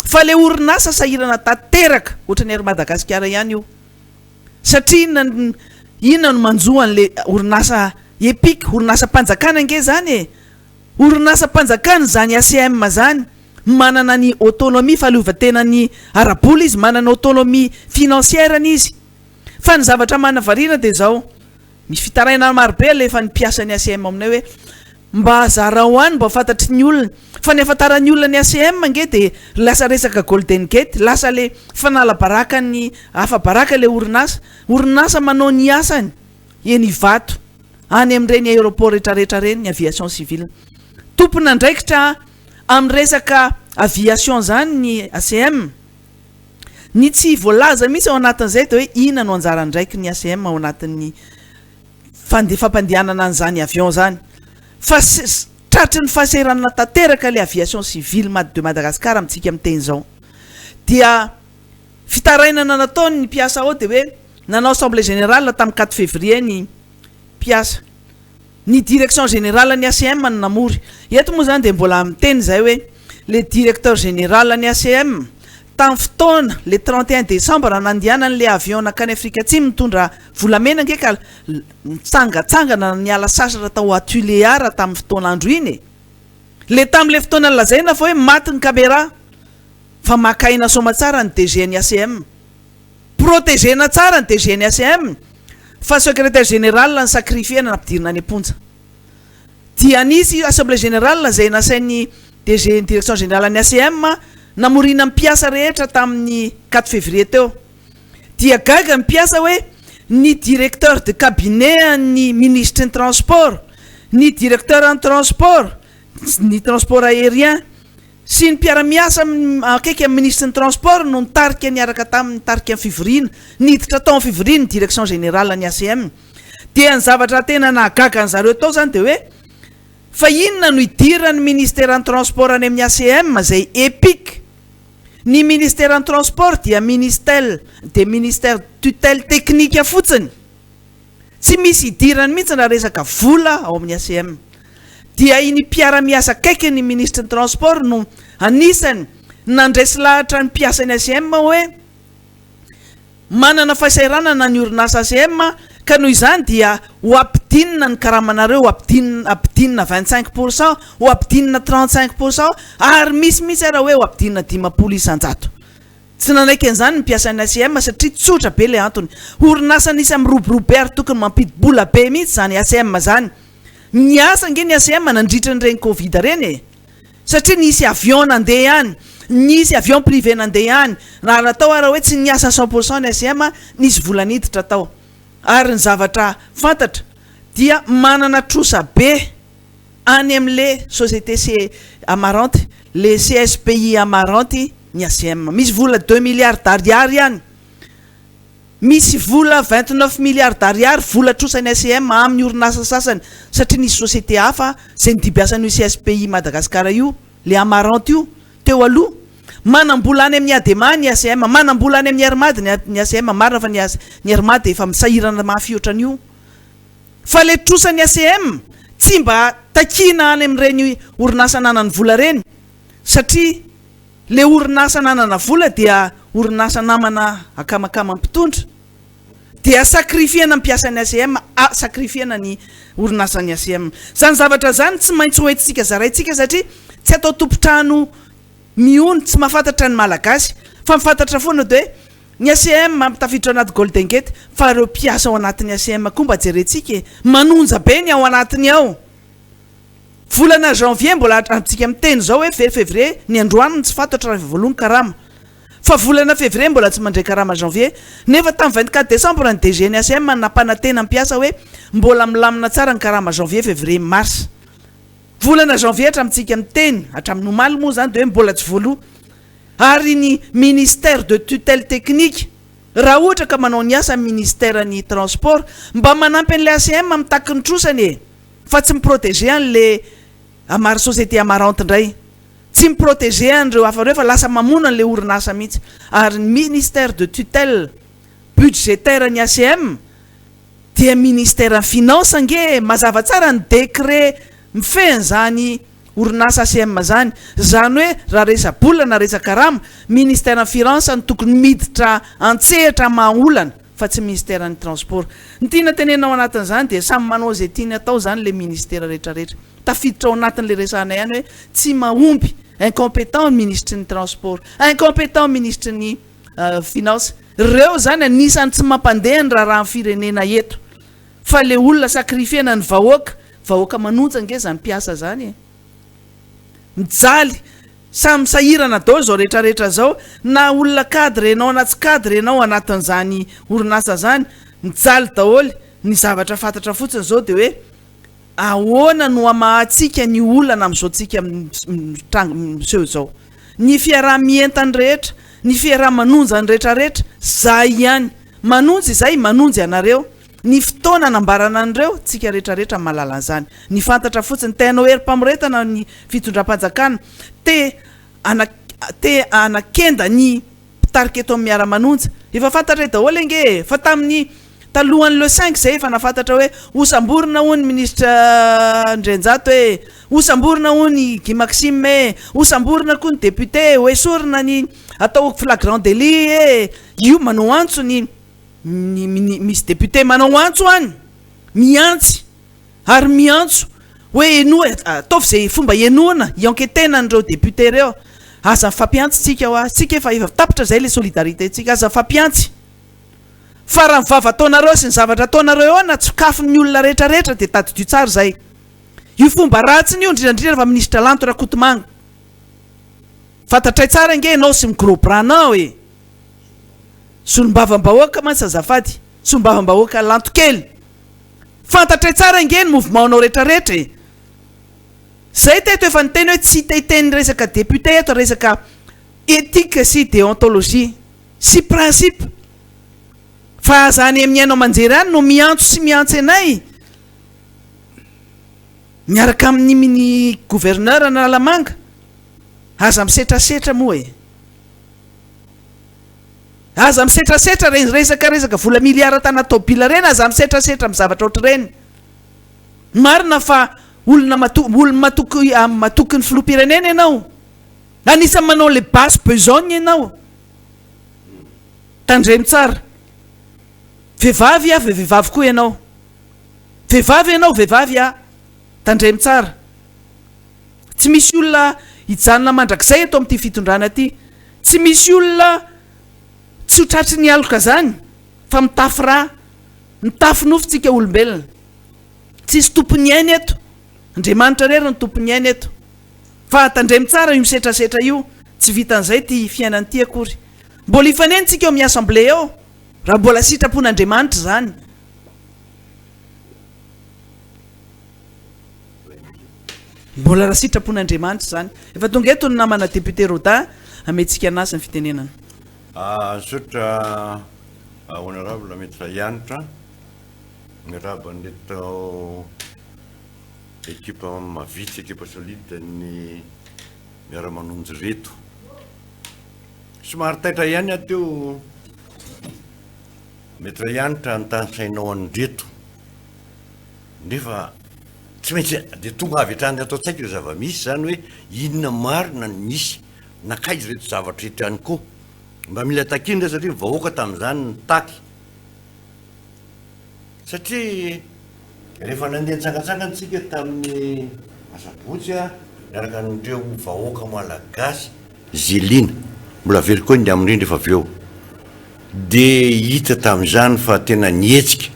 fa le orinasa sahirana tanteraka ohatra ny ary Madagasikara ihany io satria inona no manjoan'le orinasa epique orinasa mpanjakana nge zany orinasa mpanjakana zany ACM zany manana ny autonomie fahaleovan-tena ny arabola izy manana autonomie financière izy fa ny zavatra manavarina de zao misy fitaraina marobe lefa ny mpiasa ny ACM aminay hoe mba zara hoany mba fantatry ny olona fa ny afantarany olona ny ACM nge de lasa resaka golden gate lasa le fanala baraka ny afa baraka le orinasa manao ny asany eny vato any amin'ireny aéroport rehetrarehetra reny ny aviation civile tompona ndraikitra amin'ny resaka aviation zany ny ACM ny tsy voalaza mihitsy ao anatin'izay de hoe ina no anjara ndraiky ny ACM ao anatin'ny fampandehanana an'izany avion zany fa tratry ny fahaseranana tanteraka le aviation civile de Madagascar amintsika am'teny zao dia fitarainana nataony ny mpiasa ao de hoe nanao assemblée générale tamin'ny 4 février ny mpiasa ny direction générale ny ACM ny namory eto moa zany de mbola miteny zay hoe le directeur général ny ACM tamin'ny fotoana le 31 décembre nandianany le avion nakany Afrika Atsimo mitondra volamena ngeka mitsangatsangana niala sasatra tao Atuléar tamin'ny fotoanandro iny le tamin'le fotoana lazaina fa hoe maty ny caméra fa makaina soma tsara ny DG ny ACM protégena tsara ny DG ny ACM fa secrétaire général ny sacrifié na nampidirina any amponja dia nisy assemblée générale zay nasain'ny DG direction générale ny ACM namorina mpiasa rehetra tamin'ny 4 février teo dia gaga mpiasa hoe ny directeur de cabinet ny ministre ny transport ny directeur en transport ny transport aérien sy ny mpiara-miasa akaiky amin'ny ministre ny transport no nitarika niaraka tamin'ny tarika ny fivorina niditra tao ny fivorina ny direction générale ny ACM dia ny zavatra tena nahagaga an'zareo tao zany de hoe fa inona no idirany ministère en transport any amin'ny ACM zay EPIC ny ministère en transport dia ministère tutelle technique fotsiny tsy misy idirany mihitsy na resaka vola ao amin'ny ACM dia iny mpiara-miasa kaiky ny ministre ny transport no anisany nandresy lahatra ny mpiasany ACM hoe manana fahasahiranana ny orinasa ACM ka noho izany dia ho ampidinina ny karamanareo ampidinina 25% ho ampidinina 35% ary misy ara hoe ho ampidinina 10 isan-jato tsy nanaiky an'izany ny mpiasany ACM satria tsotra be le antony orinasa nisy amin'ny roborobe ary tokony mampidi-bola be mihitsy zany ACM zany ny asa nge ny ACM nandritra ny reny Covid reny satria nisy avion nandeha ihany nisy avion privé nandeha ihany raha natao ara hoe tsy niasa 100% ny ACM nisy vola niditra tao ary ny zavatra fantatra dia manana trosa be any amin'le société amarante le CSPI amarante ny ACM misy vola 2 milliards d'ariary ihany misy vola 29 milliards d'ariary vola trosany ACM amin'ny orinasa sasany satria nisy société hafa zay nidibiasan'io CSPI Madagasikara io le amarante io teo aloha manambola any amin'ny ADEMA ny ACM manambola any amin'ny Armady ny ACM marina fa ny Armady efa misahirana mafy ohatran'io fa le trosany ACM tsy mba takina any amin'ireny orinasa nanany vola reny satria le orinasa nanana vola dia orinasa namana akamakama mpitondra dia sacrifiena mpiasany ACM sacrifiena ny orinasany ACM zany zavatra zany tsy maintsy hoentsika zaraitsika satria tsy atao tompotrano miony tsy mahafantatra ny malagasy fa mifantatra foana de hoe ny ACM tafiditra anaty Golden Gate fa reo mpiasa ao anatin'ny ACM koa mba jerentsika manonja be ny ao anatiny ao volana janvier mbola atsika miteny zao hoe février ny androany tsy fantatra raha voalohany karama fa volana février mbola tsy mandray karama janvier nefa tamin'ny 24 décembre ny DG ny ACM nampanantena mpiasa hoe mbola milamina tsara ny karama janvier février mars volana janvier hatramitsika miteny hatramin'ny omaly moa zany de hoe mbola tsy voaloha ary ny ministère de tutelle technique raha ohatra ka manao ny asa ministère ny transport mba manampy an'le ACM mitaky ny trosany fa tsy miprotégé an'le amary société amarante indray tsy miprotégé an'ireo hafa reo fa lasa mamona an'le orinasa mihitsy ary ny ministère de tutelle budgétaire ny ACM dia ministère en finance nge mazava tsara ny décret mifehany zany orinasa ACM zany hoe raha resa-bola na resa-karama ministère en finance ny tokony miditra antsehatra mahaolana fa tsy ministère ny transport ny tiana tenenao anatin'izany dia samy manao zay tiany atao zany le ministère rehetrarehetra tafiditra ao anatin'le resanay ihany hoe tsy mahomby incompétent ministre ny transport incompétent ministre ny finance reo zany anisany tsy mampandeha ny raha ny firenena eto fa le olona sacrifiena ny vahoaka manonja nge zany mpiasa zany mijaly samy sahirana dao zao rehetrarehetra zao na olona cadre enao na tsy cadre enao anatin'izany orinasa zany mijaly daholy ny zavatra fantatra fotsiny zao de hoe ahoana no amahatsika ny olana am'zaotsika miseho zao ny fiaraha-mientany rehetra ny fiaraha-manonja ny rehetrarehetra zay ihany manonjy zay manonjy anareo ny fotoana nambarana an'ireo tsika rehetrarehetra malala an'izany ny fantatra fotsiny tenao herim-pamoretana ny fitondram-panjakana te anakenda ny mpitarika eto amin'ny Miara-Manonja efa fantatra daholy nge fa tamin'ny talohan'ny le 5 zay efa nafantatra hoe osamborona ho ny ministra ndrenjato hoe osamborona ho ny Guy Maxime osamborona koa ny député hoesorina ny atao flagrant délit io manao antso ny misy député manao antso any miantsy ary miantso hoe ataovy zay fomba ianoana ianketena nireo député reo aza fampiantsy tsika ho tsika efa tapitra zay le solidarité tsika aza fampiantsy fa raha mivava ataonareo sy ny zavatra ataonareo eo na tsokafin'ny olona rehetrarehetra dia tadidio tsara zay io fomba ratsy ny io indrindrandrindra fa ministra lanto rakotomanga fantatray tsara nge ianao sy migros brana hoe solombavam-bahoaka mantsy azafady solombavam-bahoaka lanto kely fantatray tsara nge ny movementanao rehetrarehetra zay teto efa ny teny hoe tsy hitahiteny resaka député eto resaka éthique sy déontologie sy principe fa zany amin'ny ainao manjery any no miantso sy miantsy anay miaraka amin'ny gouverneur analamanga aza misetrasetra moa aza misetrasetra resaka vola miliara tana tobila reny aza misetrasetra amin'ny zavatra ohatr'ireny marina fa olona matoky ny filoham-pirenena ianao anisany manao le base besogne ianao tandremy tsara vehivavy vehivavy koa ianao vehivavy tandremy tsara tsy misy olona hijanona mandrakizay eto amin'ity fitondrana ty tsy misy olona tsy hotratry ny aloka zany fa mitafy raha mitafy nofotsika olombelona tsisy tompony ainy eto andriamanitra rery ny tompony ainy eto fa tandremy tsara io misetrasetra io tsy vitan'izay ty fiainany ty akory mbola ifanenitsika eo amin'ny assemblée eo raha mbola sitrapon'andriamanitra zany mbola raha sitrapon'andriamanitra zany efa tonga eto ny namana député Rodin amehtsika anazy ny fitenenana sotra honorable maître Yantra miaraban'leto équipe mavitsy équipe solide ny Miara-Manonja reto somary taitra ihany ateo maître Yantra nytansainao an'reto nefa tsy maintsy de tonga avy hatrany atao tsaika io zava-misy zany hoe inona marina ny misy nakaizy reto zavatra rehetra ihany koa mba mila takindra satria vahoaka tamin'izany ny taky satria rehefa nandeha nitsangatsangantsika tamin'ny asabotsy miaraka n'ireo vahoaka malagasy zelina mbola very koa ny amin'ireny rehefa avy eo de hita tamin'izany fa tena nietsika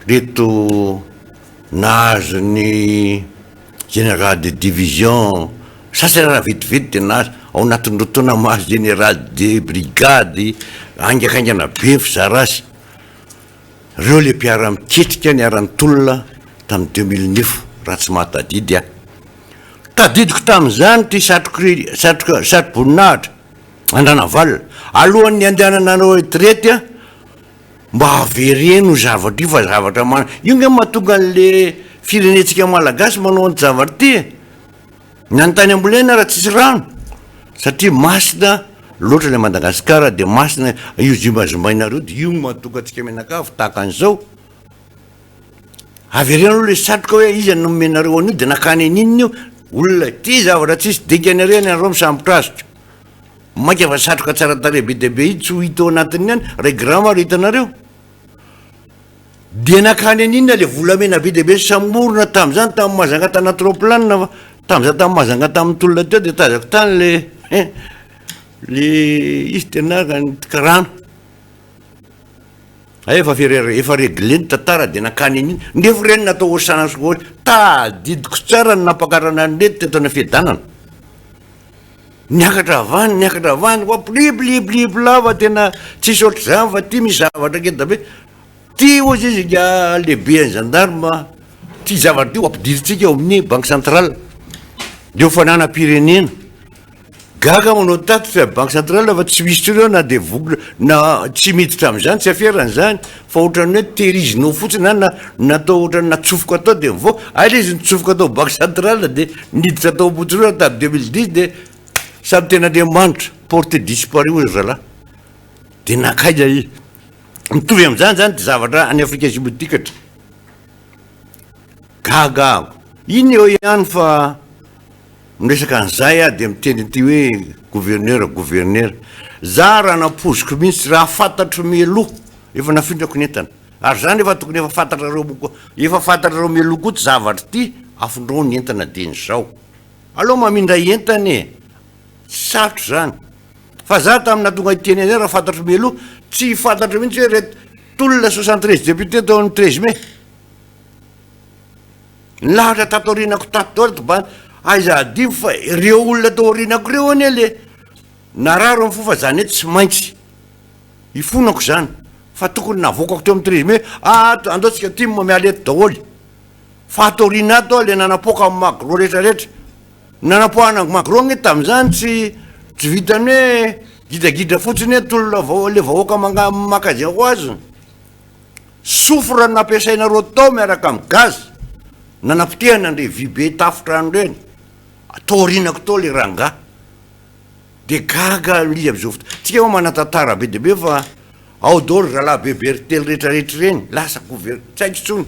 reto nahazo ny général de division sasy raha vetivety de nahazo ao anatin'ireo taona mahazo général de brigade angakaingana be fizarasy reo le mpiara miketrika ny aranytolona tamin'ny 2009 raha tsy mahatadidy tadidiko tamin'izany ty satroboninahitra andranavalina alohan'ny andehanana anao retraite mba avereno zavatra io fa zavatra io nge mahatonga an'le firenetsika malagasy manao any zavatra ty ny antany ambolena raha tsisy rano satria masina loatra le Madagasikara de masina io zimbazimbainareo de io mahatonga atsika menakavy tahaka an'izao avereno aloha le satroka hoe izy nomenareo an'io de nakany anininy io olona ty zavatra tsisy dikanareo ny anareo misambotrazotra maika fa satroka tsara tare be de be io tsy ho hita ao anatiny any ray grama ro hitanareo de nakany aninona le volamena be de be samorona tamin'izany tamin'ny mazanga tana troplanina fa tamin'izany tamin'ny mazanga tamin'ny tolona teo de tazako tany le izy tenaka ny karano efa réglé ny tantara de nakany aniny nefa reny natao osanaso tadidiko tsara ny nampakarana an'rety teto ana fiadanana niakatra avany wa blibliblible lava tena tsisy ohatry zany fa ty misy zavatra keda be ty ozy izy ga lehibe ny gendarme ty zavatra ty ampidiritsika eo amin'ny banque centrale de ho fananam-pirenena gaga manao tatitra banque centrale fa tsy misy treo na de voky na tsy miditra am'izany tsy afiarany zany fa ohatrany hoe terizinao fotsiny na natao ohatrany natsofoka atao de mivo ale izy nitsofoka atao banque centrale de niditra atao potsireo taby 2010 de samy tena Andriamanitra porte disparu izy zalahy de nakaiza izy mitovy am'izany zany de zavatra any afrika zibotikatra gagago iny eo ihany fa miresaka an'izay a de miteny ty hoe gouverneur za raha napoziko mihitsy raha fantatro mialoha efa nafindrako ny entana ary zany efa tokony efa fantatrareo mialoha koa ty zavatra ty afindreo ny entana deny zao aloha mamindray entana e sarotro zany fa za tamina tonga iteny zay raha fantatro mialoha tsy fantatro mihitsy hoe ret tolona 73 député tao amin'ny 13 mai lahatra tatorinako tato ba aiza adimo fa reo olona tao orinako reo any le nararo am fofa zany hoe tsy maintsy ifonako zany fa tokony navokako teo amin'ny 13 mai andaotsika ty miala eto daholy fa atorina ato le nanapoka amin'ny magro rehetrarehetra nanapohana magro gny tam'izany tsy vitany hoe gidagidra fotsiny hoe tolona le vahoaka makazia ho azy sofra nampiasainareo tao miaraka amy gaz nanapotehana andre vy be tafotrano reny ataorinako tao le ranga de gaga izy am'izao foto tsika moa manatantara be de be fa ao daoly rahalahy bebe ritely rehetrarehetra reny lasa tsy haiko tsony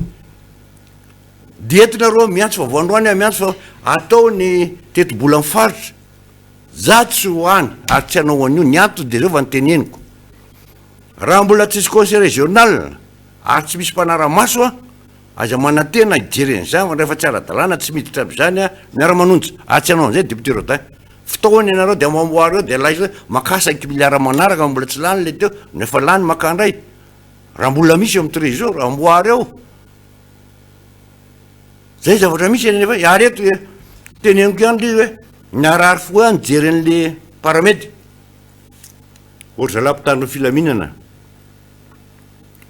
de entinareo miantso fa voandroany a miantso fa atao ny tetobola amy faritra za tsy hoany ary tsy hanao an'io ny anto de zao fa nyteneniko raha mbola tsisy conseil régional ary tsy misy mpanaramaso a aza manantena ijeren'zany fa rehefa tsy ara-dalàna tsy miditra am'zany a Miara-Manonja tsy hanao an'izay député rotin fotoany ianareo de mamboary eo de laisa makasaky miliara manaraka mbola tsy lany le teo nefa lany makandray raha mbola misy eo amy trésor raha amboary eo zay zavatra misy nefa areto e teneniko ihany le hoe narary fo a nijeren'le paramedy ohatra zalampitandro filaminana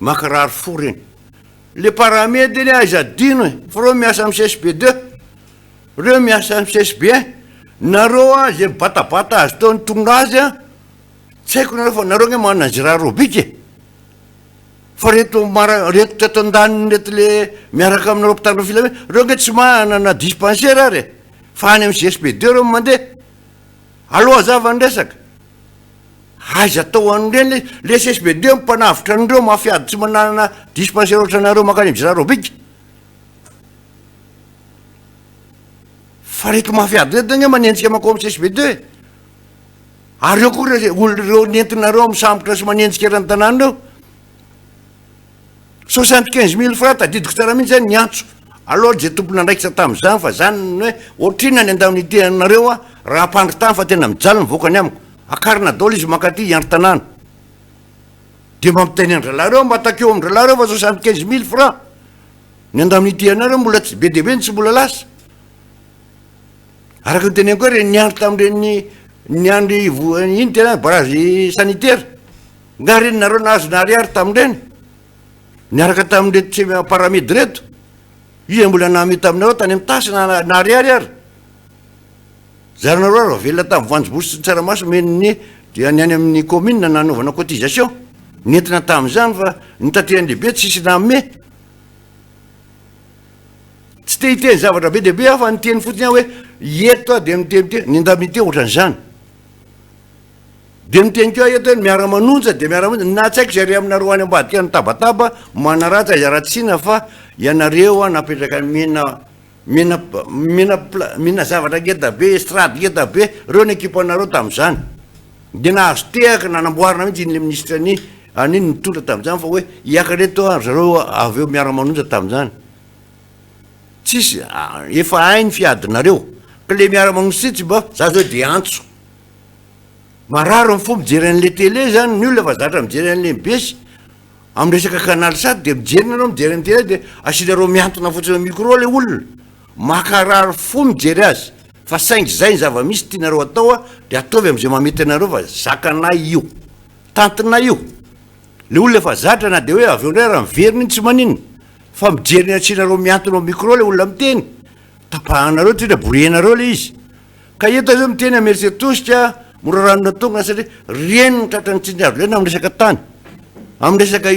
makarary fo reny le paramedy eny aiza dino e fa reo miasa amy csb2 reo miasa amy csb1 nareo a zay batabata azy tao ny tonga azy a tsy haiko nareo fa nareo nge manana zira robike fa reto teto andaniny reto le miaraka aminareo mpitandro filamina reo nge tsy manana dispensaire ary e fa any amy csb2 reo mandeha aloha zava nresaka aiza atao an'ireny le csb2 mpanavitra an'ireo mafiady tsy manana dispensaire ohatra nareo makany amy zira robike fa reto mafiady reto nge manenjika mako amy csb2 ary eo koa reo nentinareo misambotra sy manenjika erany tanàny reo 75 000 francs tadidiko tsara mihitsy zany niantso aloha zay tompona andraikitra tam'izany fa zany hoe otrina ny andamin'ny itenareo a raha ampandry tany fa tena mijaly mivoakany amiko akarina daoly izy makaty iandro tanàna de mampiteny andralareo mba takeo amndralareo fa 75 000 francs ny andamin'ny itenareo mbola tsy be debe ny tsy mbola lasa araka nyteneny koa re niandro tamreny niandry iny tena barazy sanitaire nga reny nareo nahazo nariary tamreny niaraka tamreto tsy paramedy reto izy mbola namety aminareo tany amy tasy nariary ary zaranareo raha velona tamy voanjobosy sy ny tsaramaso meniny de ny any amin'ny commune nanaovana cotisation nentina tam'izany fa nitatehany lehibe tsisy name tsy te hiteny zavatra be debe fa niteny fotsiny a hoe eto a de miteny ny andamin'ite ohatran'izany de miteny keo eto hoe Miara-Manonja de Miara-Manonja na tsy haiko zay re aminareo any ambadika ny tabataba manaratsy aiza ratsina fa ianareo a napetraka mena zavatra ngeda be strade ngeda be reo ny ekipanareo tam'izany de nahazo tehaka nanamboarina mihitsy iny le ministre aniny nitondra tam'izany fa hoe iaka reto a zareo aveo Miara-Manonja tam'izany tsisy efa hainy fiadinareo ka le Miara-Manonja tsy mba za zao de antso mararo ny fo mijery an'le télé zany ny olona fa zatra mijery an'le mibesy amy resaka canal sat de mijery nareo mijery any télé de asinareo miantona fotsiny micro le olona makarary fo mijery azy fa saingy zay ny zava-misy tianareo atao a de ataovy am'izay mamety anareo fa zakanay io tantinay io le olona fa zatra na de hoe aveo ndray raha miveriny iny tsy maninona fa mijery asinareo miantona ao micro le olona miteny tapahanareo tena borenareo le izy ka eto zao miteny amersy tosika moraranona tonga satria reny ny tratrany tsinjaro lena amy resaka tany amy resaka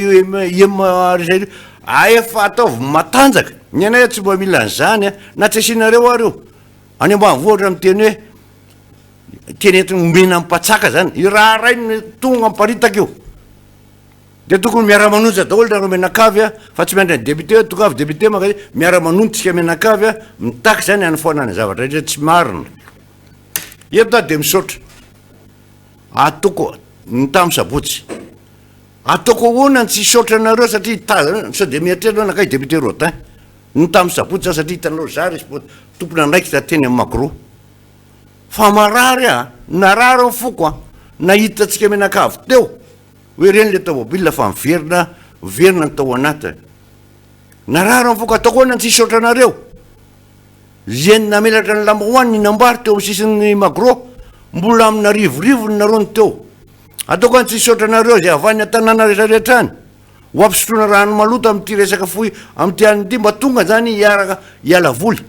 efa ataovy matanjaka ny anay tsy mba mila an'izany a na tsy asinareo ary io any ambanivohatra miteny hoe teny entiny omena ampatsaka zany i raha ray ny tonga amparitaka io de tokony miara-manonja daholo nareo menakavy a fa tsy miandra ny député tokavy député maka miara-manonjitsika menakavy a mitaky zany any foanany zavatra rehetra tsy marina eto de misaotra atoko ny tamy sabotsy atoko ahoana tsy saotra anareo satria hitazana sao de mieritrerina nakay député rotin ny tamy sabotsy za satria hitanareo zary tompony andraiky za teny amy macro fa marary a narary foko a nahitatsika menakavy teo hoe reny le tomobile fa miverina ny tao anatiny narary foko ataoko ahoana tsy saotra anareo zeny namelatra ny lambahoany ny nambary teo amy sisin'ny magro mbola amina rivorivony nareo ny teo ataoko any tsy saotra anareo zay avany an-tanàna rehetrarehetra any ho ampisotrona rano maloto amty resaka foy amty anyty mba tonga zany iala voly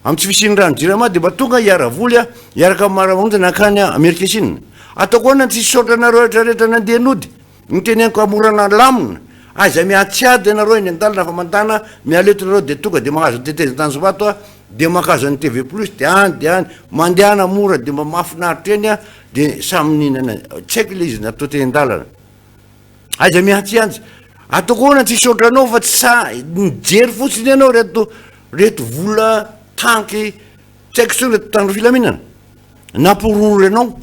amy tsy fisiny rano jirama de mba tonga iara voly a iaraka miara-manonja nakany amerika sinina ataoko ahoana tsy saotra anareo rehetrarehetra nandeha nody nyteneniko amorana lamina aza miatsiady anareo eny an-dalana fa mandana mialetonareo de tonga de mahazo tetezintany sovato a de makazo any TV plus de any mandehana mora de mba mafinaritra eny a de samy ninana tsy haiko le izy natao teny an-dalana aza miatsy anjy ataoko ahoana tsy saotra anao fa tsy sa mijery fotsiny ianao reto vola tanky tsy haiko so reto tandro filaminana namporory anao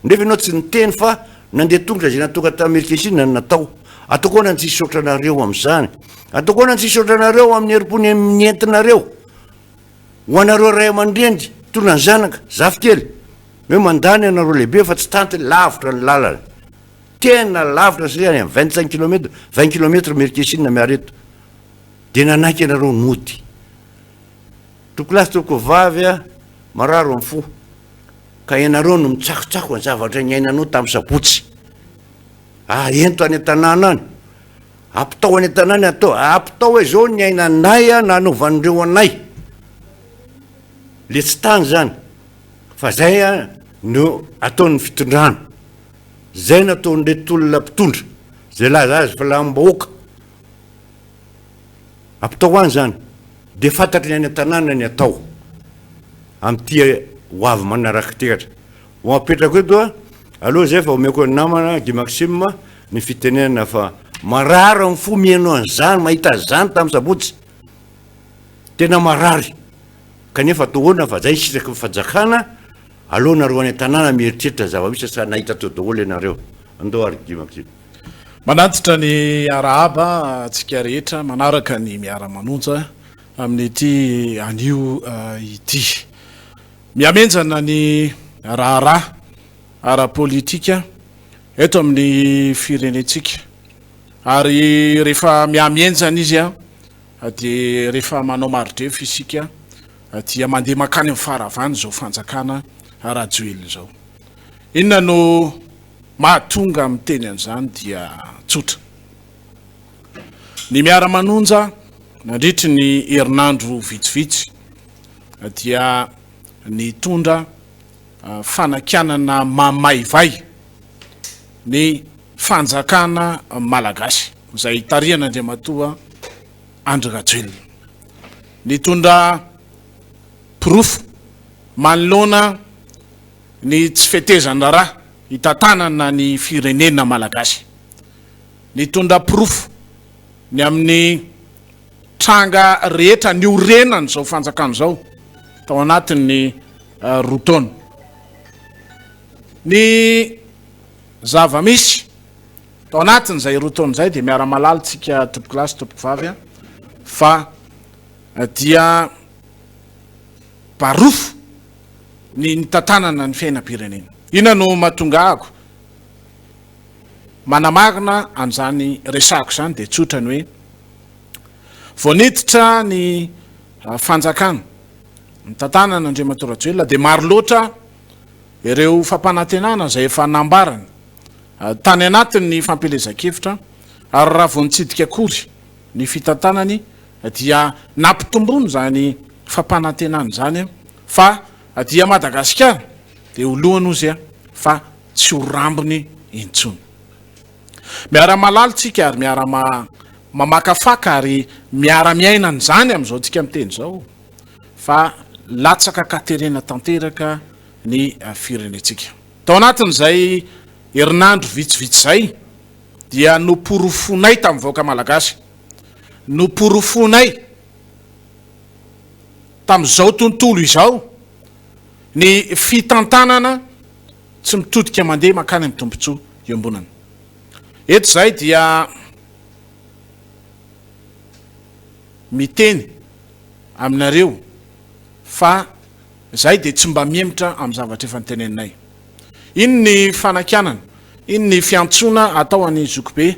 ndrefa anao tsy niteny fa nandeha tongotra zay natoka ta amerika sinina ny natao ataoko ahoana tsy saotra anareo am'zany ataoko ahoana tsy saotra anareo amin'ny herim-pony mientinareo ho anareo ray aman-drendry tona ny zanaka zafikely hoe mandany anareo lehibe fa tsy tanty lavitra ny lalana tena lavitra satria any 25 kilometre 20 kilometre amerika sinina miareto de nanaiky anareo nody tokolasy toko vavy a mararo am fo ka ianareo no mitsakotsako ny zavatra nyainanao tamy sabotsy ento any an-tanàna any ampitao any an-tanàny atao ampitao hoe zao ny ainanay a nanovan'ireo anay le tsy tany zany fa zay a no ataon'ny fitondrano zay nataon'rety olona mpitondra zay laza azy fa lambahoaka ampitao any zany de fantatry ny any an-tanàna ny atao amty ho avy manaraky tekatra ho apetrako eto a aloha zay fa omeko ny namana Guy Maxime ny fitenenana fa marary am fo mihaino an'zany mahita zany tamy sabotsy tena marary kanefa tohoana fa zay sitraky fanjakana aloha nareo any an-tanàna mieritreritra zava-misy sa nahita teo daholo ianareo andao ary Guy Maxime manatitra ny arahaba atsika rehetra manaraka ny miara-manonja amin'ity anio ity miamenjana ny raharaha ara-politika eto amin'ny firenetsika ary rehefa miamenjana izy a de rehefa manao marodrefo isika dia mandeha makany amin'ny faravany zao fanjakana rajoely zao inona no mahatonga amin'ny teny an'izany dia tsotra ny miara-manonja nandritry ny herinandro vitsivitsy dia ny tondra fanakianana mamaivay ny fanjakana malagasy zay tariana andriamatoa Andry Rajoelina ny tondra proof manoloana ny tsy fetezana raha hitatanana ny firenena malagasy ny tondra proof ny amin'ny tranga rehetra ny orenany zao fanjakana zao tao anatin'ny rotaona ny zava-misy tao anatin'izay rotaona zay de miara-malalo tsika topokilasy topokovavy fa dia barofo ny tantanana ny fiainam-pirenena ina no mahatonga ako manamarina an'izany resako zany de tsotra ny hoe voaniditra ny fanjakana ny tantanana Andriamatoa Rajoelina de maro loatra ireo fampanantenana zay efa nambarany tany anatin'ny fampelezan-kevitra ary raha voanitsidika akory ny fitantanany dia nampitombony zany fampanantenana zany fa dia Madagasikara de olohany ozy fa tsy ho rambony intsony miara-malalo tsika ary miara-mamakafaka ary miara-miaina zany am'izao tsika miteny zao fa latsaka katerena tanteraka ny firenetsika tao anatin'izay herinandro vitsivitsy zay dia noporofonay tamin'ny vahoaka malagasy, noporofonay tamin'izao tontolo izao ny fitantanana tsy mitodika mandeha makany amin'ny tombontsoa iombonana. Eto zay dia miteny aminareo fa zay de tsy mba miemitra amin'ny zavatra efa niteneninay. Ino ny fanakanana, ino ny fiantsona atao any Zokobe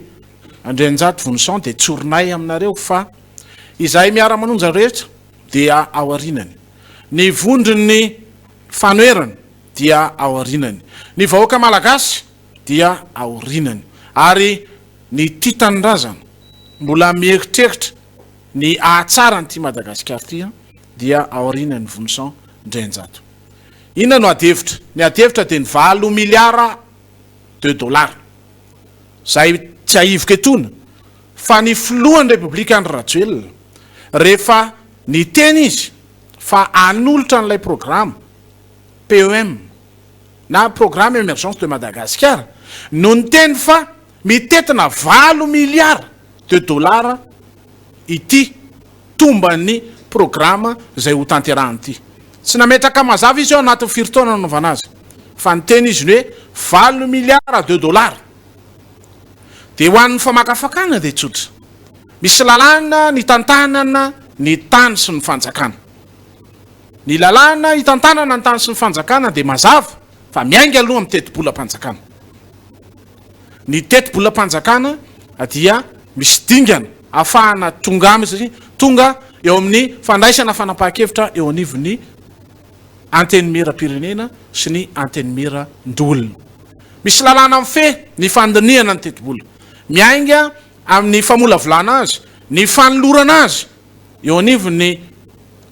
Andrenjato Vonson de tsorinay aminareo fa izay miara-manonja rehetra dia ao arinany, ny vondrony fanoerany dia ao arinany, ny vahoaka malagasy dia ao arinany, ary ny titanindrazana mbola mieritreritra ny ahatsara nyty Madagasikara ty dia ao arinany Vonson Ndrenjato. Inona no adevitra? Ny adevitra de ny 8 miliara $2 zay tsy aivoka etona fa ny filohan'ny Repoblika Andry Rajoelina rehefa ny teny izy fa anolotra n'ilay programme PEM na programme émergence de Madagascar no ny teny fa mitetina 8 miliara $2 ity tomban'ny programme zay ho tanterahany ity. Tsy nametraka mazava izy eo anatin'ny firy-taona nanaovana azy fa ny teny izy ny hoe 8 miliara $2 de ho an'ny famakafakana de tsotra, misy lalàna ny tantanana ny tany sy ny fanjakana, ny lalàna ny tantanana ny tany sy ny fanjakana de mazava fa miainga aloha amin'ny teti-bolam-panjakana. Ny teti-bolam-panjakana dia misy dingana ahafahana tonga aminy tonga eo amin'ny fandraisana fanapahan-kevitra eo anivon'ny anteny miram-pirenena sy ny anteny miran-dolona. Misy lalàna fe ny fandiniana ny teti-bola, miainga amin'ny famolavolana azy, ny fanolorana azy eo anivon'ny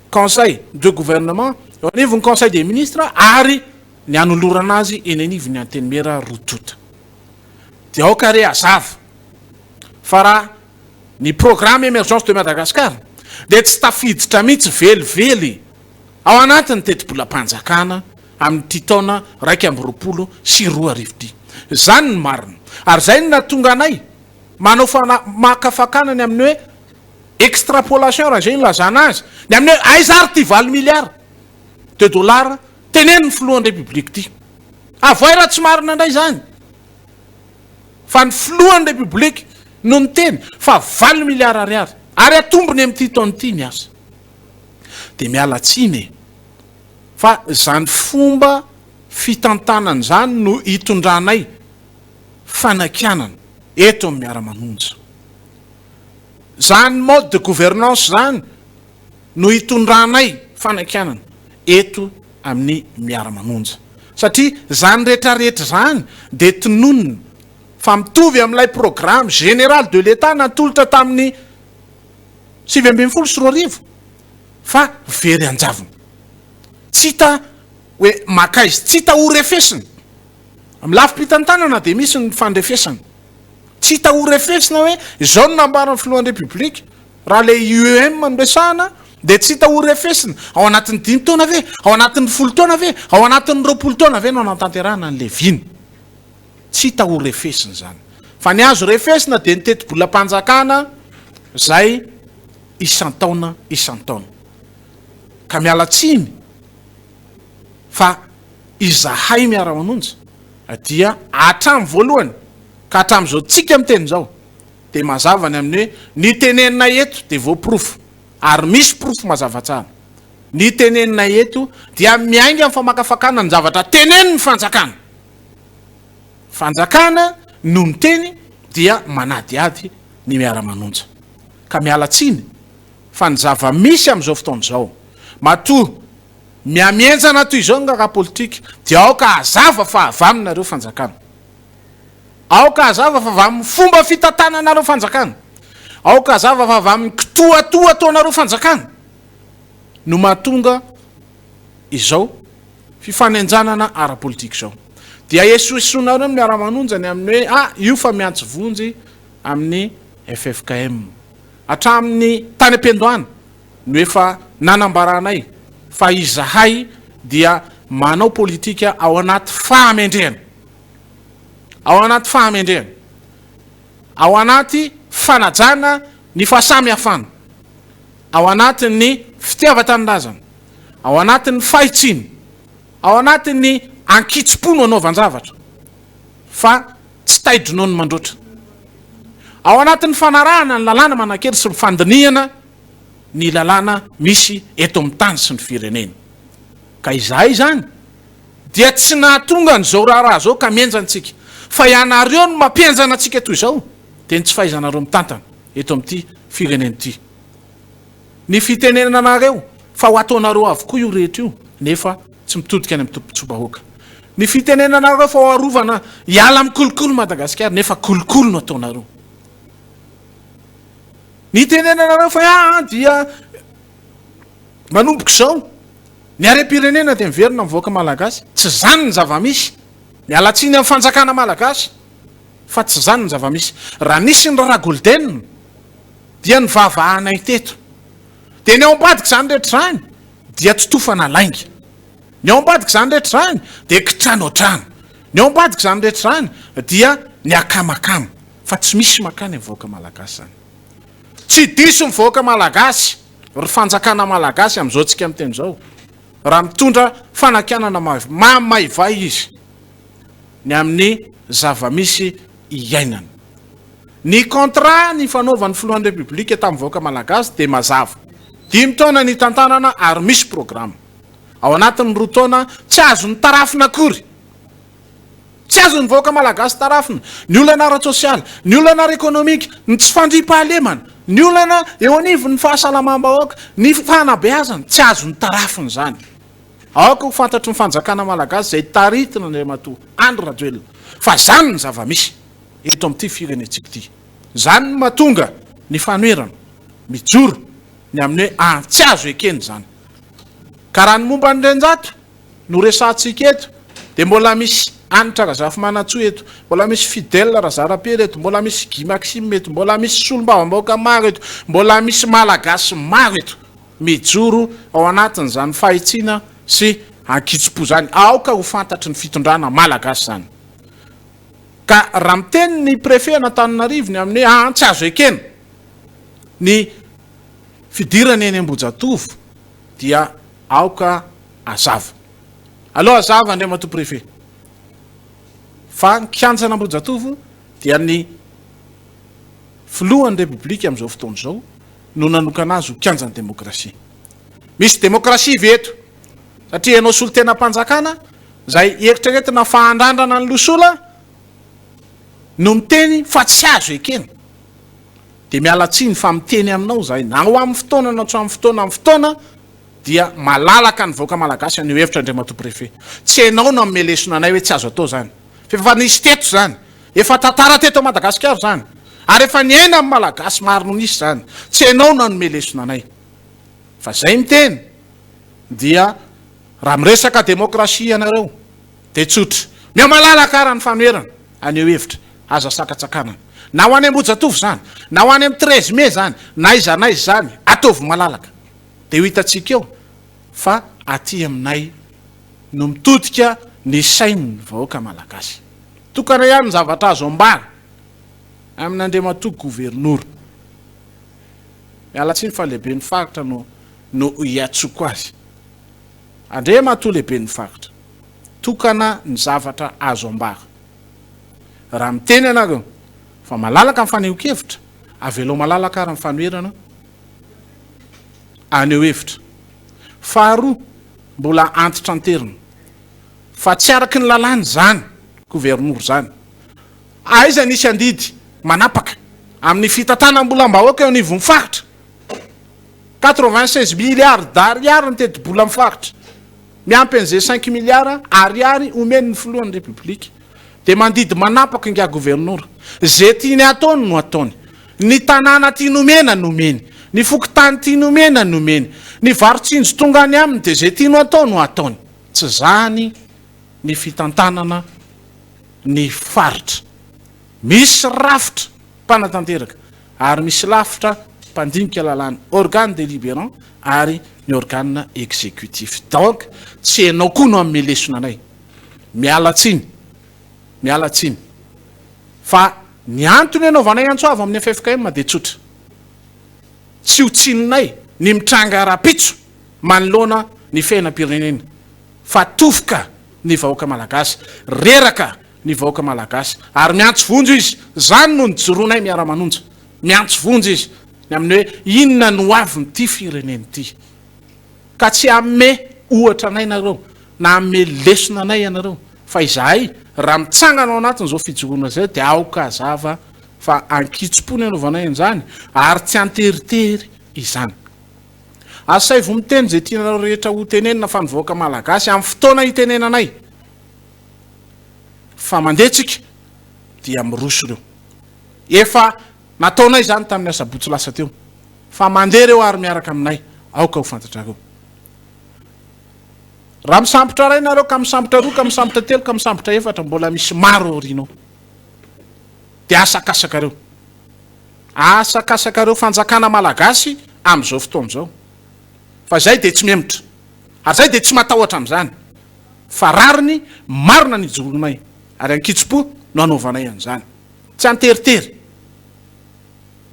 conseil de gouvernement, eo anivon'ny conseil des ministres ary ny anolorana azy eny anivon'ny anteny mira rotota. De ao kare azava fa raha ny programme émergence de Madagascar de tsy tafiditra mihitsy velively ao anatin'ny teti-bolam-panjakana amin'ny taona 2020. Zany ny marina, ary zay ny natonga anay manao makafakanany amin'ny hoe extrapolation raha zay ny lazana azy, ny amin'ny hoe aizary ty 8 miliara $2 teneniny filohan'ny République ty. Avoay raha tsy marina indray zany, fa ny filohan'ny République no ny teny fa 8 miliara ariary ary atombony amin'ity taona ity miasa. De miala tsiny fa zany fomba fitantanana zany no hitondranay fanakanana eto amin'ny miara-manonja. Zany mode de gouvernance zany no hitondranay fanakanana eto amin'ny miara-manonja. Satria zany rehetrarehetra zany de tononona fa mitovy amin'ilay programme général de l'État natolotra tamin'ny 2024 fa very anjavona. Tsy hita hoe makaizy, tsy hita orefesina. Amin'ny lafim-pitantanana de misy ny fandrefesana. Tsy hita orefesina hoe zao no nambaran'ny filohan'ny République raha le UEM no resahana de tsy hita orefesina ao anatin'ny 5 taona ve, ao anatin'ny 10 taona ve, ao anatin'ny 20 taona ve no natanterahana an'le viny. Tsy hita orefesina zany. Fa ny azo refesina de ny teti-bolam-panjakana zay isan-taona isan-taona. Ka miala tsiny fa izahay miara-manonja dia hatramin'ny voalohany ka hatramin'izao tsika miteny zao de mazava ny amin'ny hoe ny tenenina eto de voaprofo ary misy profo mazava tsara. Ny tenenina eto dia miainga amin'ny famakafakana ny zavatra teneniny fanjakana. Fanjakana no ny teny dia manadiady ny miara-manonja. Ka miala tsiny fa ny zava misy amin'izao fotoana zao matoa miamienjana toy izao nga raha politika dia aoka hazava fa avaminareo fanjakana, aoka hazava fa avamin'ny fomba fitantananareo fanjakana, aoka hazava fa avamin'ny kitoatoa ataonareo fanjakana no mahatonga izao fifanenjanana ara-politika izao. Dia esoesonareo amin'ny miara-manonjany amin'ny hoe io fa miantsy vonjy amin'ny FFKM hatramin'ny tany am-piandohana no efa nanambaranay fa izahay dia manao politika ao anaty fahamendrehana, ao anaty fahamendrehana. ao anaty fanajana ny fahasamy hafana, ao anatin'ny fitiava-tanindrazana, ao anatin'ny fahitsiny, ao anatin'ny ankitsi-pono anaovan-javatra fa tsy taidronao ny mandroatra, ao anatin'ny fanarahana ny lalàna manan-kery sy fandinihana ny lalàna misy eto amin'ny tany sy ny firenena. Ka izahay zany dia tsy nahatonga n'izao raharaha zao ka mienjantsika, fa ianareo no mampienjana antsika toy izao dia ny tsy fahaizanareo mitantana eto amin'ity firenena ity. Ny fitenenanareo fa ho ataonareo avokoa io rehetra io nefa tsy mitodika any amin'ny tompontsobahoaka. Ny fitenenanareo fa ho arovana hiala amin'ny kolokolo Madagasikara nefa kolokolo no ataonareo. Ny tenenanareo fa dia manomboka izao ny harem-pirenena dia miverina mivoaka malagasy, tsy zany ny zava-misy. Mialatsiny amin'ny fanjakana malagasy fa tsy zany ny zava-misy. Raha nisy ny rara golden dia ny vavahanay teto, dia ny ao ambadika zany rehetra zany dia tsy tofana lainga, ny ao ambadika zany rehetra zany dia kitrano otrano, ny ao ambadika zany rehetra zany dia ny akamakama, fa tsy misy makany mivoaka malagasy zany. Tsy diso mivoaka malagasy ry fanjakana malagasy amin'izao tsika amin'ny teny izao raha mitondra fanakanana maivay izy ny amin'ny zava-misy iainana. Ny contrat ny fanaovan'ny filohan'ny republika tamin'ny voaka malagasy dia mazava 5 taona ny tantanana ary misy programa ao anatin'ny 2 taona tsy azo ny tarafina akory, tsy azo ny voaka malagasy tarafina, ny olana ara-tsosialy, ny olana ara-ekonomika, ny tsy fandriam-pahalemana, ny olana eo anivony ny fahasalamam-bahoaka, ny fanabeazana, tsy azo ny tarafina zany. Aoka ho fantatry ny fanjakana malagasy zay taritina ny matoa Andry Rajoelina fa zany ny zava-misy eto amin'ity firenentsika ity. Zany ny mahatonga ny fanoerana mijoro ny amin'ny hoe tsy azo ekeny zany. Ka raha ny momba ny renjato no resantsika eto dia mbola misy Anitra Razafy Manantsoa eto, mbola misy Fidèle Razarapery eto, mbola misy Guy Maxime eto, mbola misy Solombavam-bahoaka maro eto, mbola misy malagasy maro eto mijoro ao anatin'izany fahitsiana sy ankitsi-po zany. Aoka ho fantatry ny fitondrana malagasy zany. Ka raha miteny ny préfet n'Antananarivo ny amin'ny hoe tsy azo ekena ny fidirana eny Ambohijatovo dia aoka azava. Aloha azava Andriamatoa préfet fa ny kianjana Ambohijatovo dia ny filohan'ny republika amin'izao fotoana izao no nanokana azy ho kianjan'ny demokrasia. Misy demokrasia veto satria ianao solotena mpanjakana zay eritreretina fahandrandrana ny losola no miteny fa tsy azo ekena dia mialatsiny fa miteny aminao zay na ho amin'ny fotoana na tsy amin'ny fotoana amin'ny fotoana dia malalaka ny voaka malagasy an'io hevitra Andriamatoa préfet. Tsy hainao no amin'ny lesona anay hoe tsy azo atao zany, fa efa nisy teto zany, efa tantara teto Madagasikara zany, ary efa ny aina amin'ny malagasy maro no nisy zany. Tsy hainao no hanome lesona anay fa zay miteny dia raha miresaka demokrasia ianareo dia tsotra mia malalaka ara ny fanoerana an'io hevitra aza sakatsakana na ho any Ambohijatovo zany na ho any amin'ny 13 mai zany na iza zany ataovy malalaka dia ho hitantsika eo fa aty aminay no mitodika ny sainy vahoaka malagasy. Tokana ihany ny zavatra azo ambara amin'Andriamatoa gouvernour mialatsiny fa lehibe ny faritra no hiatsoko azy. Andriamatoa lehibe ny faritra, tokana ny zavatra azo ambara. Raha miteny anareo fa malalaka amin'ny faneho-kevitra avelao malalaka ary ny fanoerana aneo hevitra. Faharoa mbola antitra anterina fa tsy araky ny lalàny zany gouvernour zany. Aiza nisy andidy manapaka amin'ny fitantanam-bolam-bahoaka eo anivon'ny faritra 96 milliards d'ariary ny teti-bola amin'ny faritra, miampy an'izay 5 milliards ariary omeny ny filohan'ny republika dia mandidy manapaka inga gouvernour. Zay tiany ataony no ataony, ny tanàna tia nomena nomeny, ny fokotany tia nomena nomeny, ny varotsinjo tonga any aminy dia zay tiano atao no ataony. Tsy zany ny fitantanana ny faritra. Misy rafitra mpanatanteraka ary misy lafitra mpandinika lalàny, organe délibérant ary ny organe exécutif. Donc tsy hainao koa no amin'ny lesona anay. Mialatsiny fa ny antony anaovanay antsoava amin'ny FFKM dia tsotra tsy ho tsininay ny mitranga ra-pitso manoloana ny fiainam-pirenena fa tofoka ny vahoaka malagasy reraka ny vahoaka malagasy ary miantso vonjo izy zany no nijoroanay Miara-Manonja miantso vonjo izy ny amin'ny hoe inona no avy nyity firenena ity ka tsy amme ohatra anay nareo na amme lesona anay ianareo fa izahay raha mitsangana ao anatiny zao fijoroana zay dia aoka azava fa ankitso-pony anaovanay an'izany ary tsy anteritery izany asay vo miteny zay tianareo rehetra ho tenenina fa nivoaka malagasy amin'ny fotoana hitenenanay fa mandetsika dia miroso reo efa nataonay zany tamin'ny asabotsy lasa teo fa mandeha reo ary miaraka aminay aoka ho fantatrareo raha misambotra ray nareo ka misambotra roa ka misambotra telo ka misambotra efatra mbola misy maro aorianao dia asakasakareo asakasakareo fanjakana malagasy amin'izao fotoan'izao fa zay dia tsy memotra ary zay dia tsy matahotra amin'izany fa rariny marina ny joronay ary ankitso-po no anaovanay an'izany tsy anteritery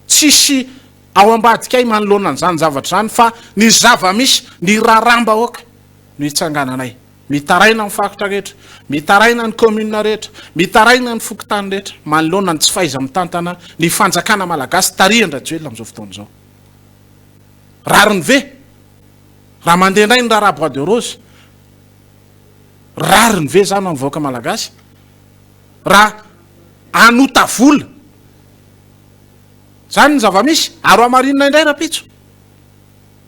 tsisy ao ambadikay manoloana an'izany zavatra zany fa ny zava-misy ny raharamba-oaka no hitsangananay mitaraina ny fakotra rehetra mitaraina ny commune rehetra mitaraina ny fokotany rehetra manoloana ny tsy faiza mitantana ny fanjakana malagasy tarihan-drajoelona amin'izao fotoan'izao rariny ve raha mandehanay ny raharaha bois de rose rariny ve zany amin'ny vahoaka malagasy raha anota vola zany ny zava-misy ary ho amarinina indray rapitso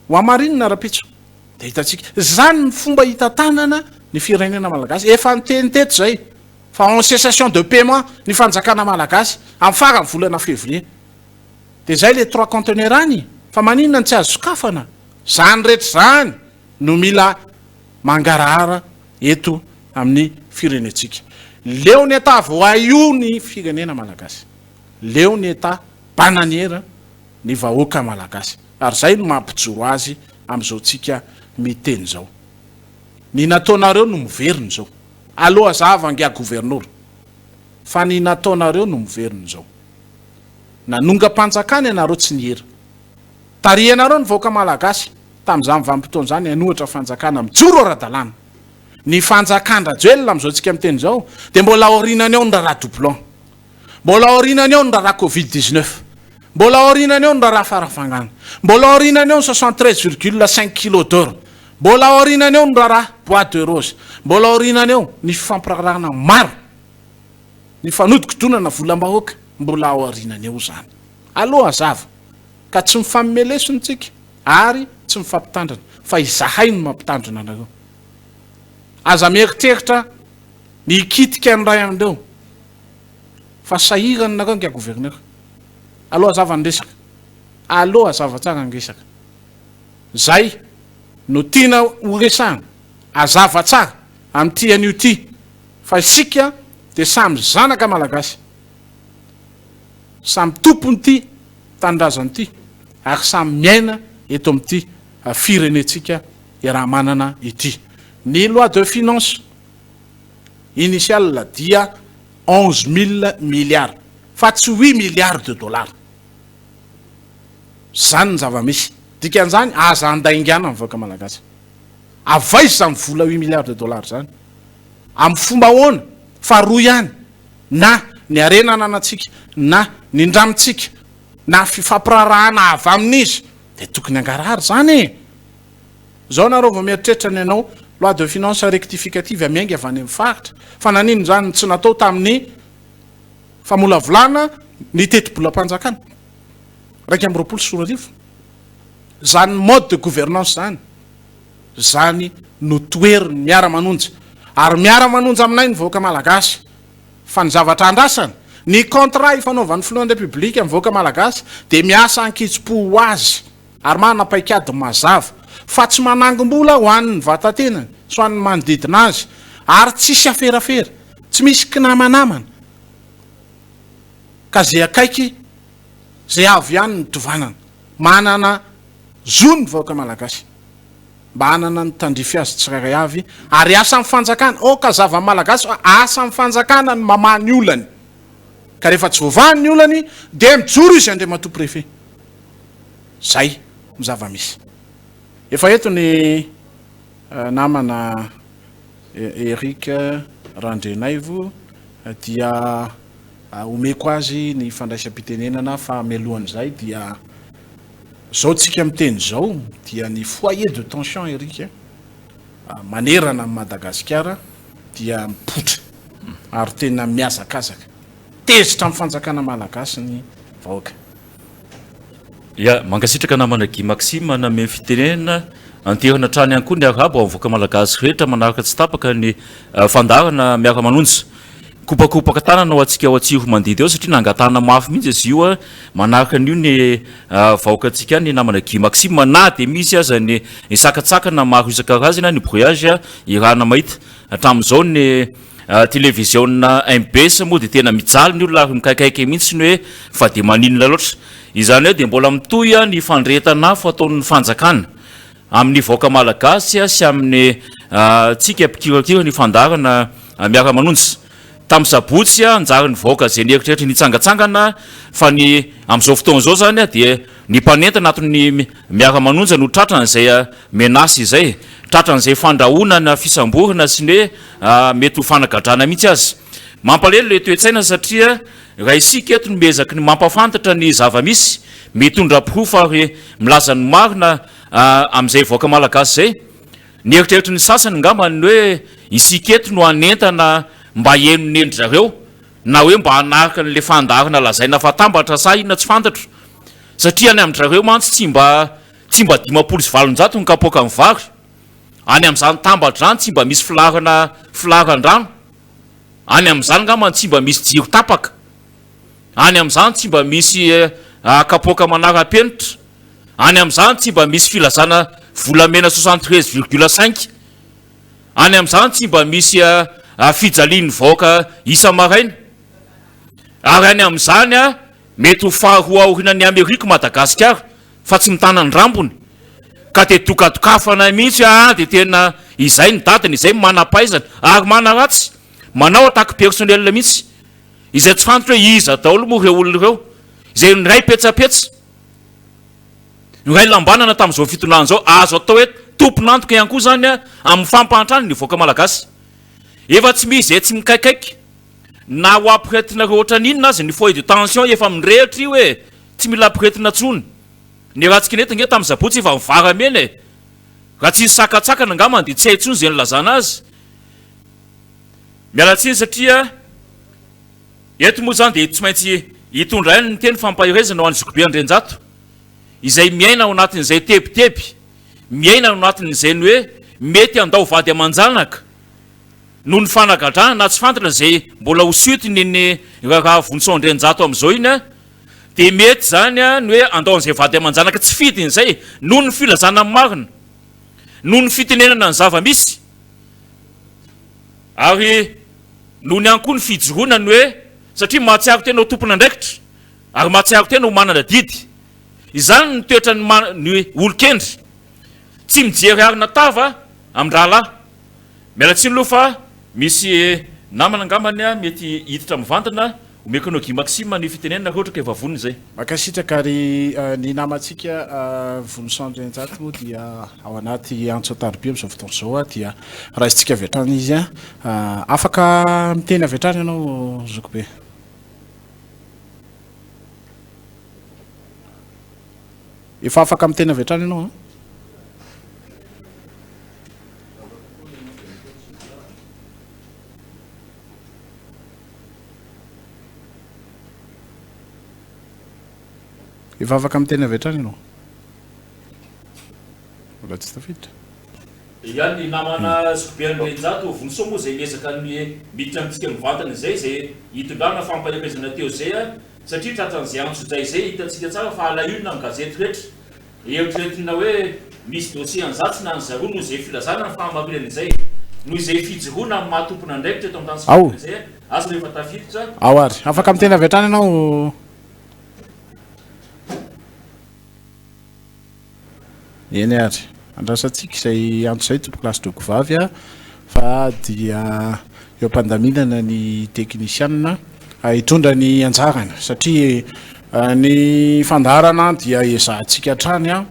ho amarinina rapitso dia hitatsika zany ny fomba hitantanana ny firenena malagasy efa niteny teto zay fa en cessation de paiement ny fanjakana malagasy amin'ny farany volana février dia zay le 3 conteneur any fa maninona ny tsy azo sokafana zany rehetra zany no mila mangarahara eto amin'ny firenetsika leo ny eta voaio ny firenena malagasy leo ny eta bananiera ny vahoaka malagasy ary zay no mampijoro azy amin'izao tsika miteny zao ny nataonareo no miveriny zao aloha zava ngia gouverneur fa ny nataonareo no miveriny zao nanonga-panjakana ianareo tsy nihera tarianareo ny vahoaka malagasy tamin'izany vanim-potoana zany anohatra fanjakana mijoro ara-dalàna ny fanjakan-drajoelona amin'izao tsika miteny zao dia mbola aorinany eo ny raharaha doublon mbola aorinany eo ny raharaha covid-19 mbola aorinany eo ny raharaha farafangana mbola aorinany eo ny 73,5 kilo d'or mbola aorinany eo ny raharaha bois de rose mbola aorinany eo ny fampiarahana maro ny fanodiko-donana volam-bahoaka mbola aorinany eo zany aloha azava ka tsy mifamelesonytsika ary tsy mifampitandrina fa izahay no mampitandrina anareo aza mieritreritra ny ikitika ny ray amindreo fa sahirany nareo ngia gouverneur aloha azava nyresaka aloha azava tsara nyresaka zay no tiana horesahana azava tsara amin'ity an'io ty fa isika dia samy zanaka malagasy samy tompony ty tanindrazany ty ary samy miaina eto amin'ity firenetsika raha manana ity ny loi de finance initiale dia 11 000 milliards fa tsy 8 milliards de dollars zany ny zava-misy dikan'izany aza andaingana amin'ny vahoaka malagasy avaiza ny vola 8 milliards de dollars zany amin'ny fomba ahoana fa roa ihany na ny arena nanatsika na ny ndramitsika na fifampirarahana avy amin'izy dia tokony angarahary zany e zao nareo vao mieritreritra ny anao loi de finance rectificative amiainga avy any amin'ny faritra fa nanino zany tsy natao tamin'ny famolavolana ny teti-bolam-panjakana raiky amin'ny roapolo sy roa arivo zany mode de gouvernance zany zany no toeriny Miara-Manonja ary Miara-Manonja aminay ny vahoaka malagasy fa ny zavatra andrasana ny contrat ifanaovan'ny filohan'ny république amin'ny vahoaka malagasy dia miasa ankitso-po ho azy ary manam-paikady mazava fa tsy manangom-bola ho an'ny vatantenany so an'ny manodidina azy ary tsisy aferafera tsy misy kinamanamana ka zay akaiky zay avy ihany ny tovanana manana zo ny vahoaka malagasy mba hanana ny tandrify azy tsirairay avy ary asa amin'ny fanjakana oka zava malagasy asa amin'ny fanjakana ny mamany olany ka rehefa tsy voavahany ny olany de mijoro izy andre mato préfet zay mizava-misy efa eto ny namana Eric Randrenaivo dia omeko azy ny fandraisam-pitenenana fa melohan'izay dia zao tsika miteny zao dia ny foyer de tension Eric manerana amin'ny Madagasikara dia mipotra ary tena miazakazaka tezitra amin'ny fanjakana malagasy ny vahoaka. Ya mankasitraka namana Guy Maxime na me fitenenana anterana trany ihany koa ny arabo avoaka malagasy rehetra manaraka tsy tapaka ny fandarana Miara-Manonja kopakopaka tanana ho antsika ao atsiro mandidy eo satria nangatana mafy mihitsy izy io manaraka an'io ny vahoaka antsika ny namana Guy Maxime na de misy aza ny isakatsakana maro isan-karazany ny brouillage irana mahita hatramin'izao ny télévision MBS moa de tena mijaly ny olona ary mikaikaiky mihitsy ny hoe fa de maninona loatra izany hoe de mbola mitoy ny fandretana fataon'ny fanjakana amin'ny vahoaka malagasy sy amin'ny tsika mpikirakira ny fandarana Miara-Manonja tamin'ny sabotsy anjary ny vahoaka zay nieritreritry nitsangatsangana fa ny amin'izao fotoana zao zany de ny mpanenta anatin'ny Miara-Manonja no tratran'izay menasy izay tratran'izay fandrahonana fisamborana sy ny hoe mety ho fanagadrana mihitsy azy mampalelo le toetsaina satria raha isika eto no mezaky ny mampafantatra ny zava-misy mitondra proof ary milaza ny marina amin'izay vahoaka malagasy zay nieritreritra ny sasany ngambany hoe isika eto no anentana mba eno ny endry zareo na hoe mba hanaraka n'le fandarana lazaina fa tambatra sa inona tsy fantatro satria any amin'ndrareo mantsy tsy mba 570 ny kapoaka amin'ny vary any amin'izany tambatra zany tsy mba misy filaran-drano any amin'izany ngambany tsy mba misy jiro tapaka any amin'izany tsy mba misy kapoaka manara-penitra any amin'izany tsy mba misy filazana volamena 73,5 any amin'izany tsy mba misy fijalian'ny vahoaka isa maraina ary any amin'izany mety ho faharoa aorinan'ny Amerika Madagasikara fa tsy mitana ny rambony ka de dokadokafana mihitsy de tena izay ny dadiny izay mana-paizana ary mana ratsy manao ataka personnel mihitsy izay tsy fantatra hoe iza daholo moa ireo olona ireo izay nyray petsapetsa nyray lambanana tamin'izao fitonana zao azo atao hoe tomponantoka ihany koa zany amin'ny fampantrany ny vahoaka malagasy efa tsy misy zay tsy mikaikaiky na ho ampiretinareo ohatran'inona azy ny foyer de tension efa mirehitra io hoe tsy mila ampiretina tsony ny rahantsika nety nge tamin'ny zabotsy efa mivaramena raha tsy sakatsakana ngamany de tsy hay tsony zay nylazana azy mialatsiny satria eto moa zany de tsy maintsy hitondra any ny teny fampahirezana ho an'ny zokobe Andrenjato izay miaina ao anatin'izay tebiteby miaina ao anatin'izay ny hoe mety andao vady aman-janaka noho ny fanagadrana na tsy fantatra zay mbola ho siotiny ny raha vonso Andrenjato amin'izao iny de mety zany ny hoe andaon'izay vady aman-janaka tsy fidiny zay noho ny filazana marina noho ny fitenenana ny zava-misy ary noho ny ihany koa ny fijoroana ny hoe satria mahatsiaro tena ho tompon'andraikitra ary mahatsiaro tena ho manana didy izany ny toetra ny olokendry tsy mijery arina tava amin'ny rahalahy mialatsiny aloha fa misy namana angambany mety hiditra mivantana omeko anao Guy Maxime ny fitenenana rehetra ka efa vonona zay makasitraka ary ny namantsika Vonso Andrenjato moa dia ao anaty antsotarobe amin'izao fotoana zao dia raha izitsika avy hatrany izy afaka miteny avy hatrany ianao zokobe efa afaka miteny avy hatrany ianao efa afaka miteny avy hatrany ianao mbola tsy tafiditra ihany ny namana zokobe Andrenjato Vonso moa zay miezaka ny miditra amintsika mivantana zay hitondrana fampahirezana teo zay satria tratran'izay antso zay hitantsika tsara fa alahilona ny gazety rehetra eritreretina hoe misy dossier anzatsy na ny zareo noho izay filazana ny fahamarinana izay noho izay fijoroana amin'ny mahatompona andraikitra eto amin'ny tany zay asa rehefa tafiditra ao ary afaka miteny avy hatrany ianao eny ary andrasantsika izay antso izay tompokilasy dokovavy fa dia eo am-pandaminana ny teknisianina hitondra ny anjarany satria ny fandarana dia ezahantsika hatrany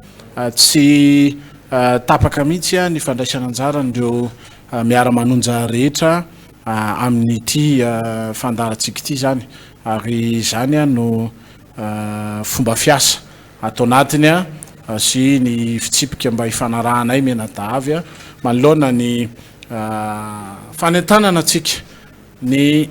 tsy tapaka mihitsy ny fandraisana anjarany ireo miara-manonja rehetra amin'ny ity fandarantsika ity zany ary zany no fomba fiasa atao anatiny sy ny fitsipika mba hifanarahanay menadavy manoloana ny fanentanana atsika ny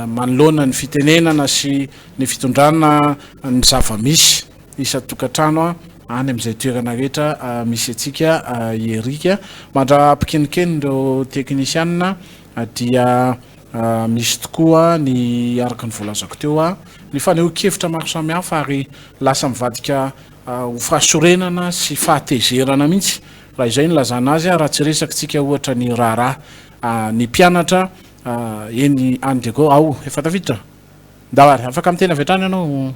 manoloana ny fitenenana sy ny fitondrana ny zava-misy isa-tokantrano any amin'izay toerana rehetra misy atsika erika mandra-pikenokeny ireo teknisianina dia misy tokoa ny araka ny voalazako teo ny faneho-kevitra maro samihafa ary lasa mivadika ho fahasorenana sy fahatezerana mihitsy raha izay ny lazana azy raha tsy resakitsika ohatra ny raharaha ny mpianatra eny andego ao efa tafiditra ndawary afaka amin'ny tena vetrany ianao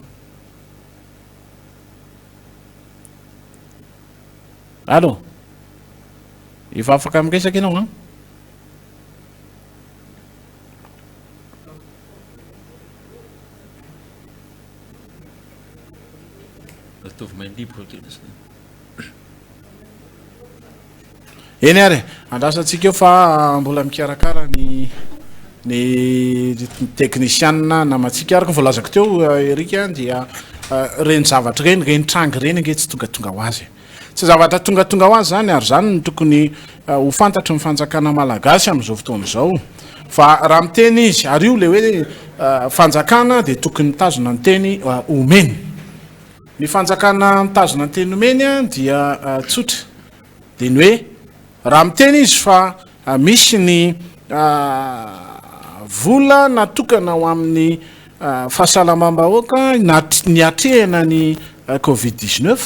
allo efa afaka miresaky ianao eny ary andrasantsika eo fa mbola mikarakara ny teknisianina namatsika araka voalazako teo erika dia reny zavatra reny trangy reny ange tsy tongatonga ho azy tsy zavatra tongatonga ho azy zany ary zany ny tokony ho fantatry ny fanjakana malagasy amin'izao fotoana zao fa raha miteny izy ary io le hoe fanjakana dia tokony mitazona ny teny omeny ny fanjakana mitazona ny teny omeny dia tsotra dia ny hoe raha miteny izy fa misy ny vola natokana ho amin'ny fahasalamam-bahoaka ny atrehana ny covid-19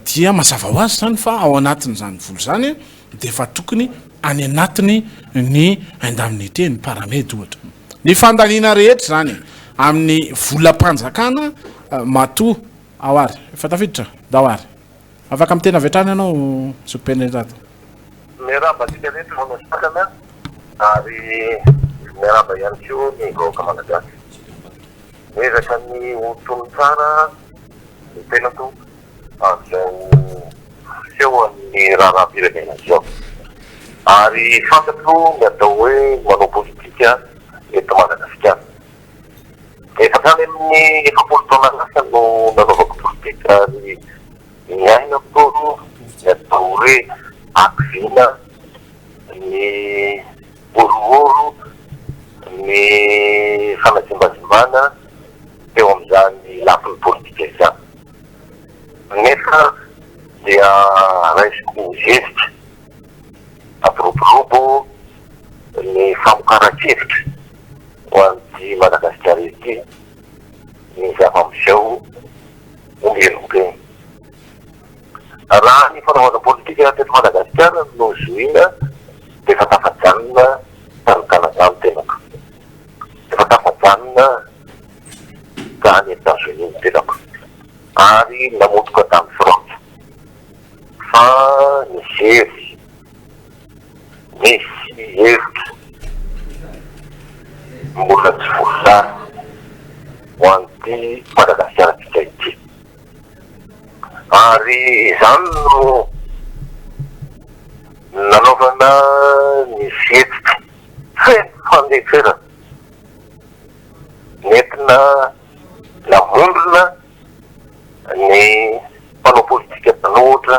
dia mazava ho azy zany fa ao anatin' zany vola zany dia fa tokony any anatiny ny indemnité ny paramedy ohatra ny fandaniana rehetra zany amin'ny volam-panjakana matoa ao ary efa tafiditra dao ary afaka amin'ny tena vetrany ianao sopenetrato miaraba tsika rehetra manasakana ary miaraba ihany keo ny vahoaka malagasy miezaka ny otony tsara ny tenako am'izao seho amin'ny raharaha-pirenena zao ary fantatro ny atao hoe manao politika eto Madagasikara efa tany amin'ny efapolo taona lasa no nanaovako politika ary ny ainako ny atao hoe akvina ny orooro ny fanazimbazimbana teo amin'izany lafiny politika izany nefa dia raisiko zezitra ampiroborobo ny famokaran-kevitra ho an'ity Madagasikara ity ny zava-miseho ombelobeny raha ny fanaovana politika teto Madagasikara no zoina dia efa tafajanona tanikana ny tenako efa tafajanona tany Etats-Unis ny tenako ary namotoka tamin'ny Frantsa fa nisy hevitra mbola tsy voasary ho an'ity Madagasikara tsika ity ary izany no nanaovana ny fihetsika feno fandeferana nentina namondrona ny mpanao politika tanohitra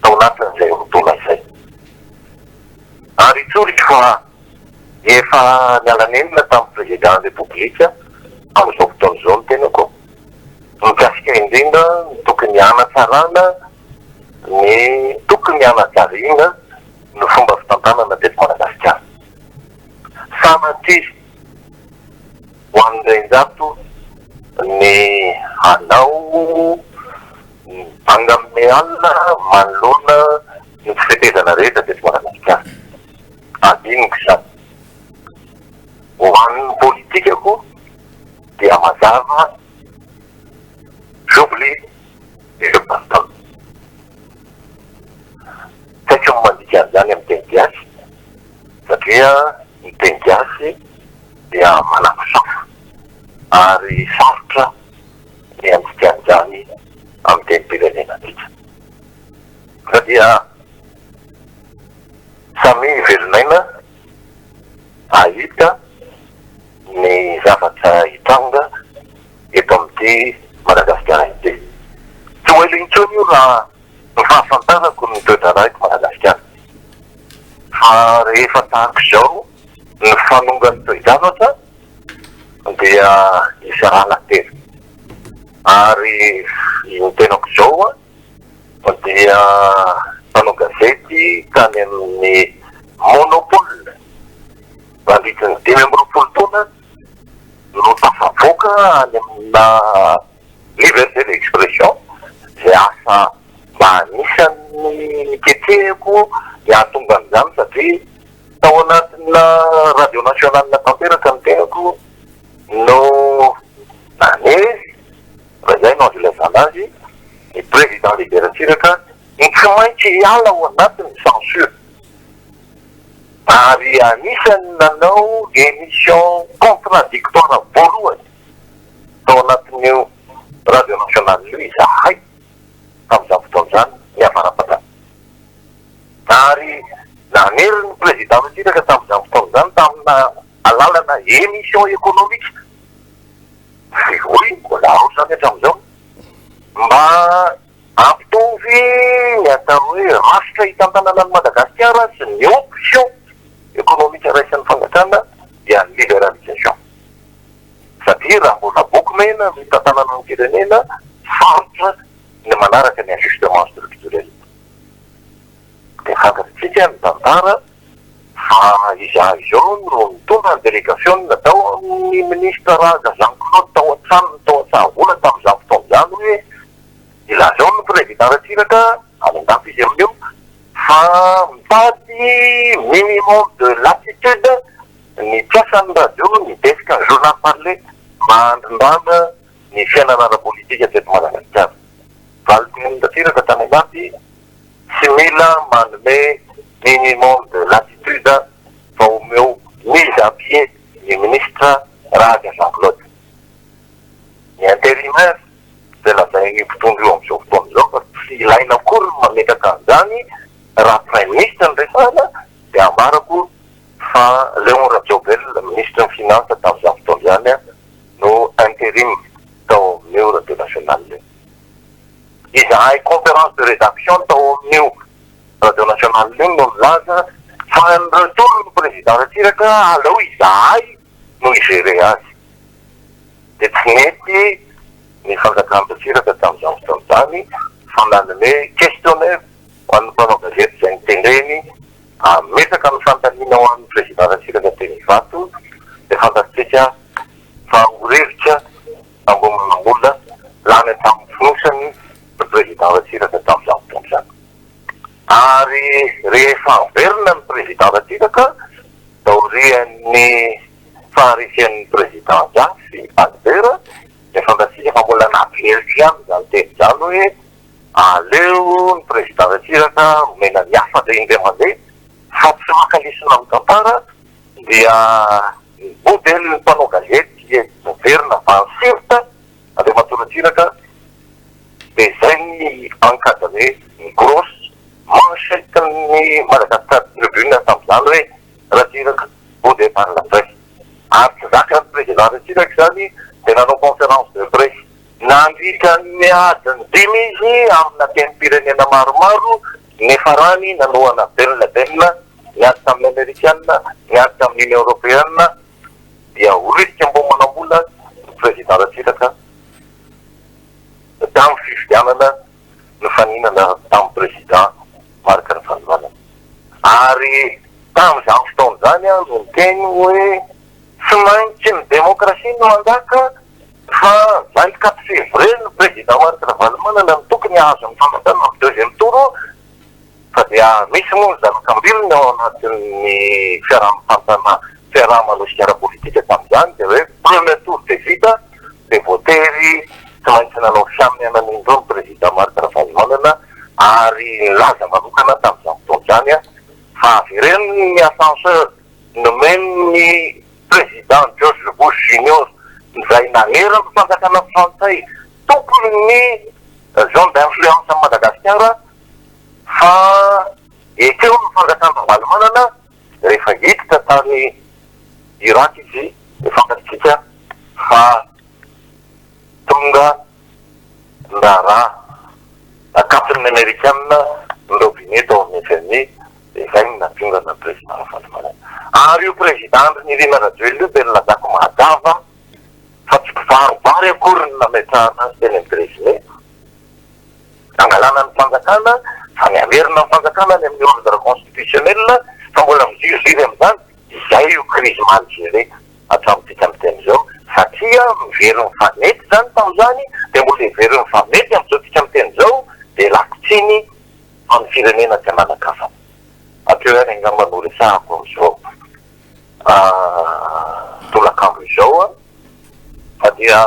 tao anatin'izay fotoana izay ary tsorika fa efa nialanenina tamin'ny président république amin'izao fotoana izao ny tenako mikasika indrindra ny tokony hanatsarana ny tokony hanajariana ny fomba fitantanana teto Madagasikara sanaty ho an'indrainjato ny hanao angamin'ny alina manoloana ny fifetezana rehetra teto Madagasikara adiniko izany ho an'ny politikako dia mazava j'oublie et je pardonne tsy mandika an'izany amin'ny teny gasy satria ny teny gasy dia manafisafa ary sarotra ny andikan'izany amin'ny tenim-pirenena atsika sadia samy velonaina ahita ny zavatra hitranga eto amin'ity Madagasikara ity tsy ho elintsony io raha ny fahafantarako ny toedraraiko Madagasikara fa rehefa tahako izao ny fanongan'ny toe-javatra dia isy rana telo ary ny tenako izao dia mpanao gazety tany amin'ny monopole mandritry ny 5 taona no tafavoaka any amina liberté d'expression zay asa mba anisan'ny ketrehako niahatonga an'izany satria tao anatina radio nationale tanteraka ny tenako no nanezy raha izay no azo ilazana azy ny président libératsiraka ny tsy maintsy hiala ao anatin'ny censure ary anisany nanao émission contradictoire voalohany tao anatin'io radio nationale io izahay tamin'izany fotoan'izany ny avarapatany ary nanery ny président tsiraka tamin'izany fotoan'izany tamina alalana émission économique oy mbola ao zany hatramin'izao mba ampitovy ny atao hoe rasitra hitantanana ny Madagasikara sy ny option économique raisan'ny fangatana dia ny libéralisation satria raha mbola boky mena ny tantanana ny firenena sarotra ny manaraka ny ajustement structurel dia fantatritsika ny tantara fa izahay izao no mitondra ny délégation natao amin'ny ministre raga Jean-Claude tao an-tsahavolana tamin'izany fotoan'izany hoe ilazao ny président ratsiraka any andafy izy amin'io fa mitady minimum de latitude ny piasan'ny radio ny desika ny journal parlé mandrindrana ny fiainana ara-politika teto Madagasikara valiteny ratsiraka tany andafy tsy mila manome minimum de latitude fa omeo mise à pied ny ministre raga Jean-Claude ny intérimaire de lazay mpitondro eo amin'izao fotoan'izao fa tsy ilaina akory mametaka an'izany raha prime ministre ny resana dia ambarako fa Léon Radziobel ministre ny finance tamin'izany fotoan'izany no intérim tao amin'io radio nationale izahay conférence de rédaction tao amin'io radio nationale io no milaza fa ny retour ny président ratsiraka aleo izahay no igere azy dia tsy mety ny fanjakan'ny ratsiraka tamin'izany fotoan'izany fa nanome questionnaire ho an'ny mpanao gazety izay nitendreny ametaka ny fantaniana ho an'ny président ratsiraka teny Ivato dia fantatritsika fa orevitra ambon'olona lany tamin'ny fonosany ny président ratsiraka tamin'izany fotoan'izany ary rehefa averina ny président ratsiraka taorian'ny faharisian'ny président Jasy Albert dia fantatritsika fa mbola nampiheriky ihany zany teny zany hoe aleo ny président ratsiraka omena ny hafa dia indray mandeha fa tsy makalisina amin'ny tantara dia modely ny mpanao gazety moderna vansirta aveo matoratsiraka dia zay ny encadré ny grosse manchette ny Madagascar tribune tamin'izany hoe ratsiraka bode par la presse ary tsy zakany président ratsiraka zany dia nanao conférence de presse nandrika ny adiny 10 izy amina tenim-pirenena maromaro nefa rany nanoana belona niady tamin'ny amerikanina niady tamin'ny union européenne dia orisika mbo manambola ny président ratsiraka tamin'ny fifidianana ny faninana tamin'ny président marika ny fanovalana ary tamin'izany fotoan'izany no niteny hoe tsy maintsy ny démocratie no mandaka fa 24 février ny président marika ny valamanana ny tokony azo ny famatana amin'ny deuxième tour fa dia misy moa ny zanakambiriny ao anatin'ny fiaraha-manosika ara-politika tamin'izany dia hoe premier tour dia vita dia voatery tsy maintsy nanao fiaminana indro ny président marika ny valamanana ary laza manokana tamin'izany fotoan'izany fa avereny ny ascenseur nomeny ny président George Bush Junior izay nanerany fanjakana frantsay tokony ny zone d'influence am Madagasikara fa ekeo ny fanjakana valomanana rehefa hiditra tany Irak izy fantatsika fa tonga ndara capitaine américaine Robinet tao amin'ny FMI izay ny natonga na président valomanana ary io président ny Irina Rajoelina io tena lazako mahadava fa tsy mpivarobary akory ny nametrahana azy teny amin'ny président angalana ny fanjakana fa miamerina ny fanjakana ny amin'ny ordre constitutionnel fa mbola miziroziry amin'izany izay io crise mal géré hatramin'tika amin'ny teny zao satria mivery mifanety zany tamin'izany dia mbola hivery mifanety amin'izao tika amin'ny teny zao dia lakotsiny amin'ny firenena tsy manakafa atreo any angamba noresahako amin'izao tolakambo izao fa dia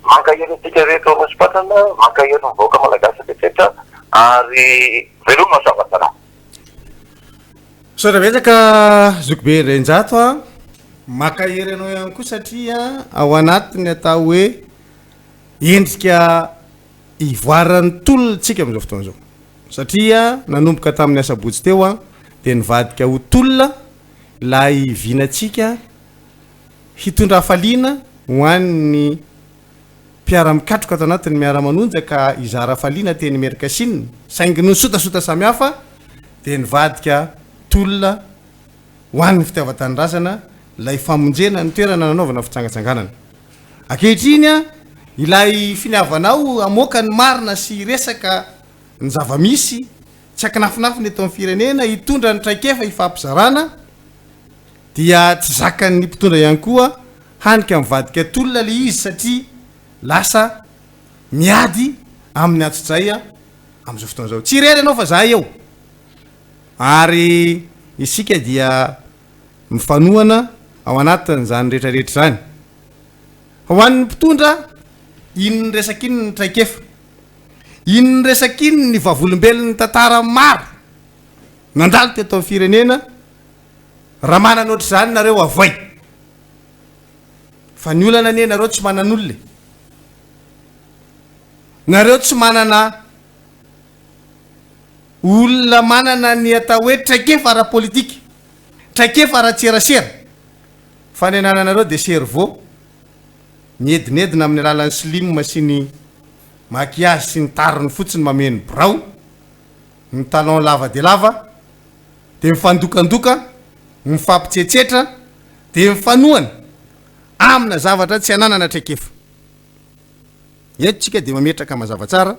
mankahery antsika rehetra rosipatrana mankahery mivoaka malagasy rehetra ary veloma zavatsara sotrabetsaka zokobe renjato a makahery anao ihany koa satria ao anatiny atao hoe endrika ivoaran'ny tolontsika amin'izao fotoana zao satria nanomboka tamin'ny asabotsy teo a dia nivadika ho tolona la ivinatsika hitondra hafaliana ho an'ny mpiara-mikatroka ato anatin'ny Miara-Manonja ka izara hafaliana teny Amerika Siny saingy no sotasota samihafa dia nivadika tolona ho an'ny fitiavan-tanindrazana ilay famonjena ny toerana nanaovana fitsangatsanganana ankehitriny a ilay finiavanao amoaka ny marina sy resaka ny zava-misy tsy akinafinafiny eto amin'ny firenena hitondra ny traikefa hifampizarana dia tsy zakan'ny mpitondra ihany koa hanika mivadika tolona le izy satria lasa miady amin'ny atsodzay a amin'izao fotoana zao tsy rery ianao fa za eo ary isika dia mifanohana ao anatin' zany rehetrarehetra zany ho an'ny mpitondra ino ny resaka iny ny traikefa ino ny resaka iny ny vavolombelon'ny tantara maro nandalo teto amin'ny firenena raha manana ohatry zany nareo avoay fa ny olana anie nareo tsy manan'olona nareo tsy manana olona manana ny atao hoe traikefa ara-politika traikefa ara-tserasera fa ny anananareo dia cerveau miedinedina amin'ny alalan'ny slim sy ny makiazy sy ny tariny fotsiny mameno brao ny talon lava de lava dia mifandokandoka mifampitsetsetra dia mifanohana amina zavatra tsy ananana traikefa etotsika dia mametraka mazava tsara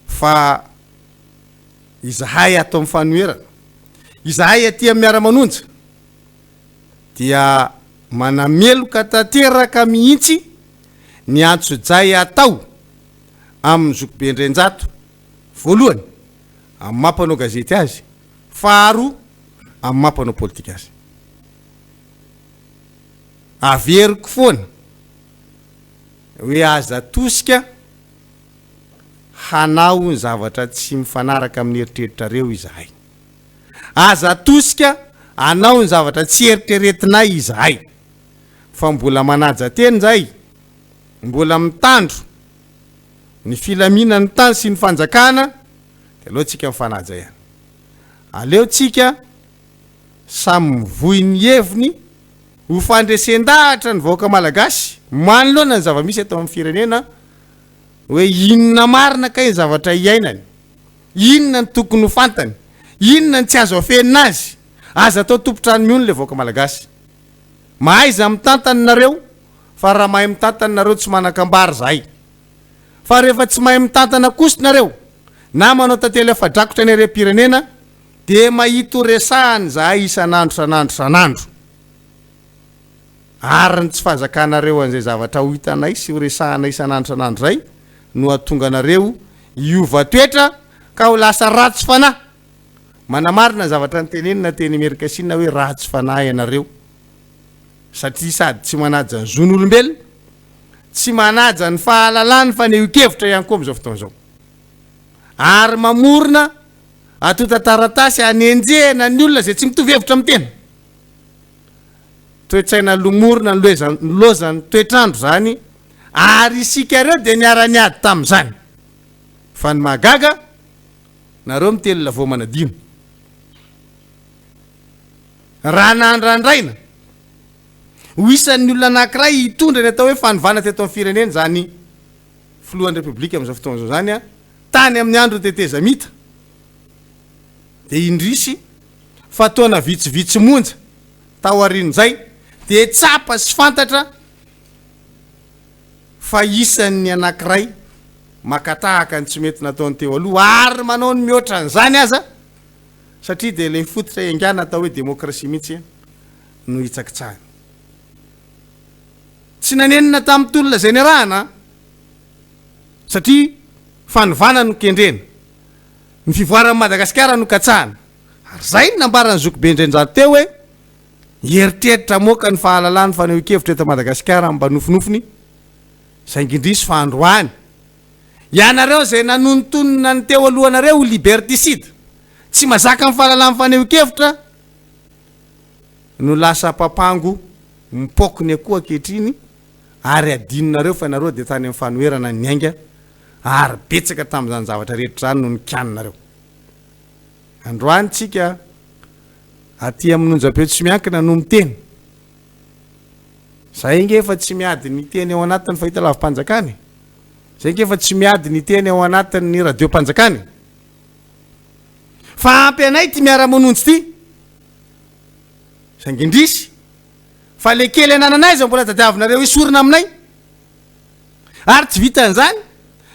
fa izahay ato amin'ny fanoherana izahay aty amin'ny Miara-Manonja dia manameloka tanteraka mihitsy ny antsojay atao amin'ny zokobe ndrenjato voalohany amin'ny mampanao gazety azy faharoa amin'ny mampanao politika azy averiko foana hoe aza tosika hanao ny zavatra tsy mifanaraka amin'ny eritreritranareo izahay aza tosika hanao ny zavatra tsy eritreretinay izahay fa mbola manaja teny zay mbola mitandro ny filaminany tany sy ny fanjakana dia aleotsika mifanaja ihany aleotsika samy mivoy ny heviny ho fandresen-dahatra ny vahoaka malagasy manoloana ny zava-misy eto amin'ny firenena hoe inona marina ka ny zavatra iainany inona ny tokony ho fantany inona ny tsy azo afenina azy aza atao tompotrany miony le vahoaka malagasy mahaiza mitantany nareo fa raha mahay mitantany nareo tsy manakambary zahay fa rehefa tsy mahay mitantana kosi nareo na manao tantely afa-drakotra ny ere-pirenena dia mahito resahany zahay isan'andro san'andro ary ny tsy fahazakanareo an'izay zavatra ho hitanay sy ho resahana isan'andro san'andro zay no atonga nareo iova toetra ka ho lasa ratsy fanahy manamarina zavatra nytenenina teny Amerika Siny hoe ratsy fanahy ianareo satria sady tsy manaja ny zon'olombelona tsy manaja ny fahalalany fa ny ukevitra ihany koa amin'izao fotoana zao ary mamorona atota taratasy hanenjehana ny olona zay tsy mitovy hevitra amin'ny tena toetsaina lomorona nlozany toetrandro zany ary isika reo de niara-niady tam'izany fa ny mahagaga nareo mitelona vo manadino raha nandrandraina ho isan'ny olona anankiray hitondra ny atao hoe fanovana teto amin'ny firenena zany filohan'ny repoblika am'izao fotoana zao zany a tany amin'ny andro teteza mita de indrisy fataona vitsivitsy monja tao arin'izay de tsapa sy fantatra fa isan'ny anankiray makatahaka ny tsy mety nataony teo aloha ary manao ny mihoatra n'izany aza satria de le fototra engana atao hoe demokrasia mihitsy no hitsakitsahany tsy nanenina tamin'ny tolona zay nirahana satria fanovana no kendrena ny fivoarany Madagasikara no katsahana ary zay nambarany zokobe indrenjary teo hoe heritreritra moka ny fahalalany fanehoan-kevitra eto Madagasikara mba nofinofiny saingindrisy fa androany ianareo zay nanonontonona ny teo alohanareo liberticide tsy mazaka ny fahalalany fanehoan-kevitra no lasa papango mipokony akoha kehitriny ary adinonareo fa nareo de tany amin'ny fanoherana ny ainga ary betsaka tamin'izany zavatra rehetra zany no nikanonareo androany tsika aty amin'onjam-peo tsy miankina no miteny zay ngefa tsy miady ny teny ao anatin'ny fahitalavim-panjakany zay ngefa tsy miady ny teny ao anatin'ny radio-panjakany fa ampy anay ty Miara-Manonja ty saingindrisy fa le kely anananay zao mbola tadiavinareo isorina aminay ary tsy vitan'izany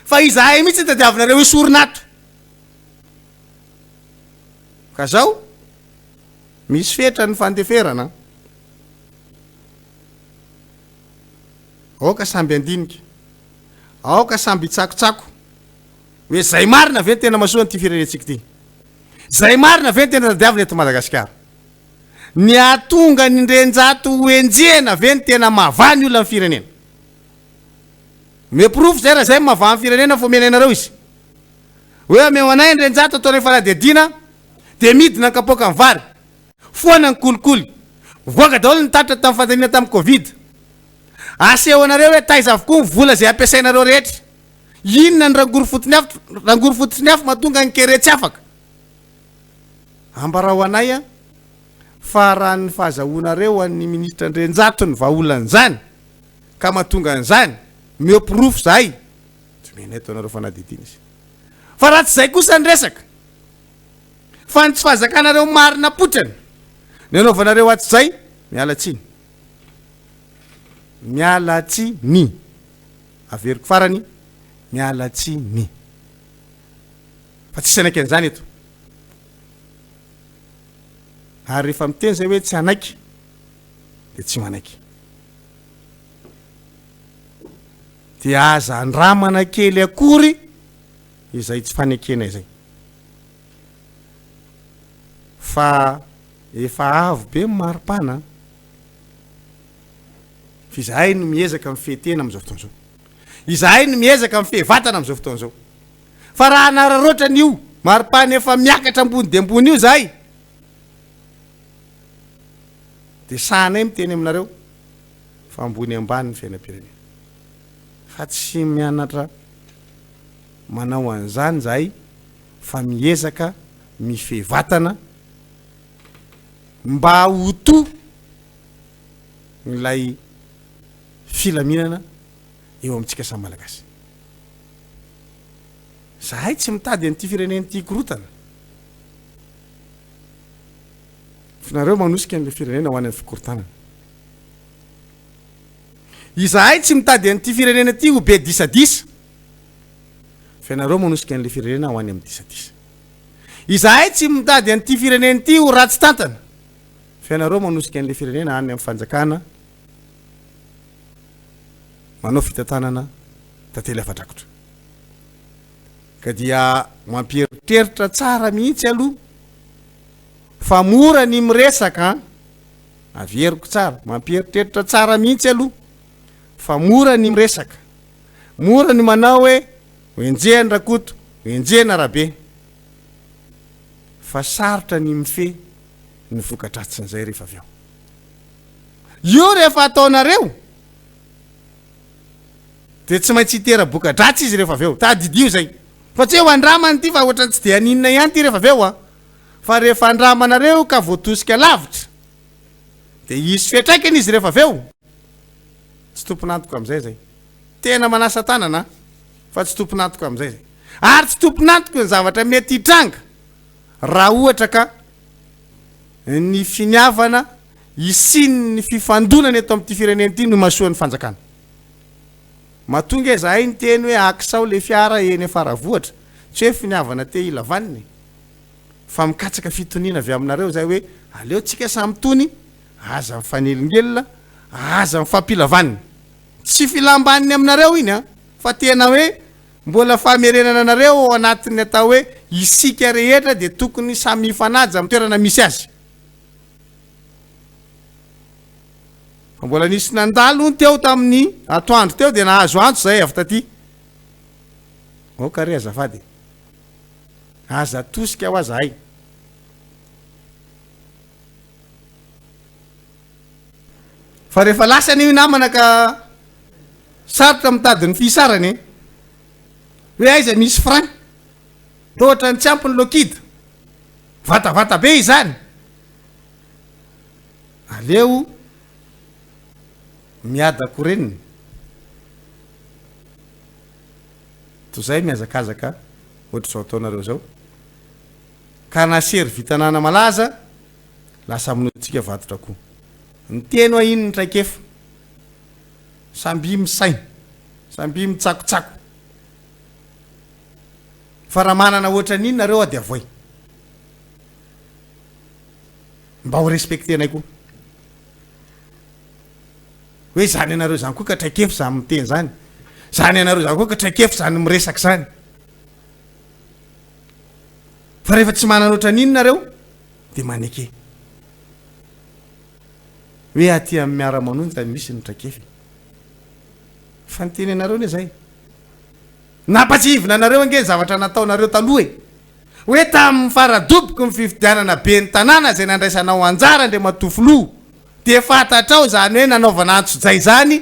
fa izahay mihitsy tadiavinareo isorina ato ka zao misy fetra ny fandeferana aoka samby andinika aoka samby tsakotsako hoe zay marina ve ny tena masoany ty firenentsika ty zay marina ve ny tena tadiavina eto Madagasikara ny atonga ny ndrenjato hoenjena ve ny tena mahavany olona amin'ny firenena meprofo zay raha zay mahavany amin'ny firenena fo menenareo izy hoe ameo anay ndrenjato atao rehefa ladedina de midina kapoka amin'ny vary foana ny kolikoly voaka daholo ny tatra tamin'ny fandanina tamin'ny covid aseho anareo hoe taiza avokoa ny vola zay ampiasainareo rehetra inona ny rangoro fototsy ny hafa mahatonga ny keretsy afaka ambarao anay a fa raha ny fahazahoanareo an'ny ministra ndrenjato ny vaholan'izany ka mahatonga an'izany miopirofo zahay tsy mena eto anareo fanadidina izy fa raha tsy zay kosa ny resaka fa ny tsy fahazakanareo marina potrany ny anaovanareo atsy zay mialatsiny mialatsiny averiko farany mialatsiny fa tsy anaiky an'izany eto ary rehefa miteny zay hoe tsy anaiky de tsy manaiky de aza andramana kely akory izay tsy fanekenay zay fa efa avo be maripana fa izahay no miezaka amin'ny fehtena am'izao fotoana zao izahay no miezaka amin'ny fehivatana am'izao fotoana zao fa raha nararoatra n'io maripana efa miakatra ambony de ambony io zahay de sanay miteny aminareo fa ambony ambany ny fiainam-pirenena fa tsy mianatra manao an'izany zahay fa miezaka mifehivatana mba hoto nylay filaminana eo amintsika samy malagasy zahay tsy mitady an'ity firenena ty korotana finareo manosika an'le firenena ho any amin'ny fikorotanana izahay tsy mitady an'ity firenena ty ho be disadisa fianareo manosika an'le firenena ho any amin'ny disadisa izahay tsy mitady an'ity firenena ty ho ratsy tantana fianareo manosika an'le firenena any amin'ny fanjakana manao fitantanana tantely afatrakotra ka dia mampieritreritra tsara mihitsy aloha fa mora ny miresaka averiko tsara mampieritreritra tsara mihitsy aloha fa mora ny miresaka mora ny manao hoe hoenjehany rakoto hoenjehana arabe fa sarotra ny mife ny vokatratsiny zay rehefa avy ao io rehefa ataonareo de tsy maintsy hitera-boka dratsy izy rehefa avy eo tadidio zay fa tsy hoe ho andramany ty fa ohatra tsy de aninona ihany ty rehefa avy eo a fa rehefa andramanareo ka voatosika lavitra de isy fiatraikany izy rehefa avy eo tsy tomponantoko am'izay zay tena manasa tanana fa tsy tomponantoko am'izay zay ary tsy tomponantoko ny zavatra mety hitranga raha ohatra ka ny finiavana isiny ny fifandonany eto amin'ity fireneny ity no masoan'ny fanjakana mahatonga e zahay ny teny hoe akisao le fiara eny afaravoatra tsy hoe finiavana te ilavaniny fa mikatsaka fitoniana avy aminareo zay hoe aleo tsika samytony aza mifanelingelona aza mifampilavaniny tsy filambaniny aminareo iny a fa tena hoe mbola famerenana anareo ao anatin'ny atao hoe isika rehetra de tokony samy ifanaja amin'ny toerana misy azy fa mbola nisy nandalo ny teo tamin'ny atoandro teo de nahazo antso zay avy taty okare azafady aza tosika ho azahay fa rehefa lasa ny namana ka sarotra mitadiny fisarany hoe aiza misy franc tohatra ny tsy ampiny lokida vatavata be izany aleo miadako reniny to zay miazakazaka ohatra zao ataonareo zao ka nasery vitanana malaza lasa amintsika vatotra koa ny teny hoe ino ny traikefa samby misaina samby mitsakotsako fa raha manana ohatra n'iny nareo a de avoy mba ho respectenay koa hoe zany anareo zany koa ka traikefa zany miteny zany zany anareo zany koa ka traikefa zany miresaky zany fa rehefa tsy manana ohatra n'iny nareo de maneke hoe aty amin'ny Miara-Manonja misy ny traikefa fa nyteny anareo ne zay napatsivina anareo ange zavatra nataonareo taloha hoe tamin'ny faradoboky ny fifidianana be ny tanàna zay nandraisanao anjara ndre matofoloha de fatatrao zany hoe nanaovana antsojay zany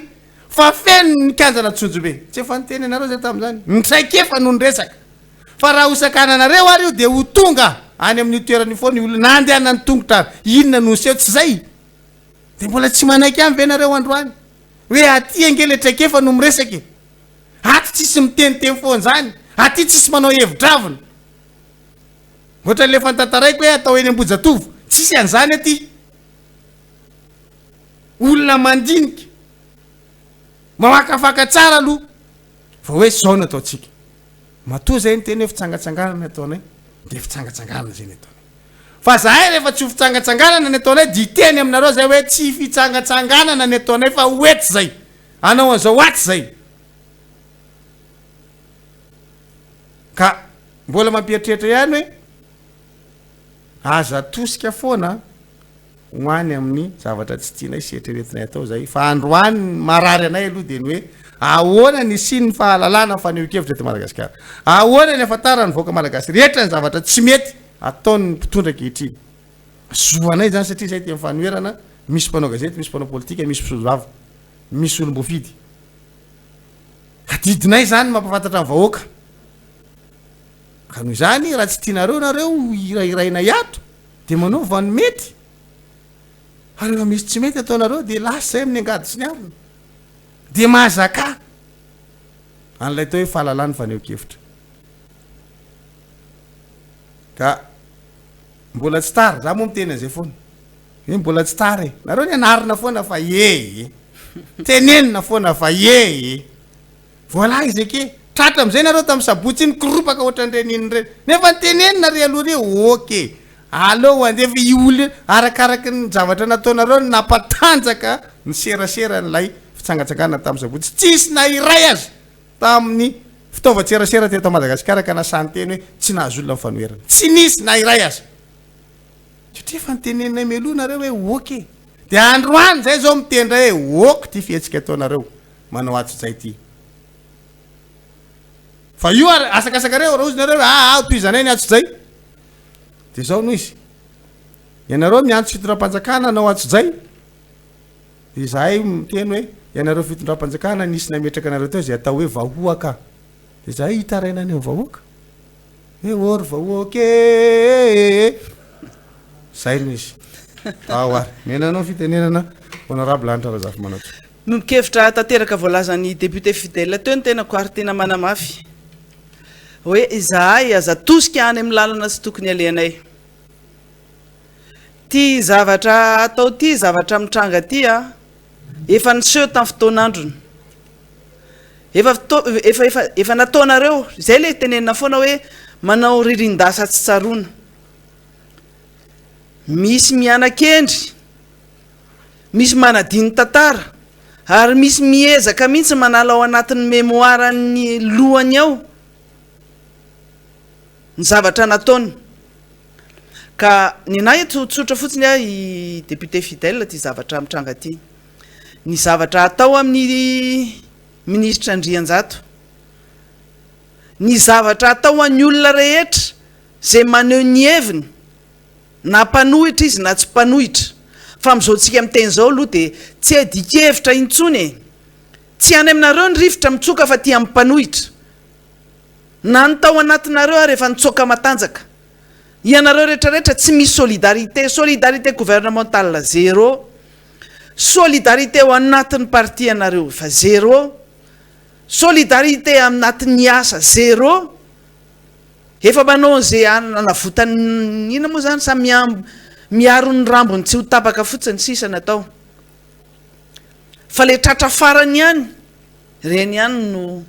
fa feno ny kanjana tsonjo be tsy efa nyteny anareo zay tamin'izany mitraikefa noho ny resaka fa raha hosakananareo ary io de ho tonga any amin'ny toerany foana ny olona nandehanany tongotra inona noseho tsy zay de mbola tsy manaiky any ve nareo androany hoe aty angele traikefa no miresaky aty tsisy miteniteny foana zany aty tsisy manao hevitravina ohatra le fantataraiko hoe atao eny Ambojatovo tsisy an'izany aty olona mandinika mamakafaka tsara aloha fa hoe zao no ataotsika matoa zay ny teny hoe fitsangatsanganana ataonay de fitsangatsanganana zay ny ataonay fa zahay rehefa tsy ho fitsangatsanganana ny ataonay di teny aminareo zay hoe tsy fitsangatsanganana ny ataonay fa hoety zay anao an'izao aty zay ka mbola mampieritreritra ihany hoe aza tosika foana hoany amin'ny zavatra tsy tianay sy eritreretinay atao zay fa androany marary anay aloha de ny hoe ahoana ny siny ny fahalalana faneho-kevitra eto Madagasikara ahoana ny afatara ny voaka malagasy rehetra ny zavatra tsy mety ataony mpitondra ankehitriny zoanay zany satria zay ty mifanoherana misy mpanao gazety misy mpanao politika misy mpisolo-bava misy olom-bofidy adidinay zany mampafantatra ny vahoaka ka noho zany raha tsy tianareo nareo irairaina iato de manaova ny mety ary efa misy tsy mety ataonareo de lasa zay amin'ny angady sy ny arina de mahazaka an'ilay tao hoe fahalalany faneho-kevitra ka mbola tsy tara za moa miteny an'izay foana hoe mbola tsy tara nareo ny anarina foana fa tenenina foana fa voilà izy ake tratra am'izay nareo tamin'ny sabotsy ny koropaka ohatra nyreniny reny nefa nytenenina re aloha re ok aleo andefa iolona arakaraky ny zavatra nataonareo nampatanjaka ny serasera n'lay fitsangatsanganana tamin'ny sabotsy tsisy na iray azy tamin'ny fitaovan-tserasera teto Madagasikara ka nasany teny hoe tsy nahazo olona mifanoherana tsy nisy na iray azy satria efa nytenenina meloa nareo hoe ok de androany zay zao mitendra hoe ok ty fihetsika ataonareo manao atso zay ty fa io asakasakareo raha ozy nareo hoe toy izanay ny atso zay de zao noho izy ianareo miantso fitoram-panjakana anao atso zay zahay miteny hoe ianareo fitondram-panjakana nisy nametraka anareo teo zay atao hoe vahoaka de zahay hitaraina any vahoaka ory vahoake zay nisy ary menanao fitenenana honorable lanitra razafy manatso nomikevitra tanteraka voalazan'ny député fidèle teo ny tena koary tena manamafy hoe izahay aza tosika any amin'ny lalana sy tokony aleanay ty zavatra atao ty zavatra mitranga ty a efa niseho tamin'ny fotoan'androny efa nataonareo zay le tenenina foana hoe manao ririndasa tsy tsaroana misy mianakendry misy manadiny tantara ary misy miezaka mihitsy manala ao anatin'ny mémoirany lohany ao ny zavatra nataony ka ny nay tsotra fotsiny a i député fidèle ty zavatra mitranga ty ny zavatra atao amin'ny ministra Andrianjato ny zavatra atao an'ny olona rehetra zay maneho ny heviny na mpanohitra izy na tsy mpanohitra fa am'izao tsika miteny zao aloha de tsy adikevitra intsony tsy any aminareo ny rivotra mitsoka fa ty amin'ny mpanohitra na ny tao anatinareo a rehefa nitsoka matanjaka ianareo rehetrarehetra tsy misy solidarité gouvernementale zéro solidarité ao anatin'ny parti anareo fa zéro solidarité anatin'ny asa zéro efa manao zay nanavotany ina moa zany sa miaro ny rambony tsy ho tapaka fotsiny sisa natao fa le tratra farany ihany reny ihany no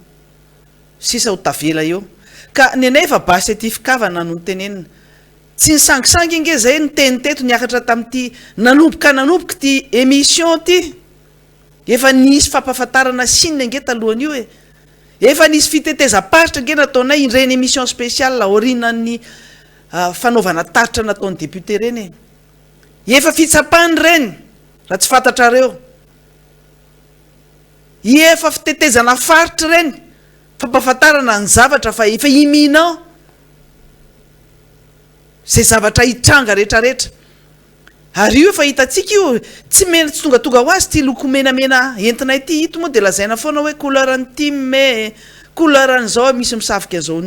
sisa ho tavela eo ka nenay efa basy aty fikavana no nytenenina tsy nisangisangy inge zay nyteny teto niakatra tamin'ity nanomboka ty émission ty efa nisy fampahafantarana sinina nge talohany io efa nisy fitetezam-paritra nge nataonay ireny émission spéciale aorinan'ny fanaovana taritra nataony député reny efa fitsapany reny raha tsy fantatrareo efa fitetezana faritra reny fampahafantarana ny zavatra fa efa iminao zay zavatra hitranga rehetrarehetra ary io efa hitatsika io tsy mena tsy tongatonga ho azy ty loko menamena entinay ty hito moa de lazaina foana hoe couleur ny time couleur n'zao misy misafika zao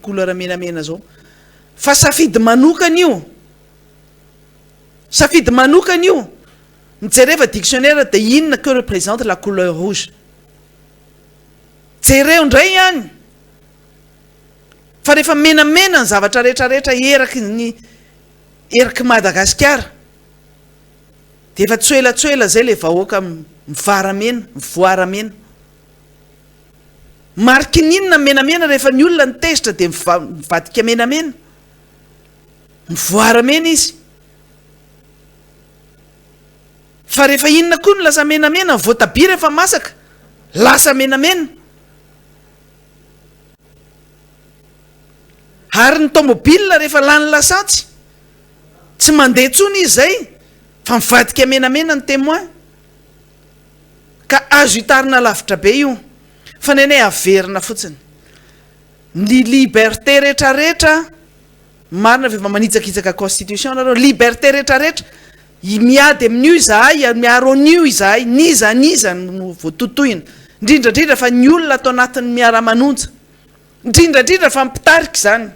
couleur menamena zao fa safidy manokana io mijereva dictionnaire de inona que représente la couleur rouge jereo ndray ihany fa rehefa menamena ny zavatra rehetrarehetra eraky Madagasikara de efa tsoelatsoela zay le vahoaka mivoaramena mariky ninona menamena rehefa ny olona nitezitra de mivadika menamena mivoaramena izy fa rehefa inona koa no lasa menamena voatabia rehefa masaka lasa menamena ary ny tomobile rehefa lany lasantsy tsy mandeha tsony izy zay fa mivadika menamena ny témoin ka azo hitarina lavitra be io fa nenay averina fotsiny ny liberté rehetrarehetra marina fa efa manitsakitsaka constitution nareo liberté rehetrarehetra miady amin'io izahay miaro an'io izahay niza no voatotohina indrindrandrindra fa ny olona atao anatin'ny Miara-Manonja indrindrandrindra fa mpitarika zany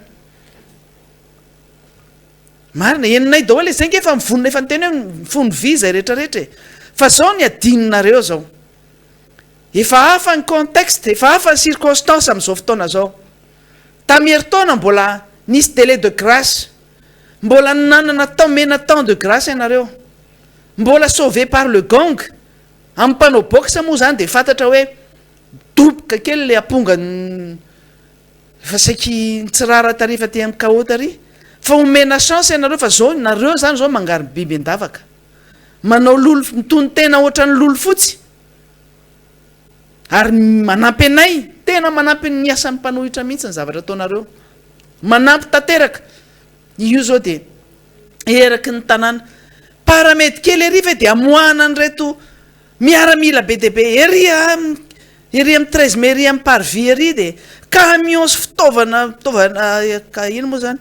marina eninay daholo zay nge efa mivonona efa nyteny hoe mifono viza rehetrarehetra fa zao ny adinonareo zao efa hafa ny contexte efa hafa ny circonstance amin'izao fotoana zao tamieritaona mbola nisy délai de grâce mbola nanana mena temps de grâce ianareo mbola sauvé par le gang amin'ny mpanao boxe moa zany de fantatra hoe doboka kely le aponga fa saiky nitsirara tarifa ty amin'ny KO tary fa omena chance ianareo fa zao nareo zany zao mangary biby andavaka manao lolo mitony tena ohatran'ny lolo fotsy ary manampy anay tena manampy ny asa mpanohitra mihitsy ny zavatra ataonareo manampy tanteraka io zao de eraky ny tanàna paramety kely ery ve de amoahana ny reto miaramila be de be ery amin'ny 13 mai ery amin'ny parvis ery de camion sy fitaovana ino moa zany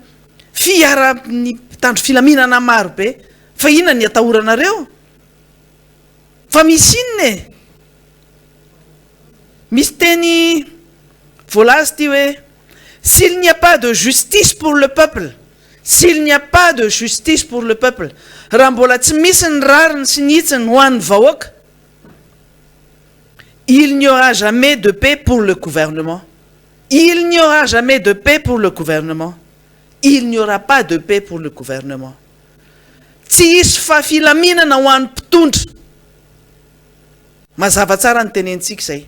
fiara ny mpitandro filaminana maro be fa inona ny atahoranareo fa fa misy inny e misy teny voalazy ty hoe s'il n'y a pas de justice pour le peuple, s'il n'y a pas de justice pour le peuple, raha mbola tsy misy ny rariny sy nitsiny ho an'ny vahoaka, il n'y aura jamais de paix pour le gouvernement. Il n'y aura jamais de paix pour le gouvernement. Il n'y aura pas de paix pour le gouvernement. Tsy hisy fahafilaminana ho an'ny mpitondra. Mazava tsara ny tenentsika izay.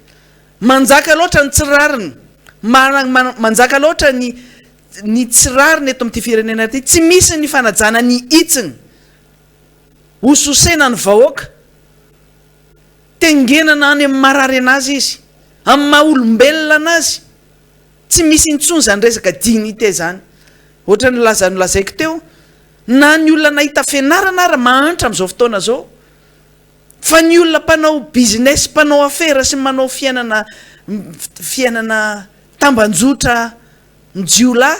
Manjaka loatra ny tsirariny, manjaka loatra ny tsirariny eto amin'ity firenena ity, tsy misy ny fanajana ny itsiny hososena ny vahoaka, tengenana any amin'ny marary anazy izy, amin'ny maha-olombelona anazy, tsy misy intsony zany resaka dignité zany. Ohatra ny lazaiko teo, na ny olona nahita fianarana ara mahantra amin'izao fotoana zao, fa ny olona mpanao business, mpanao affaire sy manao fiainana tambanjotra mijiola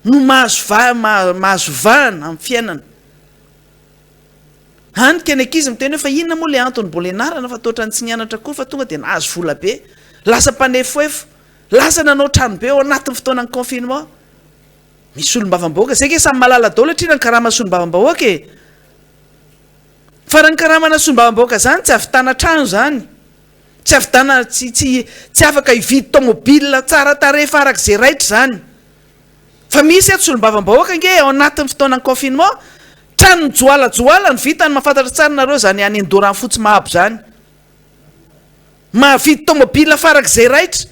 no mahazo vahana amin'ny fiainana. Hanika ny ankizy miteny hoe fa inona moa le antony mbola ianarana fa toatra ny tsy nianatra koa fa tonga dia nahazo vola be, lasa mpanefoefo, lasa nanao trano be ao anatin'ny fotoanany confinement. Misy olom-bavam-bahoaka zay ke samy malala daholo hatria ny karama solom-bavam-bahoaka e. Fa raha ny karamana solom-bavam-bahoaka zany tsy avitana trano zany, tsy avitana tsy afaka hividy tomobile tsara tarehy farak'izay raitra zany. Fa misy eto solom-bavam-bahoaka nge ao anatin'ny fotoanany confinement, trano joalajoala ny vitany mahafantatra tsara nareo zany any Andorany fotsy mahabo zany. Mahavidy tomobile farak'izay raitra,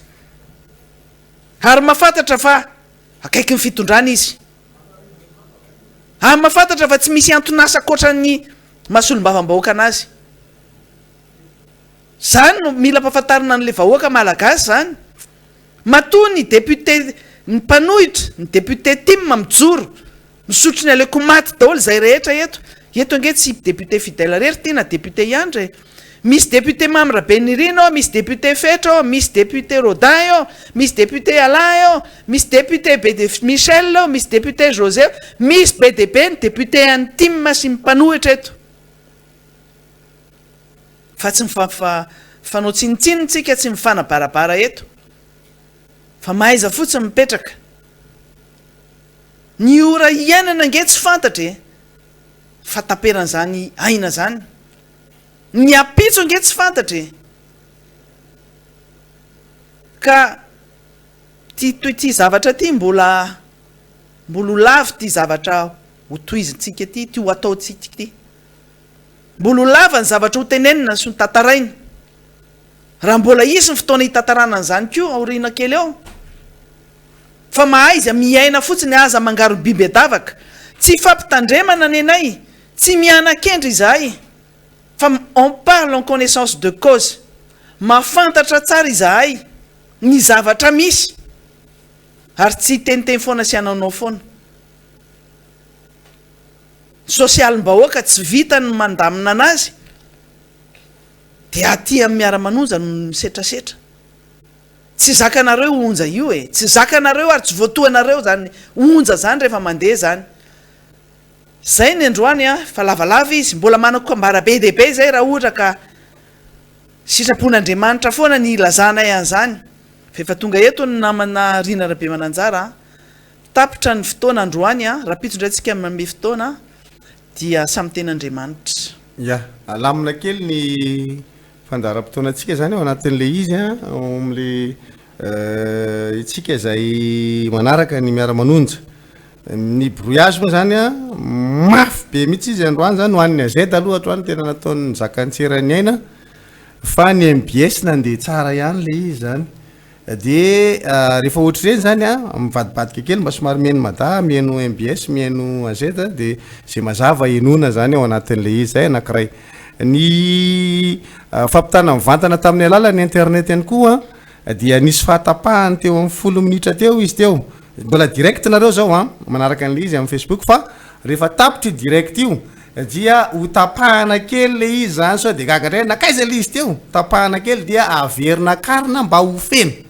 ary mahafantatra fa akaiky ny fitondrana izy. Ary mahafantatra fa tsy misy antonasa akoatra ny mahasolom-bavam-bahoaka anazy. Zany no mila mpahafantarina n'le vahoaka malagasy zany. Matoa ny député ny mpanohitra, ny député Tim mijoro, misotro ny aleko maty daholo zay rehetra eto. Eto nge tsy député fidèle rery ty na député Iandre. Misy député Mamra Benirino, misy député Fetro, misy député Rodaio, misy député Alaio, misy député Bede Michel, misy député Joseph, misy BDP ny député Antim sy mpanohitra eto. Fa tsy fanao tsinitsinitsika, tsy mifanabarabara eto. Fa mahaiza fotsiny mipetraka. Ny ora iainana nge tsy fantatra e, fa taperan'izany aina zany. Ny apitso nge tsy fantatra e. Ka ty zavatra ty mbola ho lavo ty zavatra ho toizintsika ty, ty ho ataotsika ty. Mbola ho lava ny zavatra ho tenenina sy ny tantaraina. Raha mbola isy ny fotoana hitantarana an'izany koa aoriana kely eo. Fa mahaiza miaina fotsiny aza mangaro biby adavaka, tsy fampitandremana ny anay, tsy miana-kendry izahay. Fa on parle en connaissance de cause. Mahafantatra tsara izahay ny zavatra misy, ary tsy teniteny foana sy ananao foana. Sosialim-bahoaka tsy vita ny mandamina anazy, dia aty amin'ny Miara-Manonja no misetrasetra. Tsy zakanareo onja io e, tsy zakanareo ary tsy voatoanareo zany onja zany rehefa mandeha zany. Zay ny androany a, fa lavalava izy, mbola manako ambara be dia be zay raha ohatra ka sitrapon'Andriamanitra foana ny ilazanay an'izany. Fefa tonga eto ny namana Rina Rabemananjara, tapitra ny fotoana androany a, raha pitondrantsika amin'ny fotoana dia samy ten'Andriamanitra. Ya, alamina kely ny fandaharam-potoanantsika zany ao anatin'le izy a, amin'le itsika izay manaraka ny Miara-Manonja. Ny brouillage moa zany a, mafy be mihitsy izy androany zany, hoan'ny azeda aloha atroany tena nataony zakan-tserany aina, fa ny MBS nandeha tsara ihany le izy zany. Dia rehefa ohatr'ireny zany a, mivadibadika kely mba somary mihaino mada, mihaino MBS, mihaino azeda, dia zay mazava enona zany ao anatin'le izy zay anankiray. Ny fampitana mivantana tamin'ny alalan'ny internet ihany koa dia nisy fahatapahany teo amin'ny 10 minitra teo izy teo. Mbola direct nareo zao a, manaraka an'le izy amin'ny Facebook, fa rehefa tapitra direct io dia ho tapahana kely le izy zany, sao dia gaga indray nakaiza le izy teo, tapahana kely dia averina karina mba ho feno,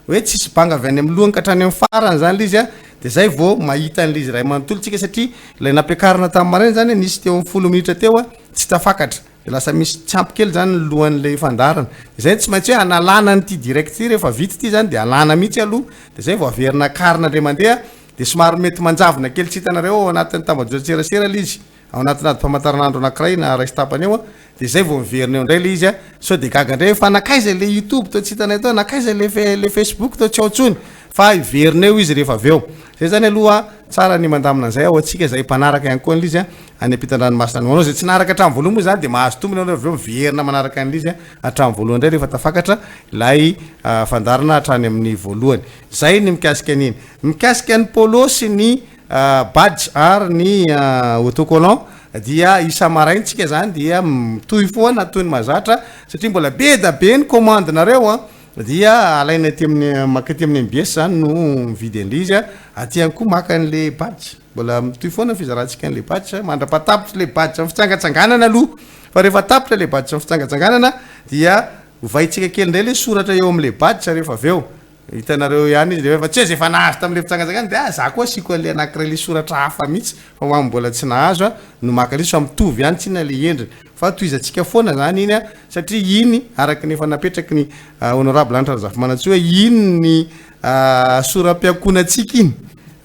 hoe tsisy banga avy any amin'ny lohany ka hatrany amin'ny farany zany le izy a. Dia zay vao mahita an'le izy ray manontolo tsika, satria ilay nampiakarina tamin'ny maraina zany nisy teo amin'ny 10 minitra teo a, tsy tafakatra. de lasa misy tsampy kely zany lohan'le fandarana zay tsy maintsy hoe analana nyty direct ty rehefa vity ty zany de alana mihitsy aloha de zay vao averina karina ndre mandeha de somary mety manjavona kely tsy hitanareo anatin'ny tambajoserasera l izy ao anatinady famataranandro anakiray na raistapany eo de zay vao miverina eo ndray le izy so de gaga ndray fa nakaiza le youtube to tsy hitanay to nakaiza le facebook to tsy aotsony fa iverina eo izy rehefa aveo zay zany aloha tsara ny mandamina zay ao atsika zay mpanaraka ihany koa n'izy any ampitan-dranomasina manao zay tsy naraka hatramin'ny voalohany moa zany de mahazo tombony anao aveo miverina manaraka an'izy hatramin'ny voalohany ndray rehefa tafakatra ilay fandarana hatrany amin'ny voalohany zay ny mikasika an'iny mikasika ny polo sy ny badge ary ny autocollant dia isa maraintsika zany dia toy foana toy ny mazatra satria mbola be da be ny commande nareo dia alaina ty amin'ny makety amin'ny MBS zany no mividy an'izy aty ihany koa maka an'le badge mbola toy foana ny fizarantsika an'le badge mandrapatapitra le badge amin'ny fitsangatsanganana aloha fa rehefa tapitra le badge amin'ny fitsangatsanganana dia hovaitsika kely ndray le soratra eo amin'le badge rehefa aveo hitanareo ihany izy rehefa tsy hoe zay efa nahazo tam'le fitsangatsangana de za koa asiko an'le anankiray le soratra hafa mihitsy fa hoamy mbola tsy nahazo no maka liso mitovy ihany tsy na le endriny fa toizatsika foana zany iny satria iny araky nefa napetraky ny honorable anitra zafimanatsy hoe iny ny soram-piakonatsika iny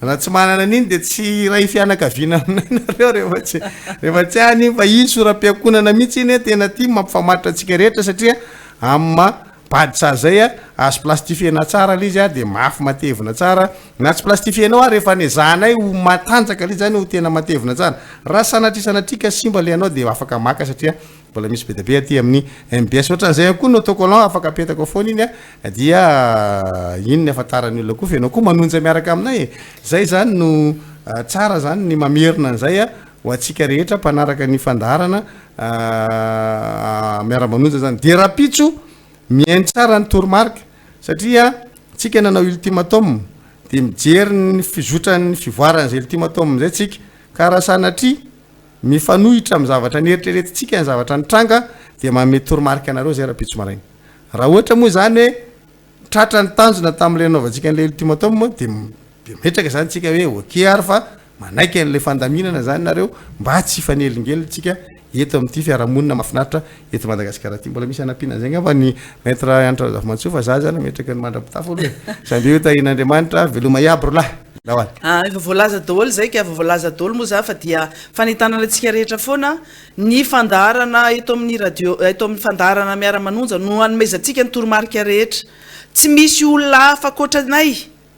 raha tsy manana an'iny de tsy ray fianakaviana aminareo rehefa tsy any fa iny soram-piakonana mihitsy iny tena ty mampifamaritra atsika rehetra satria amma badsa zay azo plastifiena tsara le izy de mafy matevina tsara na tsy plastifienao rehefa nezanay ho matanjaka le zany ho tena matevina tsara raha sanatrisanatria simba le anao de afaka maka satria mbola misy be dabe aty amin'ny MBS ohatran'izay koa no autocollant afaka apetaka foana iny dia iny ny afantarany olona koa fenao koa manonja miaraka aminay zay zany no tsara zany ny mamerina an'izay ho atsika rehetra mpanaraka ny fandarana Miara-Manonja zany de rapitso mihainy tsara ny tourmarque satria tsika nanao ultimatum de mijery ny fizotran'ny fivoarana zay ultimatum zay tsika ka raha sanatria mifanohitra amin'ny zavatra nieritreretintsika ny zavatra nitranga de manome tourmarque anareo zay rapitso maraina raha ohatra moa zany hoe tratra ny tanjona tam'le anaovantsika an'le ultimatum de metraka zany tsika hoe oke ary fa manaiky an'le fandaminana zany nareo mba tsy fanelingelitsika eto amin'ity fiarahamonina mafinaritra eto Madagasikara ty mbola misy anampiana zay ngamba ny maître Anitra Zafimatso fa za zany metraka ny mandra-pitafo aloha samby tahin'Andriamanitra veloma iabro lahy lahoany efa voalaza daholo zay ka efa voalaza daholo moa za fa dia fanitanana antsika rehetra foana ny fandarana eto amin'ny radio eto amin'ny fandarana Miara-Manonja no hanomezantsika ny tourmarque rehetra tsy misy olona hafa koatranay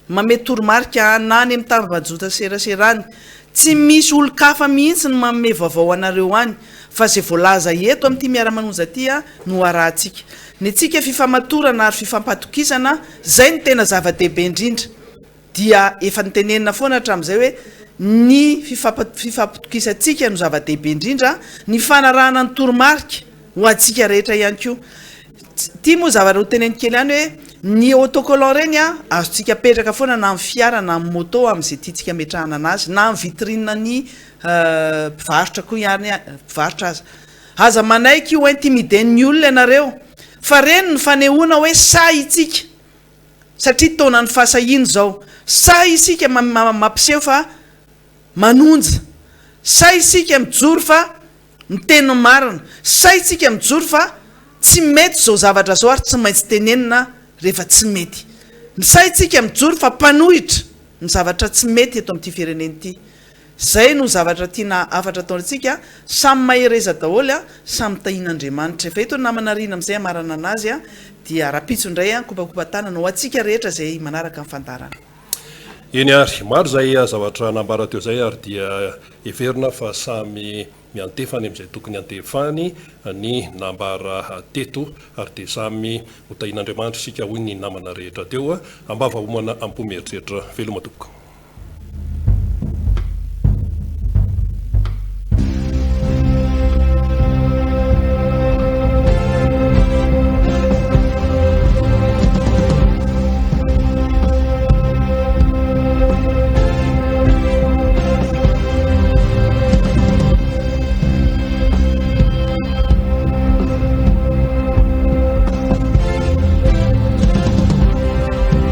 mame tourmarque anany amin'ny tambajota seraserany tsy misy olo-kafa mihitsy ny manome vaovao anareo any fa zay voalaza eto amin'ity Miara-Manonja ty no arahantsika ny tsika fifamatorana ary fifampatokisana zay ny tena zava-dehibe indrindra dia efa nitenenina foana hatramin'izay hoe ny fifampatokisantsika no zava-dehibe indrindra ny fanarahana ny tourmarque ho antsika rehetra ihany koa ty moa zavatra ho teneny kely ihany hoe ny autocollant reny azotsika petraka foana na amin'ny fiara na amin'ny moto amin'izay tiatsika metrahana anazy na amin'ny vitrine ny mpivarotra koa ihany mpivarotra aza manaiky ho intimiden'ny olona ianareo fa reny ny fanehoana hoe sa itsika satria taona ny fahasahino zao sa isika mampiseho fa manonja sa isika mijoro fa miteny marina sa itsika mijoro fa tsy mety zao zavatra zao ary tsy maintsy tenenina rehefa tsy mety sa itsika mijoro fa mpanohitra ny zavatra tsy mety eto amin'ity fireneny ity zay no zavatra tiana afatra ataontsika samy mahereza daholo samy tahin'Andriamanitra efa eto namanarina amin'izay amarana anazy dia rapitso indray kopakopa tanana ho atsika rehetra zay manaraka amin'ny fandarana eny ary maro zay zavatra nambara teo zay ary dia everina fa samy miantefany amin'izay tokony antefany ny nambara teto ary dia samy ho tahin'Andriamanitra isika hoy ny namana rehetra teo ambava homana ampomieritreritra veloma toko